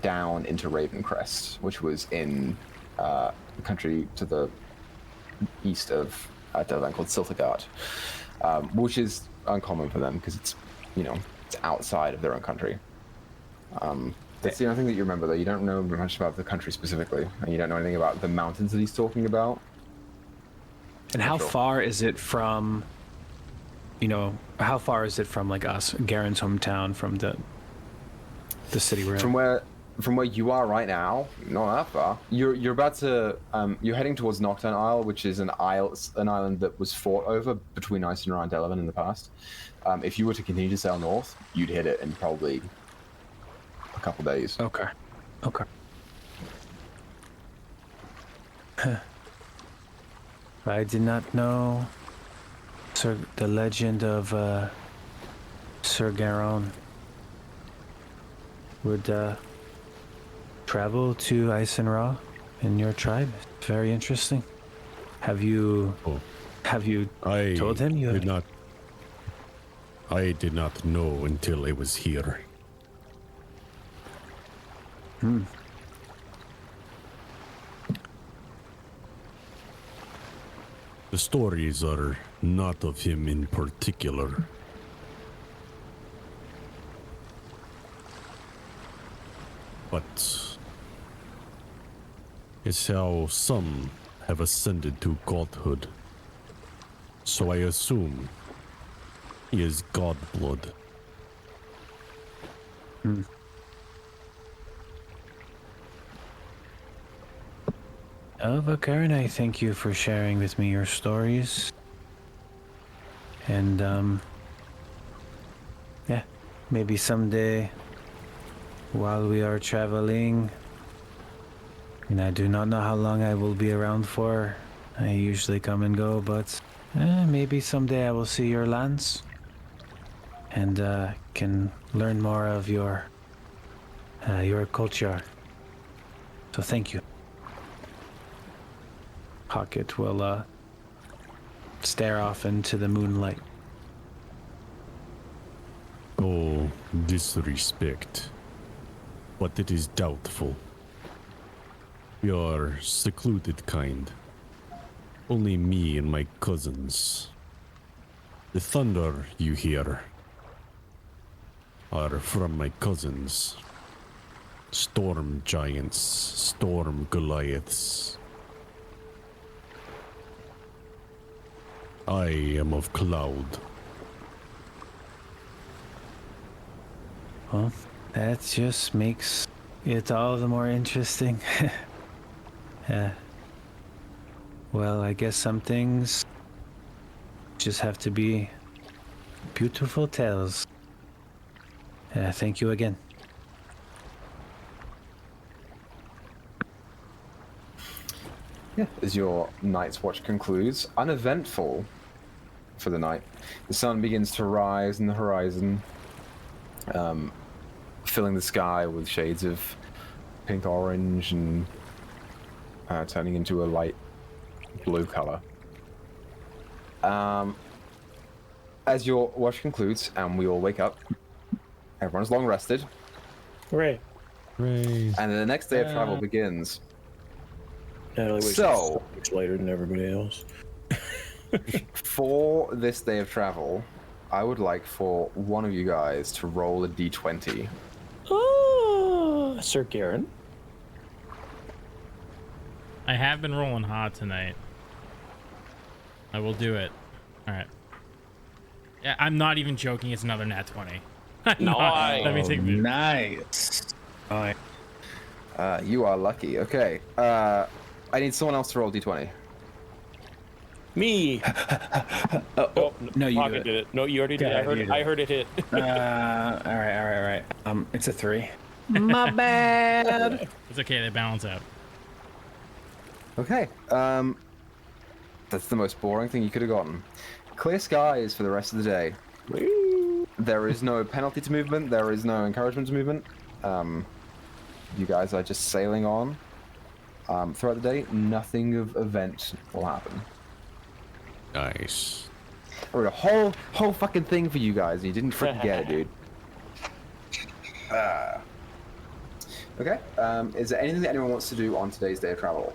Speaker 1: down into Ravencrest, which was in the country to the east of Delavan called Siltergard, which is uncommon for them because it's outside of their own country. That's the only thing that you remember, though. You don't know much about the country specifically, and you don't know anything about the mountains that he's talking about.
Speaker 4: And how far is it from, how far is it from us, Garen's hometown, from the city we're in?
Speaker 1: From where you are right now, not that far. You're about to you're heading towards Nocturne Isle, which is an island that was fought over between Eisenra and Delavan in the past. If you were to continue to sail north, you'd hit it in probably a couple days.
Speaker 4: Okay. I did not know the legend of Sir Garon would travel to Eisenra in your tribe. It's very interesting. Have you told him you
Speaker 5: did not? I did not know until I was here. The stories are not of him in particular. But it's how some have ascended to godhood. So I assume he is Godblood.
Speaker 4: Karen, I thank you for sharing with me your stories. And, maybe someday, while we are traveling, and I do not know how long I will be around for. I usually come and go, but maybe someday I will see your lands and can learn more of your culture. So thank you. Pocket will stare off into the moonlight.
Speaker 5: disrespect, but it is doubtful. We are secluded kind. Only me and my cousins. The thunder you hear are from my cousins. Storm giants, storm Goliaths. I am of cloud.
Speaker 4: Well, that just makes it all the more interesting. Well, I guess some things just have to be beautiful tales. Thank you again.
Speaker 1: Yeah. As your night's watch concludes, uneventful for the night, the sun begins to rise in the horizon, filling the sky with shades of pink, orange, and turning into a light blue color. As your watch concludes and we all wake up, everyone's long rested,
Speaker 2: Hooray.
Speaker 5: Hooray.
Speaker 1: and then the next day of travel begins.
Speaker 2: Natalie wakes
Speaker 1: So-
Speaker 2: up much later than everybody else.
Speaker 1: For this day of travel, I would like for one of you guys to roll a d20.
Speaker 2: Oh, Sir Garen.
Speaker 3: I have been rolling hot tonight. I will do it. All right. Yeah, I'm not even joking. It's another nat 20.
Speaker 2: Nice.
Speaker 3: Let me take a minute.
Speaker 4: Nice. Alright.
Speaker 1: You are lucky. Okay. I need someone else to roll d20.
Speaker 2: Me.
Speaker 4: No, you do
Speaker 2: Pocket
Speaker 4: it.
Speaker 2: did it. No, you already did.
Speaker 4: Yeah,
Speaker 2: I heard
Speaker 4: you
Speaker 2: it.
Speaker 4: did.
Speaker 2: I heard it hit.
Speaker 4: Alright. It's a 3.
Speaker 1: My bad.
Speaker 3: It's okay. They balance out.
Speaker 1: Okay. That's the most boring thing you could have gotten. Clear skies for the rest of the day. There is no penalty to movement. There is no encouragement to movement. You guys are just sailing on. Throughout the day, nothing of event will happen.
Speaker 5: Nice.
Speaker 1: I wrote a whole fucking thing for you guys, and you didn't freaking get it, dude. Okay. Is there anything that anyone wants to do on today's day of travel?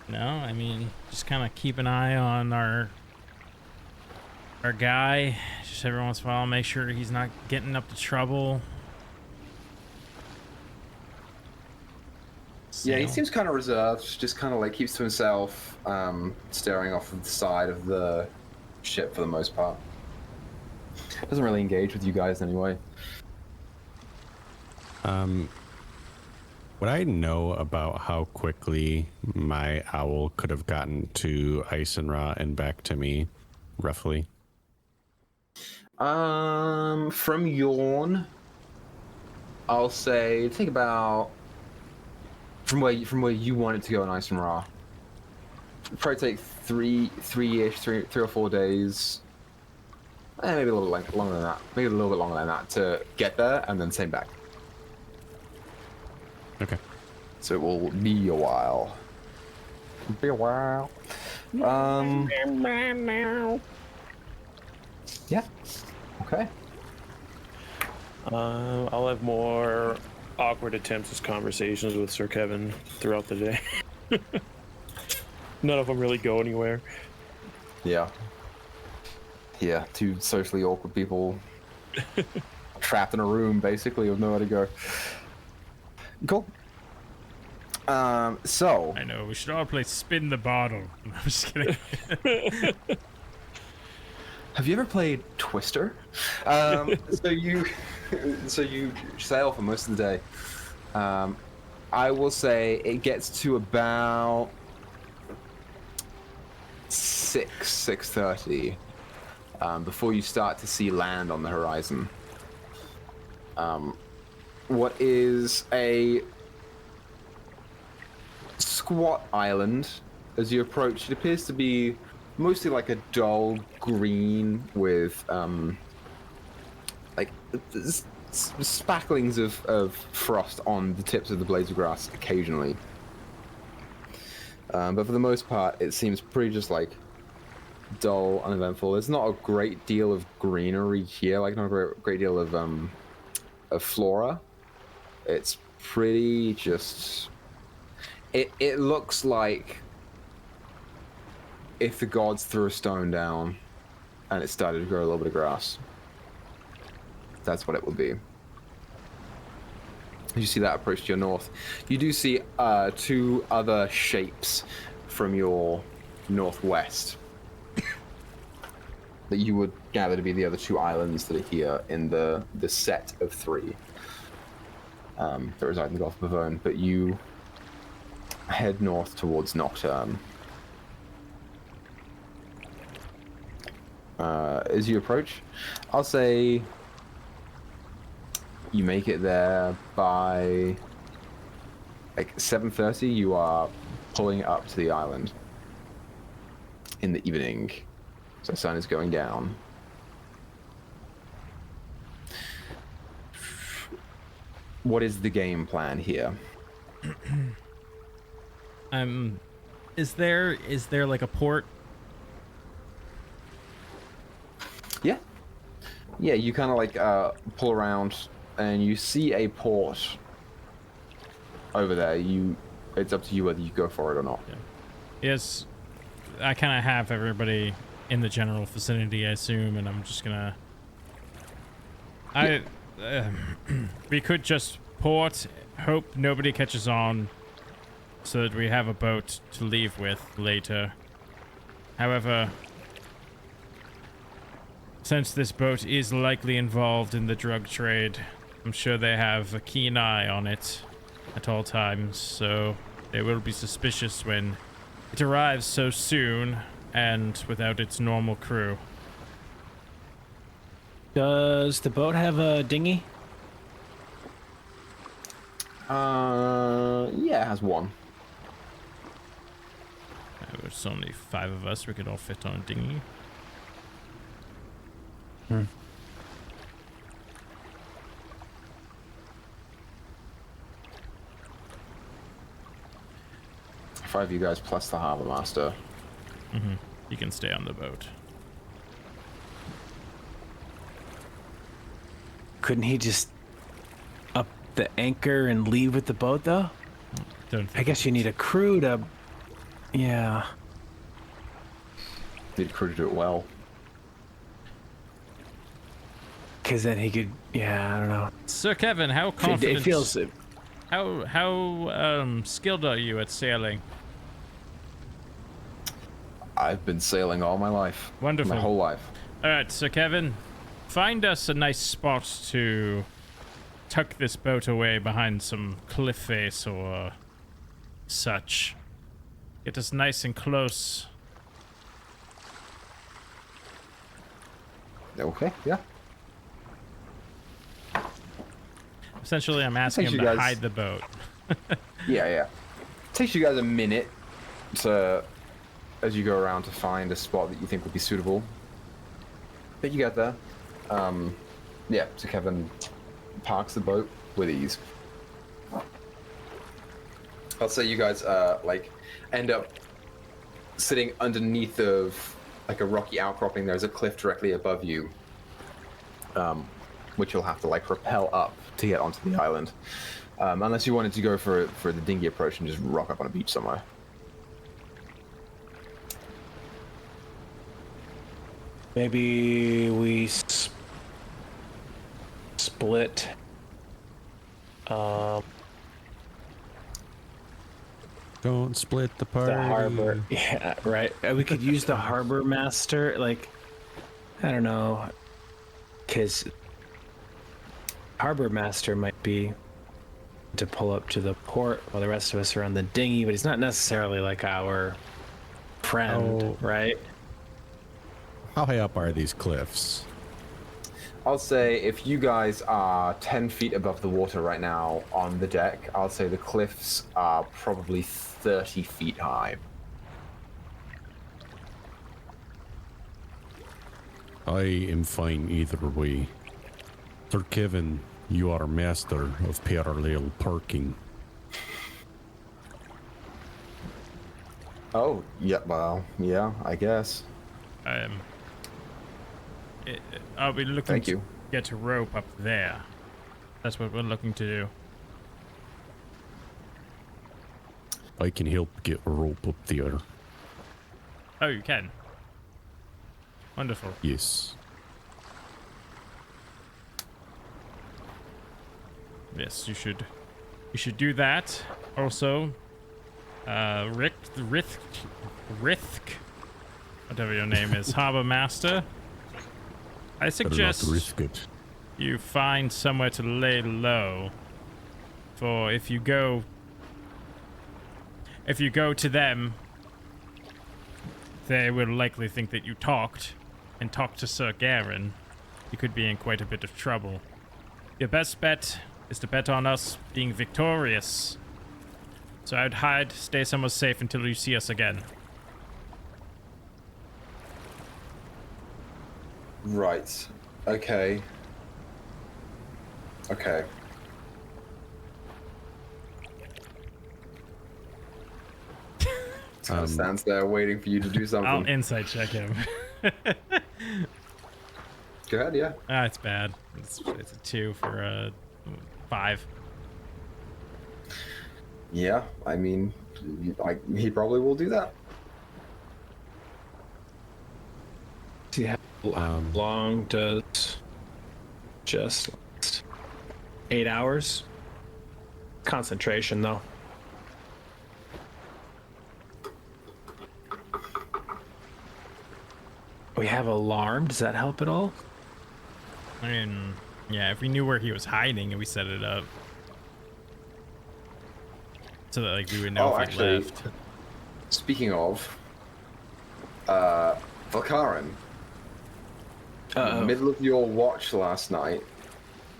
Speaker 3: No, I mean, just kind of keep an eye on our guy. Just every once in a while, make sure he's not getting up to trouble.
Speaker 1: Yeah, he
Speaker 3: Sail.
Speaker 1: seems kind of reserved. Just kind of like keeps to himself, staring off of the side of the ship for the most part. Doesn't really engage with you guys anyway.
Speaker 5: Would I know about how quickly my owl could have gotten to Isenra and back to me, roughly?
Speaker 1: From Yorne, I'll say take about from where you want it to go in Ice and Ra. Probably take three or 4 days. Maybe a little longer than that. Maybe a little bit longer than that to get there and then same back.
Speaker 5: Okay.
Speaker 1: So it will be a while. Be a while. Yeah. Okay.
Speaker 2: I'll have more awkward attempts at conversations with Sir Kevin throughout the day. None of them really go anywhere.
Speaker 1: Yeah. Yeah, two socially awkward people trapped in a room, basically, with nowhere to go. Cool. So...
Speaker 3: I know, we should all play Spin the Bottle. I'm just kidding.
Speaker 1: Have you ever played Twister? So you sail for most of the day. I will say it gets to about 6:30 before you start to see land on the horizon. What is a squat island as you approach? It appears to be mostly like a dull green with like spacklings of frost on the tips of the blades of grass occasionally. But for the most part, it seems pretty just like dull, uneventful. There's not a great deal of greenery here, like not a great deal of flora. It's pretty just. It looks like if the gods threw a stone down and it started to grow a little bit of grass. That's what it would be. You see that approach to your north. You do see two other shapes from your northwest that you would gather to be the other two islands that are here in the set of three that reside in the Gulf of Bavone. But you head north towards Nocturne. As you approach, I'll say you make it there by like 7:30. You are pulling up to the island in the evening, so the sun is going down. What is the game plan here?
Speaker 3: Is there like a port?
Speaker 1: Yeah, you kind of like pull around and you see a port over there. It's up to you whether you go for it or not.
Speaker 3: Yeah. Yes, I kind of have everybody in the general vicinity, I assume, and I'm just gonna. We could just port, hope nobody catches on, so that we have a boat to leave with later. However, since this boat is likely involved in the drug trade, I'm sure they have a keen eye on it at all times, so they will be suspicious when it arrives so soon and without its normal crew.
Speaker 4: Does the boat have a dinghy?
Speaker 1: Yeah, it has one.
Speaker 3: There's only 5 of us. We could all fit on a dinghy.
Speaker 1: Five of you guys plus the harbor master.
Speaker 3: You can stay on the boat.
Speaker 4: Couldn't he just up the anchor and leave with the boat, though? I guess you need a crew to... Yeah.
Speaker 1: Need a crew to do it well.
Speaker 4: Because then he could... Yeah, I don't know.
Speaker 3: Sir Kevin, how confident...
Speaker 4: It feels...
Speaker 3: How skilled are you at sailing?
Speaker 1: I've been sailing all my life.
Speaker 3: Wonderful.
Speaker 1: My whole life.
Speaker 3: All right, Sir Kevin, find us a nice spot to tuck this boat away behind some cliff face or such. Get us nice and close.
Speaker 1: Okay, yeah.
Speaker 3: Essentially, I'm asking him to hide the boat.
Speaker 1: Yeah. Takes you guys a minute to, as you go around, to find a spot that you think would be suitable. But you get there. Yeah, so Kevin parks the boat with ease. I'll say you guys like end up sitting underneath of like a rocky outcropping. There's a cliff directly above you, which you'll have to like rappel up to get onto the island, unless you wanted to go for the dinghy approach and just rock up on a beach somewhere.
Speaker 4: Maybe we split.
Speaker 5: Don't split the party.
Speaker 4: The harbor. Yeah, right. We could use the harbor master. Like, I don't know, because harbor master might be to pull up to the port while the rest of us are on the dinghy, but he's not necessarily like our friend, right?
Speaker 5: How high up are these cliffs?
Speaker 1: I'll say if you guys are 10 feet above the water right now on the deck, I'll say the cliffs are probably 30 feet high.
Speaker 5: I am fine either way. Sir Kevin, you are master of parallel parking.
Speaker 1: Oh, yeah, well, yeah, I guess.
Speaker 3: Are we looking
Speaker 1: Thank
Speaker 3: to
Speaker 1: you.
Speaker 3: get a rope up there? That's what we're looking to do.
Speaker 5: I can help get a rope up there.
Speaker 3: Oh, you can. Wonderful.
Speaker 5: Yes.
Speaker 3: Yes, you should do that. Also, Rithk, whatever your name is, Harbor Master. I suggest
Speaker 5: Better not risk it.
Speaker 3: you find somewhere to lay low. For if you go to them, they will likely think that you talked to Sir Garen. You could be in quite a bit of trouble. Your best bet is to bet on us being victorious. So I'd hide, stay somewhere safe until you see us again.
Speaker 1: Right. Okay. Okay. Stands there waiting for you to do something.
Speaker 3: I'll insight check him.
Speaker 1: Go ahead, yeah.
Speaker 3: It's bad. It's a 2 for a 5.
Speaker 1: Yeah, I mean, he probably will do that.
Speaker 4: See how long does just last? 8 hours? Concentration, though. We have alarm. Does that help at all?
Speaker 3: I mean, yeah, if we knew where he was hiding and we set it up. So that, like, we would know if he left.
Speaker 1: Speaking of, Valkarin, in the middle of your watch last night,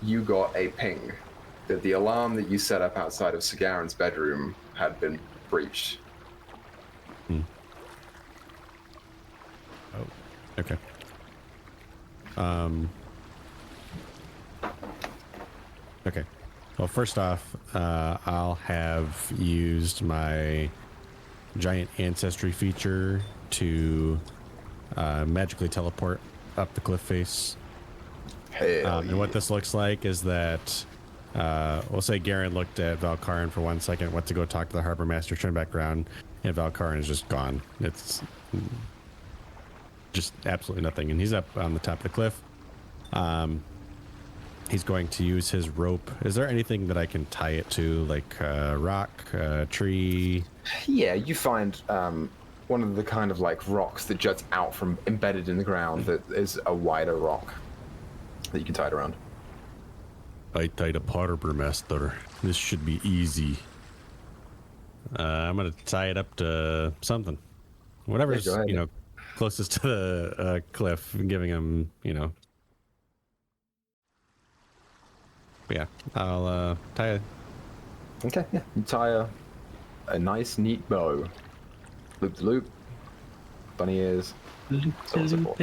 Speaker 1: you got a ping that the alarm that you set up outside of Sagaran's bedroom had been breached.
Speaker 5: Oh, okay. Okay. Well, first off, I'll have used my giant ancestry feature to magically teleport up the cliff face. And what this looks like is that we'll say Garen looked at Valkarin for 1 second, went to go talk to the harbor master, turned back around, and Valkarin is just gone. It's just absolutely nothing. And he's up on the top of the cliff. He's going to use his rope. Is there anything that I can tie it to, like a rock, a tree?
Speaker 1: Yeah, you find one of the kind of like rocks that juts out from embedded in the ground that is a wider rock that you can tie it around.
Speaker 5: I tied a harbor master. This should be easy. I'm gonna tie it up to something, whatever's closest to the cliff, giving him But yeah, I'll tie it.
Speaker 1: Okay, yeah. You tie a nice, neat bow. Loop the loop. Bunny ears. So on and so forth.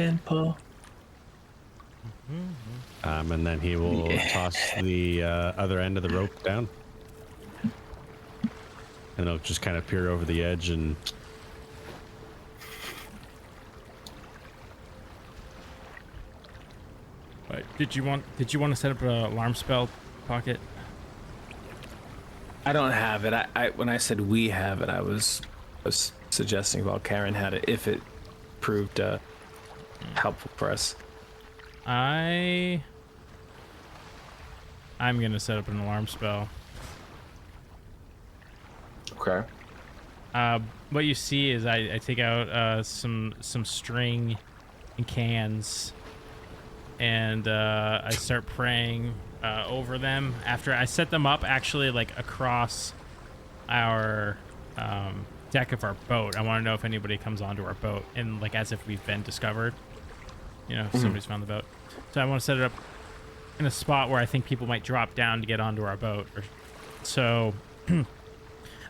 Speaker 5: And then he will toss the other end of the rope down. And it'll just kind of peer over the edge and...
Speaker 3: Right. Did you want to set up an alarm spell, Pocket?
Speaker 4: I don't have it. I when I said we have it, I was suggesting Karen had it if it proved helpful for us.
Speaker 3: I'm gonna set up an alarm spell.
Speaker 1: Okay.
Speaker 3: What you see is I take out some string and cans, and I start praying over them after I set them up, actually, like across our deck of our boat. I want to know if anybody comes onto our boat, and like as if we've been discovered, if somebody's found the boat. So I want to set it up in a spot where I think people might drop down to get onto our boat. So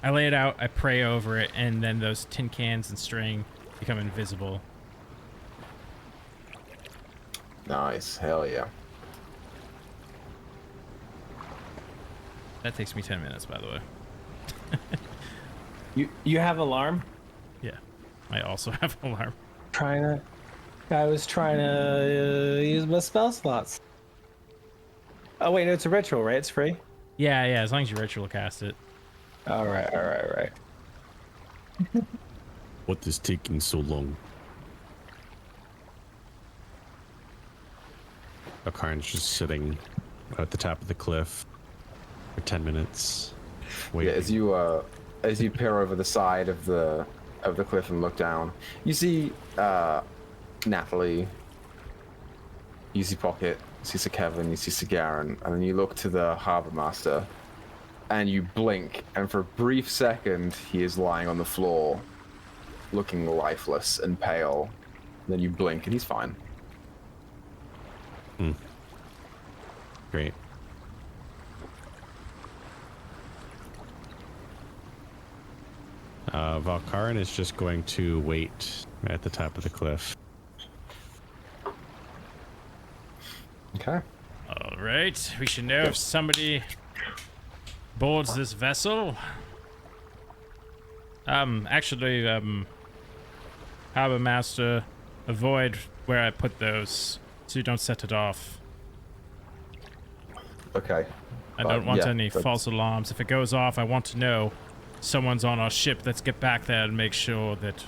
Speaker 3: I lay it out, I pray over it, and then those tin cans and string become invisible.
Speaker 1: Nice. Hell yeah.
Speaker 3: That takes me 10 minutes, by the way.
Speaker 4: You have alarm?
Speaker 3: Yeah. I also have alarm.
Speaker 4: Trying to I was trying to use my spell slots. Oh wait, no, it's a ritual, right? It's free.
Speaker 3: Yeah, as long as you ritual cast it.
Speaker 4: All right.
Speaker 5: What is taking so long? Akarn's just sitting at the top of the cliff for 10 minutes. Waiting.
Speaker 1: Yeah, as you peer over the side of the cliff and look down, you see Natalie, you see Pocket, you see Sir Kevin, you see Sir Garen, and then you look to the Harbour Master, and you blink, and for a brief second, he is lying on the floor, looking lifeless and pale. Then you blink, and he's fine.
Speaker 5: Great. Valkarin is just going to wait at the top of the cliff.
Speaker 1: Okay.
Speaker 3: All right, we should know if somebody boards this vessel. Actually, Harbor Master, avoid where I put those so you don't set it off.
Speaker 1: Okay.
Speaker 3: I don't want
Speaker 1: yeah,
Speaker 3: any false alarms. If it goes off, I want to know someone's on our ship. Let's get back there and make sure that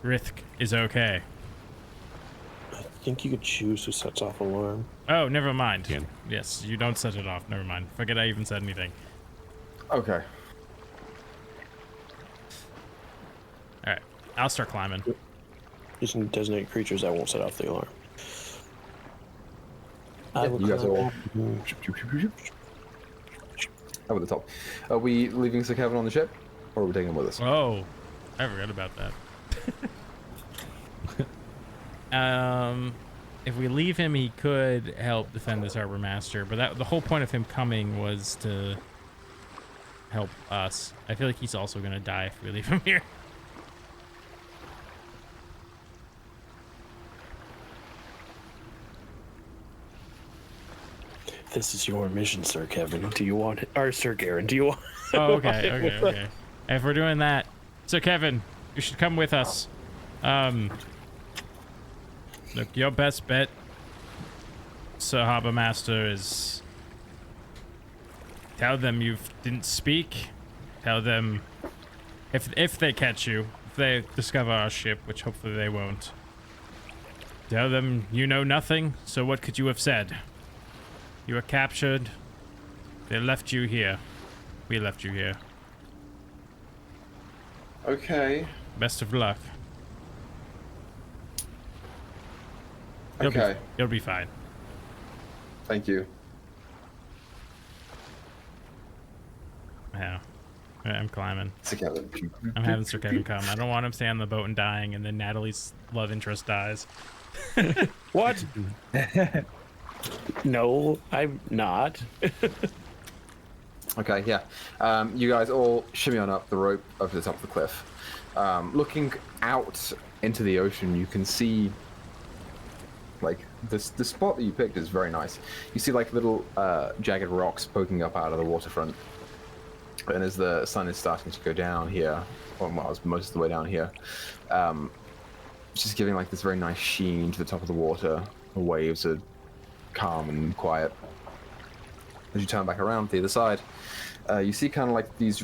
Speaker 3: Rithk is okay.
Speaker 7: I think you could choose who sets off alarm.
Speaker 3: Oh, never mind.
Speaker 5: Can.
Speaker 3: Yes, you don't set it off. Never mind. Forget I even said anything.
Speaker 1: Okay.
Speaker 3: All right, I'll start climbing.
Speaker 7: You can designate creatures that won't set off the alarm. I will
Speaker 1: You guys are all
Speaker 7: climb.
Speaker 1: over the top. Are we leaving Sir Kevin on the ship, or are we taking him with us?
Speaker 3: Oh, I forgot about that. If we leave him, he could help defend this Harbor Master, but the whole point of him coming was to help us. I feel like he's also gonna die if we leave him here.
Speaker 7: This is your mission, Sir Kevin. Do you want it? Or Sir Garen, do you want
Speaker 3: Oh, okay. If we're doing that, so Kevin, you should come with us. Look, your best bet, Sir Harbor Master, is tell them you didn't speak. Tell them if they catch you, if they discover our ship, which hopefully they won't. Tell them you know nothing. So what could you have said? You were captured. They left you here. We left you here.
Speaker 1: Okay.
Speaker 3: Best of luck.
Speaker 1: Okay.
Speaker 3: You'll be fine.
Speaker 1: Thank you.
Speaker 3: Yeah. I'm climbing.
Speaker 1: Sir Kevin.
Speaker 3: I'm having Sir Kevin come. I don't want him staying on the boat and dying, and then Natalie's love interest dies.
Speaker 7: What? No, I'm not.
Speaker 1: Okay, yeah. You guys all shimmy on up the rope over the top of the cliff. Looking out into the ocean, you can see, like, the spot that you picked is very nice. You see, like, little jagged rocks poking up out of the waterfront. And as the sun is starting to go down here, well, it's most of the way down here, just giving, like, this very nice sheen to the top of the water. The waves are calm and quiet. As you turn back around to the other side, you see kind of like these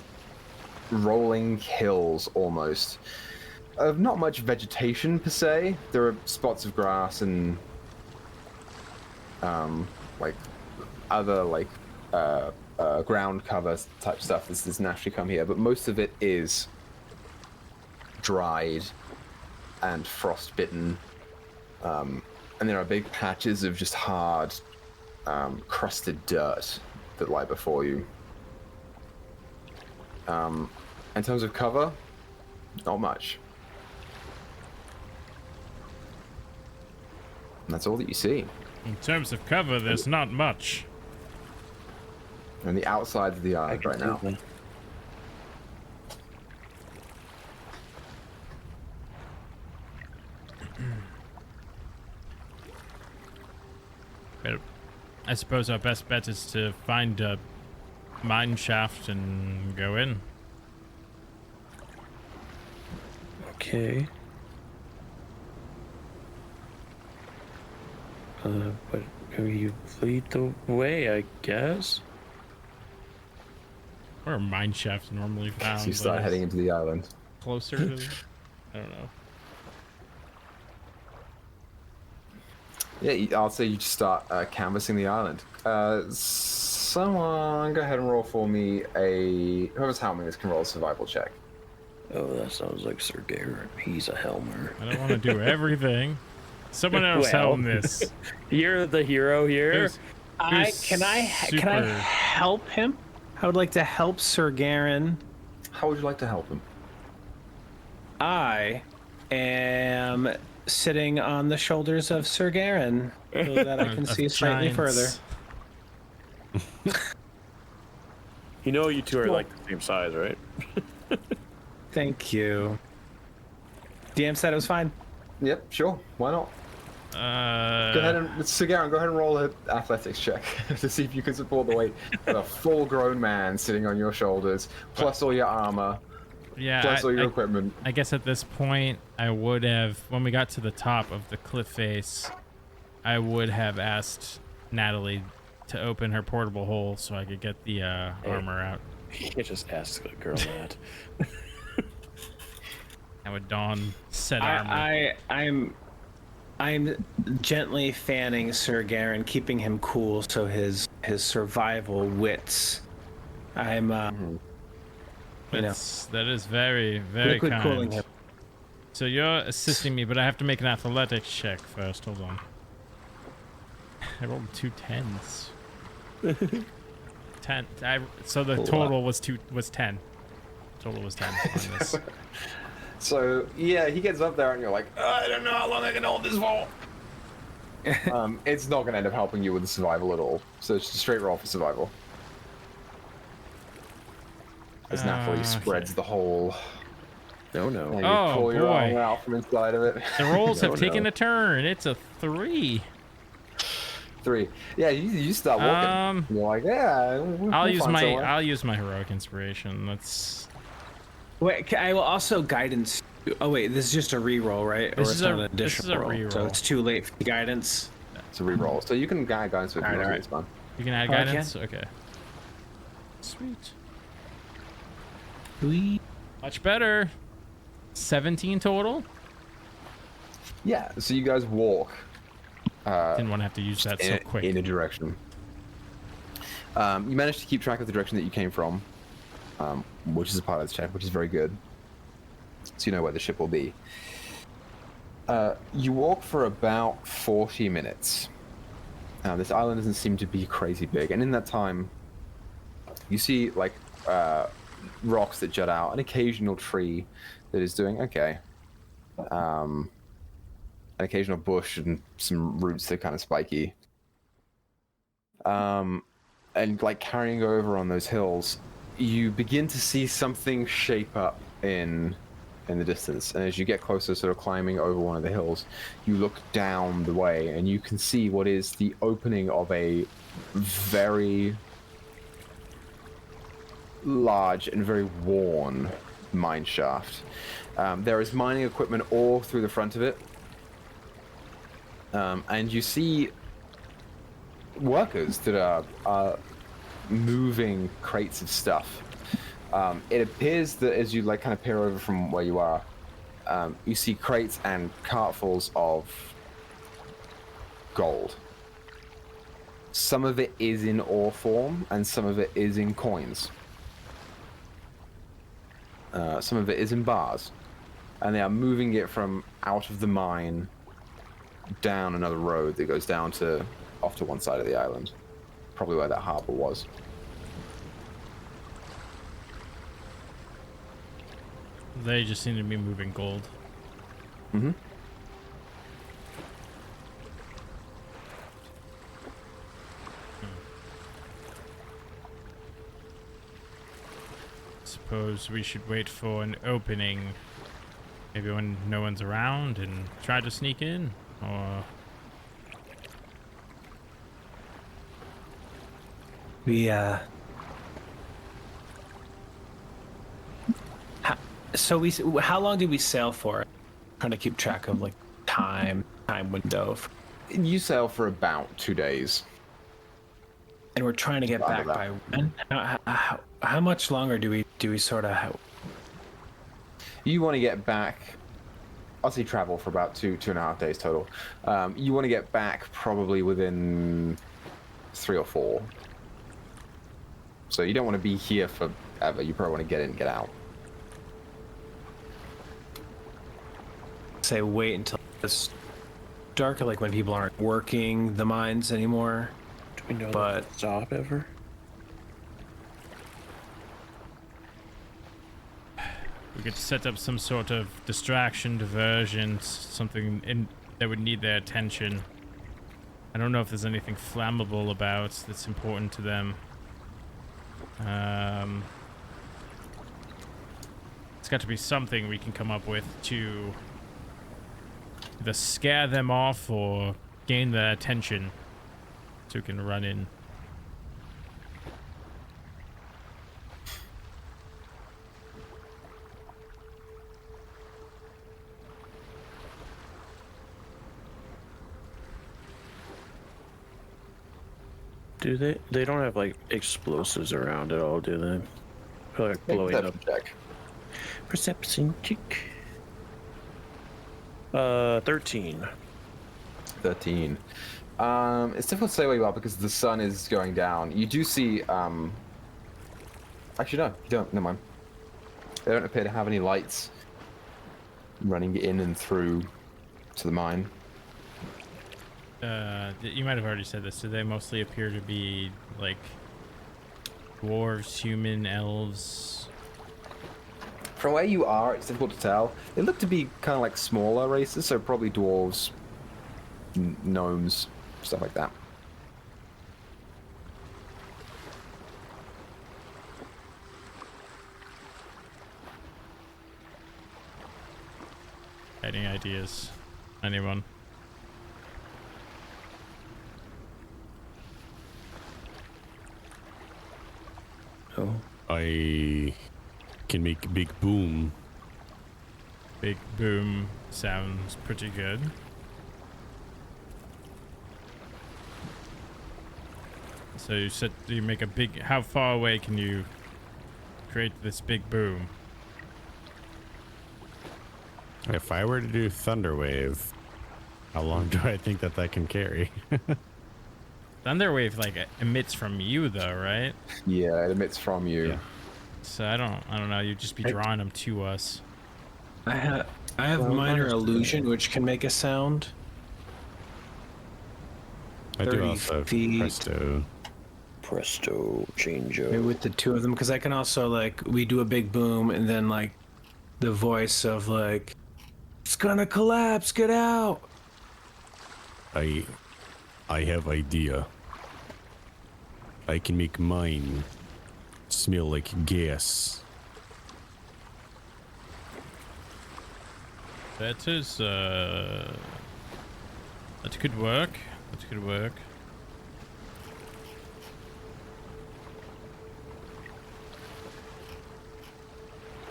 Speaker 1: rolling hills almost. Not much vegetation per se. There are spots of grass and like other like ground cover type stuff that's naturally come here, but most of it is dried and frostbitten. And there are big patches of just hard, crusted dirt that lie before you. In terms of cover, not much. And that's all that you see.
Speaker 3: In terms of cover, there's not much.
Speaker 1: You're on the outside of the island right now.
Speaker 3: But I suppose our best bet is to find a mine shaft and go in.
Speaker 7: Okay. But you lead the way, I guess.
Speaker 3: Where are mine shafts normally found?
Speaker 1: So you start
Speaker 3: like,
Speaker 1: heading into the island.
Speaker 3: closer to. I don't know.
Speaker 1: Yeah, I'll say you just start canvassing the island. Someone go ahead and roll for me whoever's helming this can roll a survival check.
Speaker 7: Oh, that sounds like Sir Garen. He's a helmer.
Speaker 3: I don't want to do everything. Someone else
Speaker 7: Well.
Speaker 3: helm this.
Speaker 7: You're the hero here.
Speaker 4: Can I help him? I would like to help Sir Garen.
Speaker 1: How would you like to help him?
Speaker 4: I am sitting on the shoulders of Sir Garen so that I can
Speaker 3: Of
Speaker 4: see slightly further.
Speaker 3: giants.
Speaker 7: You know you two are like the same size, right?
Speaker 4: Thank you. DM said it was fine.
Speaker 1: Yep, sure. Why not? Go ahead and Garen, go ahead and roll an athletics check to see if you can support the weight of a full-grown man sitting on your shoulders, plus all your armor,
Speaker 3: Yeah,
Speaker 1: plus all your equipment.
Speaker 3: I guess at this point, I would have, when we got to the top of the cliff face, I would have asked Natalie to open her portable hole so I could get the armor out.
Speaker 7: You can't just ask a girl that.
Speaker 3: I would don said armor.
Speaker 4: I'm gently fanning Sir Garen, keeping him cool so his survival wits. I'm you know,
Speaker 3: That is very, very
Speaker 4: liquid
Speaker 3: kind.
Speaker 4: cooling him.
Speaker 3: So you're assisting me, but I have to make an athletics check first. Hold on. I rolled 2 10s. 10. So the total was 10. Total was 10 on this.
Speaker 1: So yeah, he gets up there and you're like, I don't know how long I can hold this for. It's not going to end up helping you with the survival at all. So it's just a straight roll for survival. As Natalie spreads the hole.
Speaker 7: No, no.
Speaker 1: And you
Speaker 3: Oh,
Speaker 1: pull your arm
Speaker 3: boy.
Speaker 1: out from inside of it.
Speaker 3: The rolls
Speaker 1: No,
Speaker 3: have taken
Speaker 1: no.
Speaker 3: a turn. It's a 3.
Speaker 1: 3. Yeah, you start walking. You're like, yeah.
Speaker 3: I'll use my heroic inspiration. That's
Speaker 4: Wait, I will also guidance. Oh wait, this is just a reroll, right?
Speaker 3: This
Speaker 4: or
Speaker 3: is
Speaker 4: it's
Speaker 3: a-
Speaker 4: not an
Speaker 3: this is
Speaker 4: additional
Speaker 3: a
Speaker 4: roll, so
Speaker 3: reroll.
Speaker 4: it's too late for the guidance.
Speaker 1: It's a reroll. So you can guide guidance with
Speaker 4: Alright,
Speaker 1: me.
Speaker 4: alright.
Speaker 1: It's fun.
Speaker 3: you can add
Speaker 4: Oh, I
Speaker 3: guidance. Okay. Sweet.
Speaker 4: We
Speaker 3: Much better. 17 total.
Speaker 1: Yeah. So you guys walk
Speaker 3: Didn't want to have to use that so quick.
Speaker 1: in a direction. You managed to keep track of the direction that you came from, which is a pilot's check, which is very good. So you know where the ship will be. You walk for about 40 minutes. This island doesn't seem to be crazy big, and in that time, you see like rocks that jut out, an occasional tree that is doing okay, an occasional bush and some roots that are kind of spiky. And like carrying over on those hills, you begin to see something shape up in the distance. And as you get closer, sort of climbing over one of the hills, you look down the way and you can see what is the opening of a very large and very worn mine shaft. There is mining equipment all through the front of it. And you see workers that are moving crates of stuff. It appears that as you like kind of peer over from where you are, you see crates and cartfuls of gold. Some of it is in ore form and some of it is in coins. Some of it is in bars, and they are moving it from out of the mine down another road that goes down to off to one side of the island, probably where that harbor was.
Speaker 3: They just seem to be moving gold.
Speaker 1: Mm-hmm.
Speaker 3: Suppose we should wait for an opening, maybe when no one's around, and try to sneak in, or
Speaker 4: we how long did we sail for? Trying to keep track of like time window.
Speaker 1: You sail for about 2 days.
Speaker 4: And we're trying to get
Speaker 1: Round
Speaker 4: back
Speaker 1: about.
Speaker 4: by when? How much longer do we sort of?
Speaker 1: You want to get back. I'll say travel for about 2.5 days total. You want to get back probably within 3 or 4. So you don't want to be here forever. You probably want to get in and get out.
Speaker 4: Say wait until it's darker, like when people aren't working the mines anymore.
Speaker 7: Do we know
Speaker 4: But-
Speaker 7: that stop ever?
Speaker 3: We could set up some sort of distraction, diversion, something that would need their attention. I don't know if there's anything flammable about that's important to them. It's got to be something we can come up with to either scare them off or gain their attention so we can run in.
Speaker 7: Do they? They don't have like explosives around at all, do they? Or, like
Speaker 1: Make a
Speaker 7: blowing up.
Speaker 1: perception check.
Speaker 7: Perception check. 13.
Speaker 1: 13. It's difficult to say where you are because the sun is going down. You do see, actually no, you don't, never mind. They don't appear to have any lights running in and through to the mine.
Speaker 3: You might have already said this. Do they mostly appear to be like dwarves, human, elves?
Speaker 1: From where you are, it's difficult to tell. They look to be kind of like smaller races, so probably dwarves, gnomes, stuff like that.
Speaker 3: Any ideas? Anyone?
Speaker 7: Oh.
Speaker 5: I can make a big boom.
Speaker 3: Big boom sounds pretty good. So you said you make a big. How far away can you create this big boom?
Speaker 5: If I were to do Thunderwave, how long do I think that can carry?
Speaker 3: Thunderwave like emits from you though, right?
Speaker 1: Yeah, it emits from you.
Speaker 5: Yeah.
Speaker 3: So I don't know. You'd just be drawing them to us.
Speaker 4: I have
Speaker 7: Well,
Speaker 4: minor
Speaker 7: minus
Speaker 4: illusion, which can make a sound.
Speaker 5: I do
Speaker 4: 30
Speaker 5: also have
Speaker 4: feet.
Speaker 5: Presto.
Speaker 7: Presto change
Speaker 4: Maybe with the two of them, because I can also like we do a big boom and then like the voice of like it's gonna collapse, get out.
Speaker 5: I have idea. I can make mine smell like gas.
Speaker 3: That is that could work. That could work.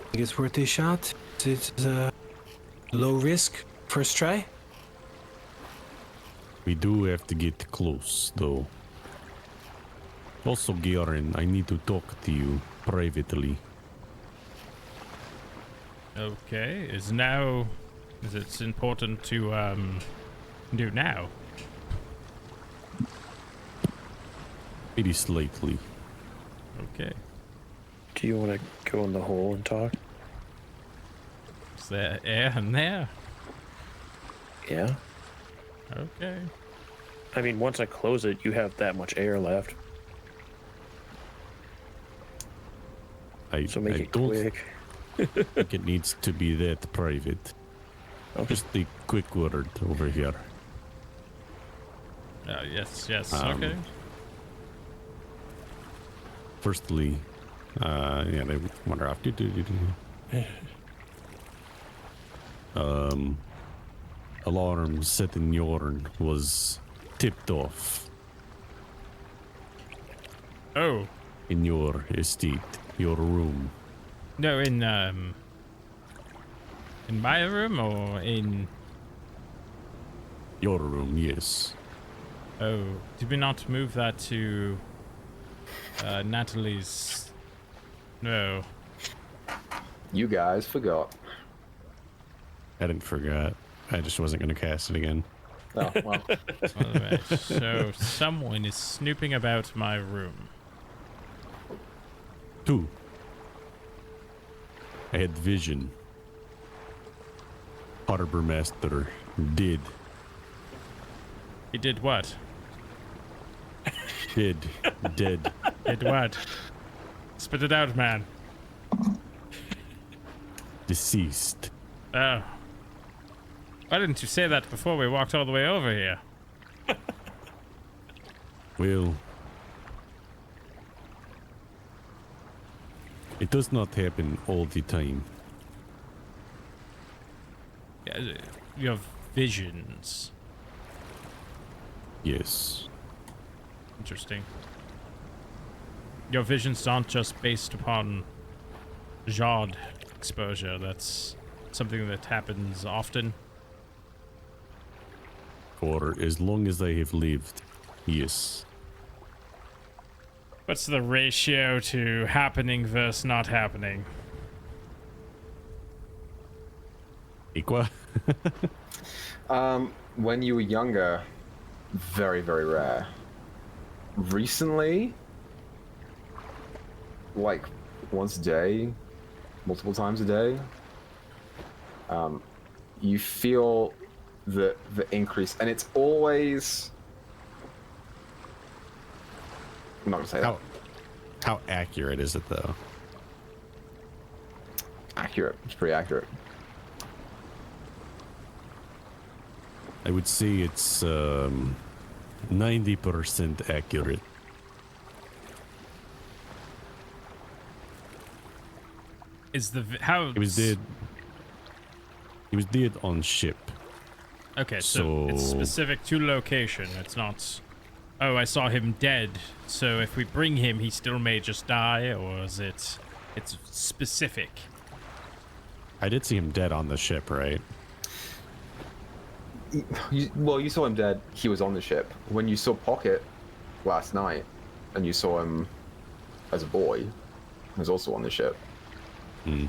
Speaker 4: I think it's worth a shot. It's low risk first try.
Speaker 5: We do have to get close, though. Also, Yorne, I need to talk to you privately.
Speaker 3: Okay. Is it important to do now?
Speaker 5: Maybe slightly.
Speaker 3: Okay.
Speaker 7: Do you want to go in the hole and talk?
Speaker 3: Is there air in there?
Speaker 7: Yeah.
Speaker 3: Okay.
Speaker 7: I mean, once I close it, you have that much air left. So make
Speaker 5: I
Speaker 7: it
Speaker 5: don't
Speaker 7: quick.
Speaker 5: think it needs to be that private.
Speaker 7: Okay.
Speaker 5: Just a quick word over here.
Speaker 3: Yes. Okay.
Speaker 5: Firstly, yeah, they wander off. Alarm set in Yorne was tipped off
Speaker 3: Oh
Speaker 5: in your estate, your room.
Speaker 3: no, in my room or in
Speaker 5: Your room, yes.
Speaker 3: Oh, did we not move that to Natalie's? No.
Speaker 1: You guys forgot.
Speaker 5: I didn't forget. I just wasn't going to cast it again.
Speaker 1: Oh, well.
Speaker 3: Alright, so someone is snooping about my room.
Speaker 5: 2. I had vision. Harbor Master did.
Speaker 3: He did what?
Speaker 5: Dead.
Speaker 3: Did what? Spit it out, man.
Speaker 5: Deceased.
Speaker 3: Oh. Why didn't you say that before we walked all the way over here?
Speaker 5: Well, it does not happen all the time.
Speaker 3: Yeah, you have visions.
Speaker 5: Yes.
Speaker 3: Interesting. Your visions aren't just based upon Jod exposure. That's something that happens often.
Speaker 5: For as long as I have lived, yes.
Speaker 3: What's the ratio to happening versus not happening?
Speaker 5: Equa?
Speaker 1: When you were younger, very, very rare. Recently, like once a day, multiple times a day, you feel the increase, and it's always. I'm not gonna say that.
Speaker 5: How accurate is it though?
Speaker 1: Accurate. It's pretty accurate.
Speaker 5: I would say it's 90% accurate.
Speaker 3: Is the how
Speaker 5: He was dead. He was dead on ship.
Speaker 3: Okay, so it's specific to location. It's not. Oh, I saw him dead. So if we bring him, he still may just die, or is it? It's specific.
Speaker 5: I did see him dead on the ship, right?
Speaker 1: You saw him dead. He was on the ship. When you saw Pocket last night, and you saw him as a boy, he was also on the ship.
Speaker 5: Hmm.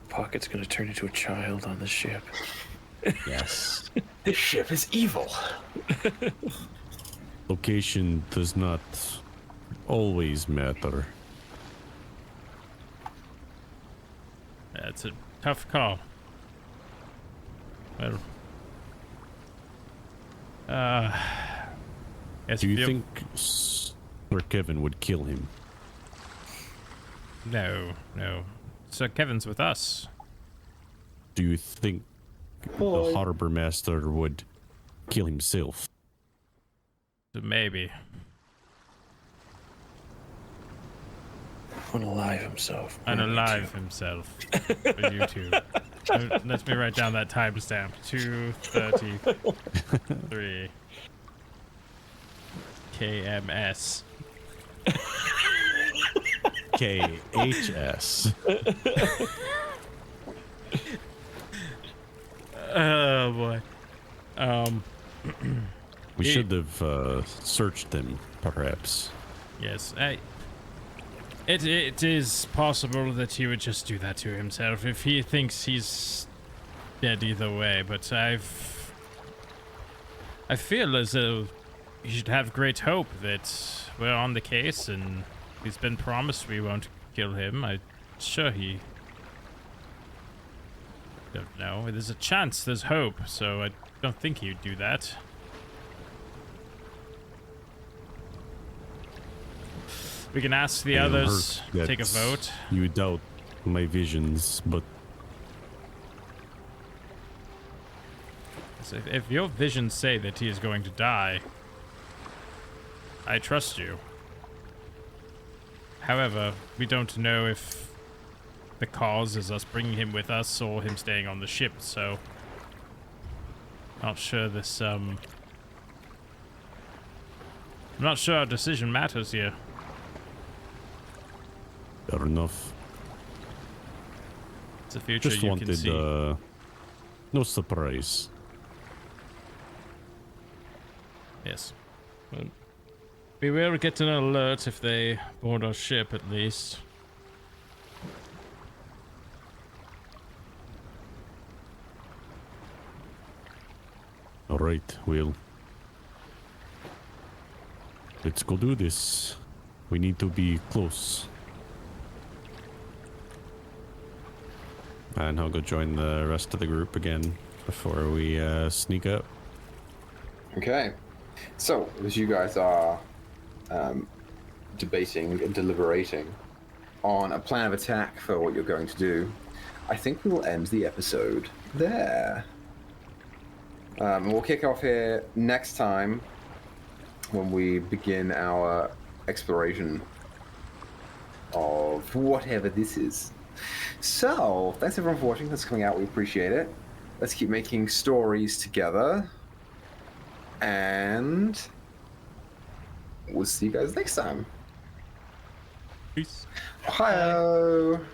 Speaker 7: Pocket's gonna turn into a child on the ship.
Speaker 5: Yes.
Speaker 1: This ship is evil.
Speaker 5: Location does not always matter.
Speaker 3: That's a tough call. Well, yes,
Speaker 5: Do you think Sir Kevin would kill him?
Speaker 3: No. Sir Kevin's with us.
Speaker 5: Do you think the harbor master would kill himself?
Speaker 3: Maybe.
Speaker 7: Unalive himself.
Speaker 3: Unalive himself. For you two. Let me write down that timestamp. 2:33. KMS.
Speaker 5: KHS.
Speaker 3: Oh boy.
Speaker 5: We should have searched him, perhaps.
Speaker 3: Yes, it is possible that he would just do that to himself if he thinks he's dead either way, but I feel as though you should have great hope that we're on the case and he's been promised we won't kill him. I'm sure he... don't know. There's a chance, there's hope, so I don't think he'd do that. We can ask the others, take a vote.
Speaker 5: You doubt my visions, but
Speaker 3: So if your visions say that he is going to die, I trust you. However, we don't know if the cause is us bringing him with us or him staying on the ship, so not sure this I'm not sure our decision matters here.
Speaker 5: fair enough.
Speaker 3: It's a future
Speaker 5: Just
Speaker 3: you
Speaker 5: wanted
Speaker 3: can see.
Speaker 5: No surprise.
Speaker 3: Yes. But we will get an alert if they board our ship, at least.
Speaker 5: All right, well, let's go do this. We need to be close. And I'll go join the rest of the group again before we sneak up.
Speaker 1: Okay. So, as you guys are debating and deliberating on a plan of attack for what you're going to do, I think we will end the episode there. We'll kick off here next time when we begin our exploration of whatever this is. So, thanks everyone for watching. That's coming out. We appreciate it. Let's keep making stories together. And we'll see you guys next time.
Speaker 5: Peace.
Speaker 1: Ohio! Bye.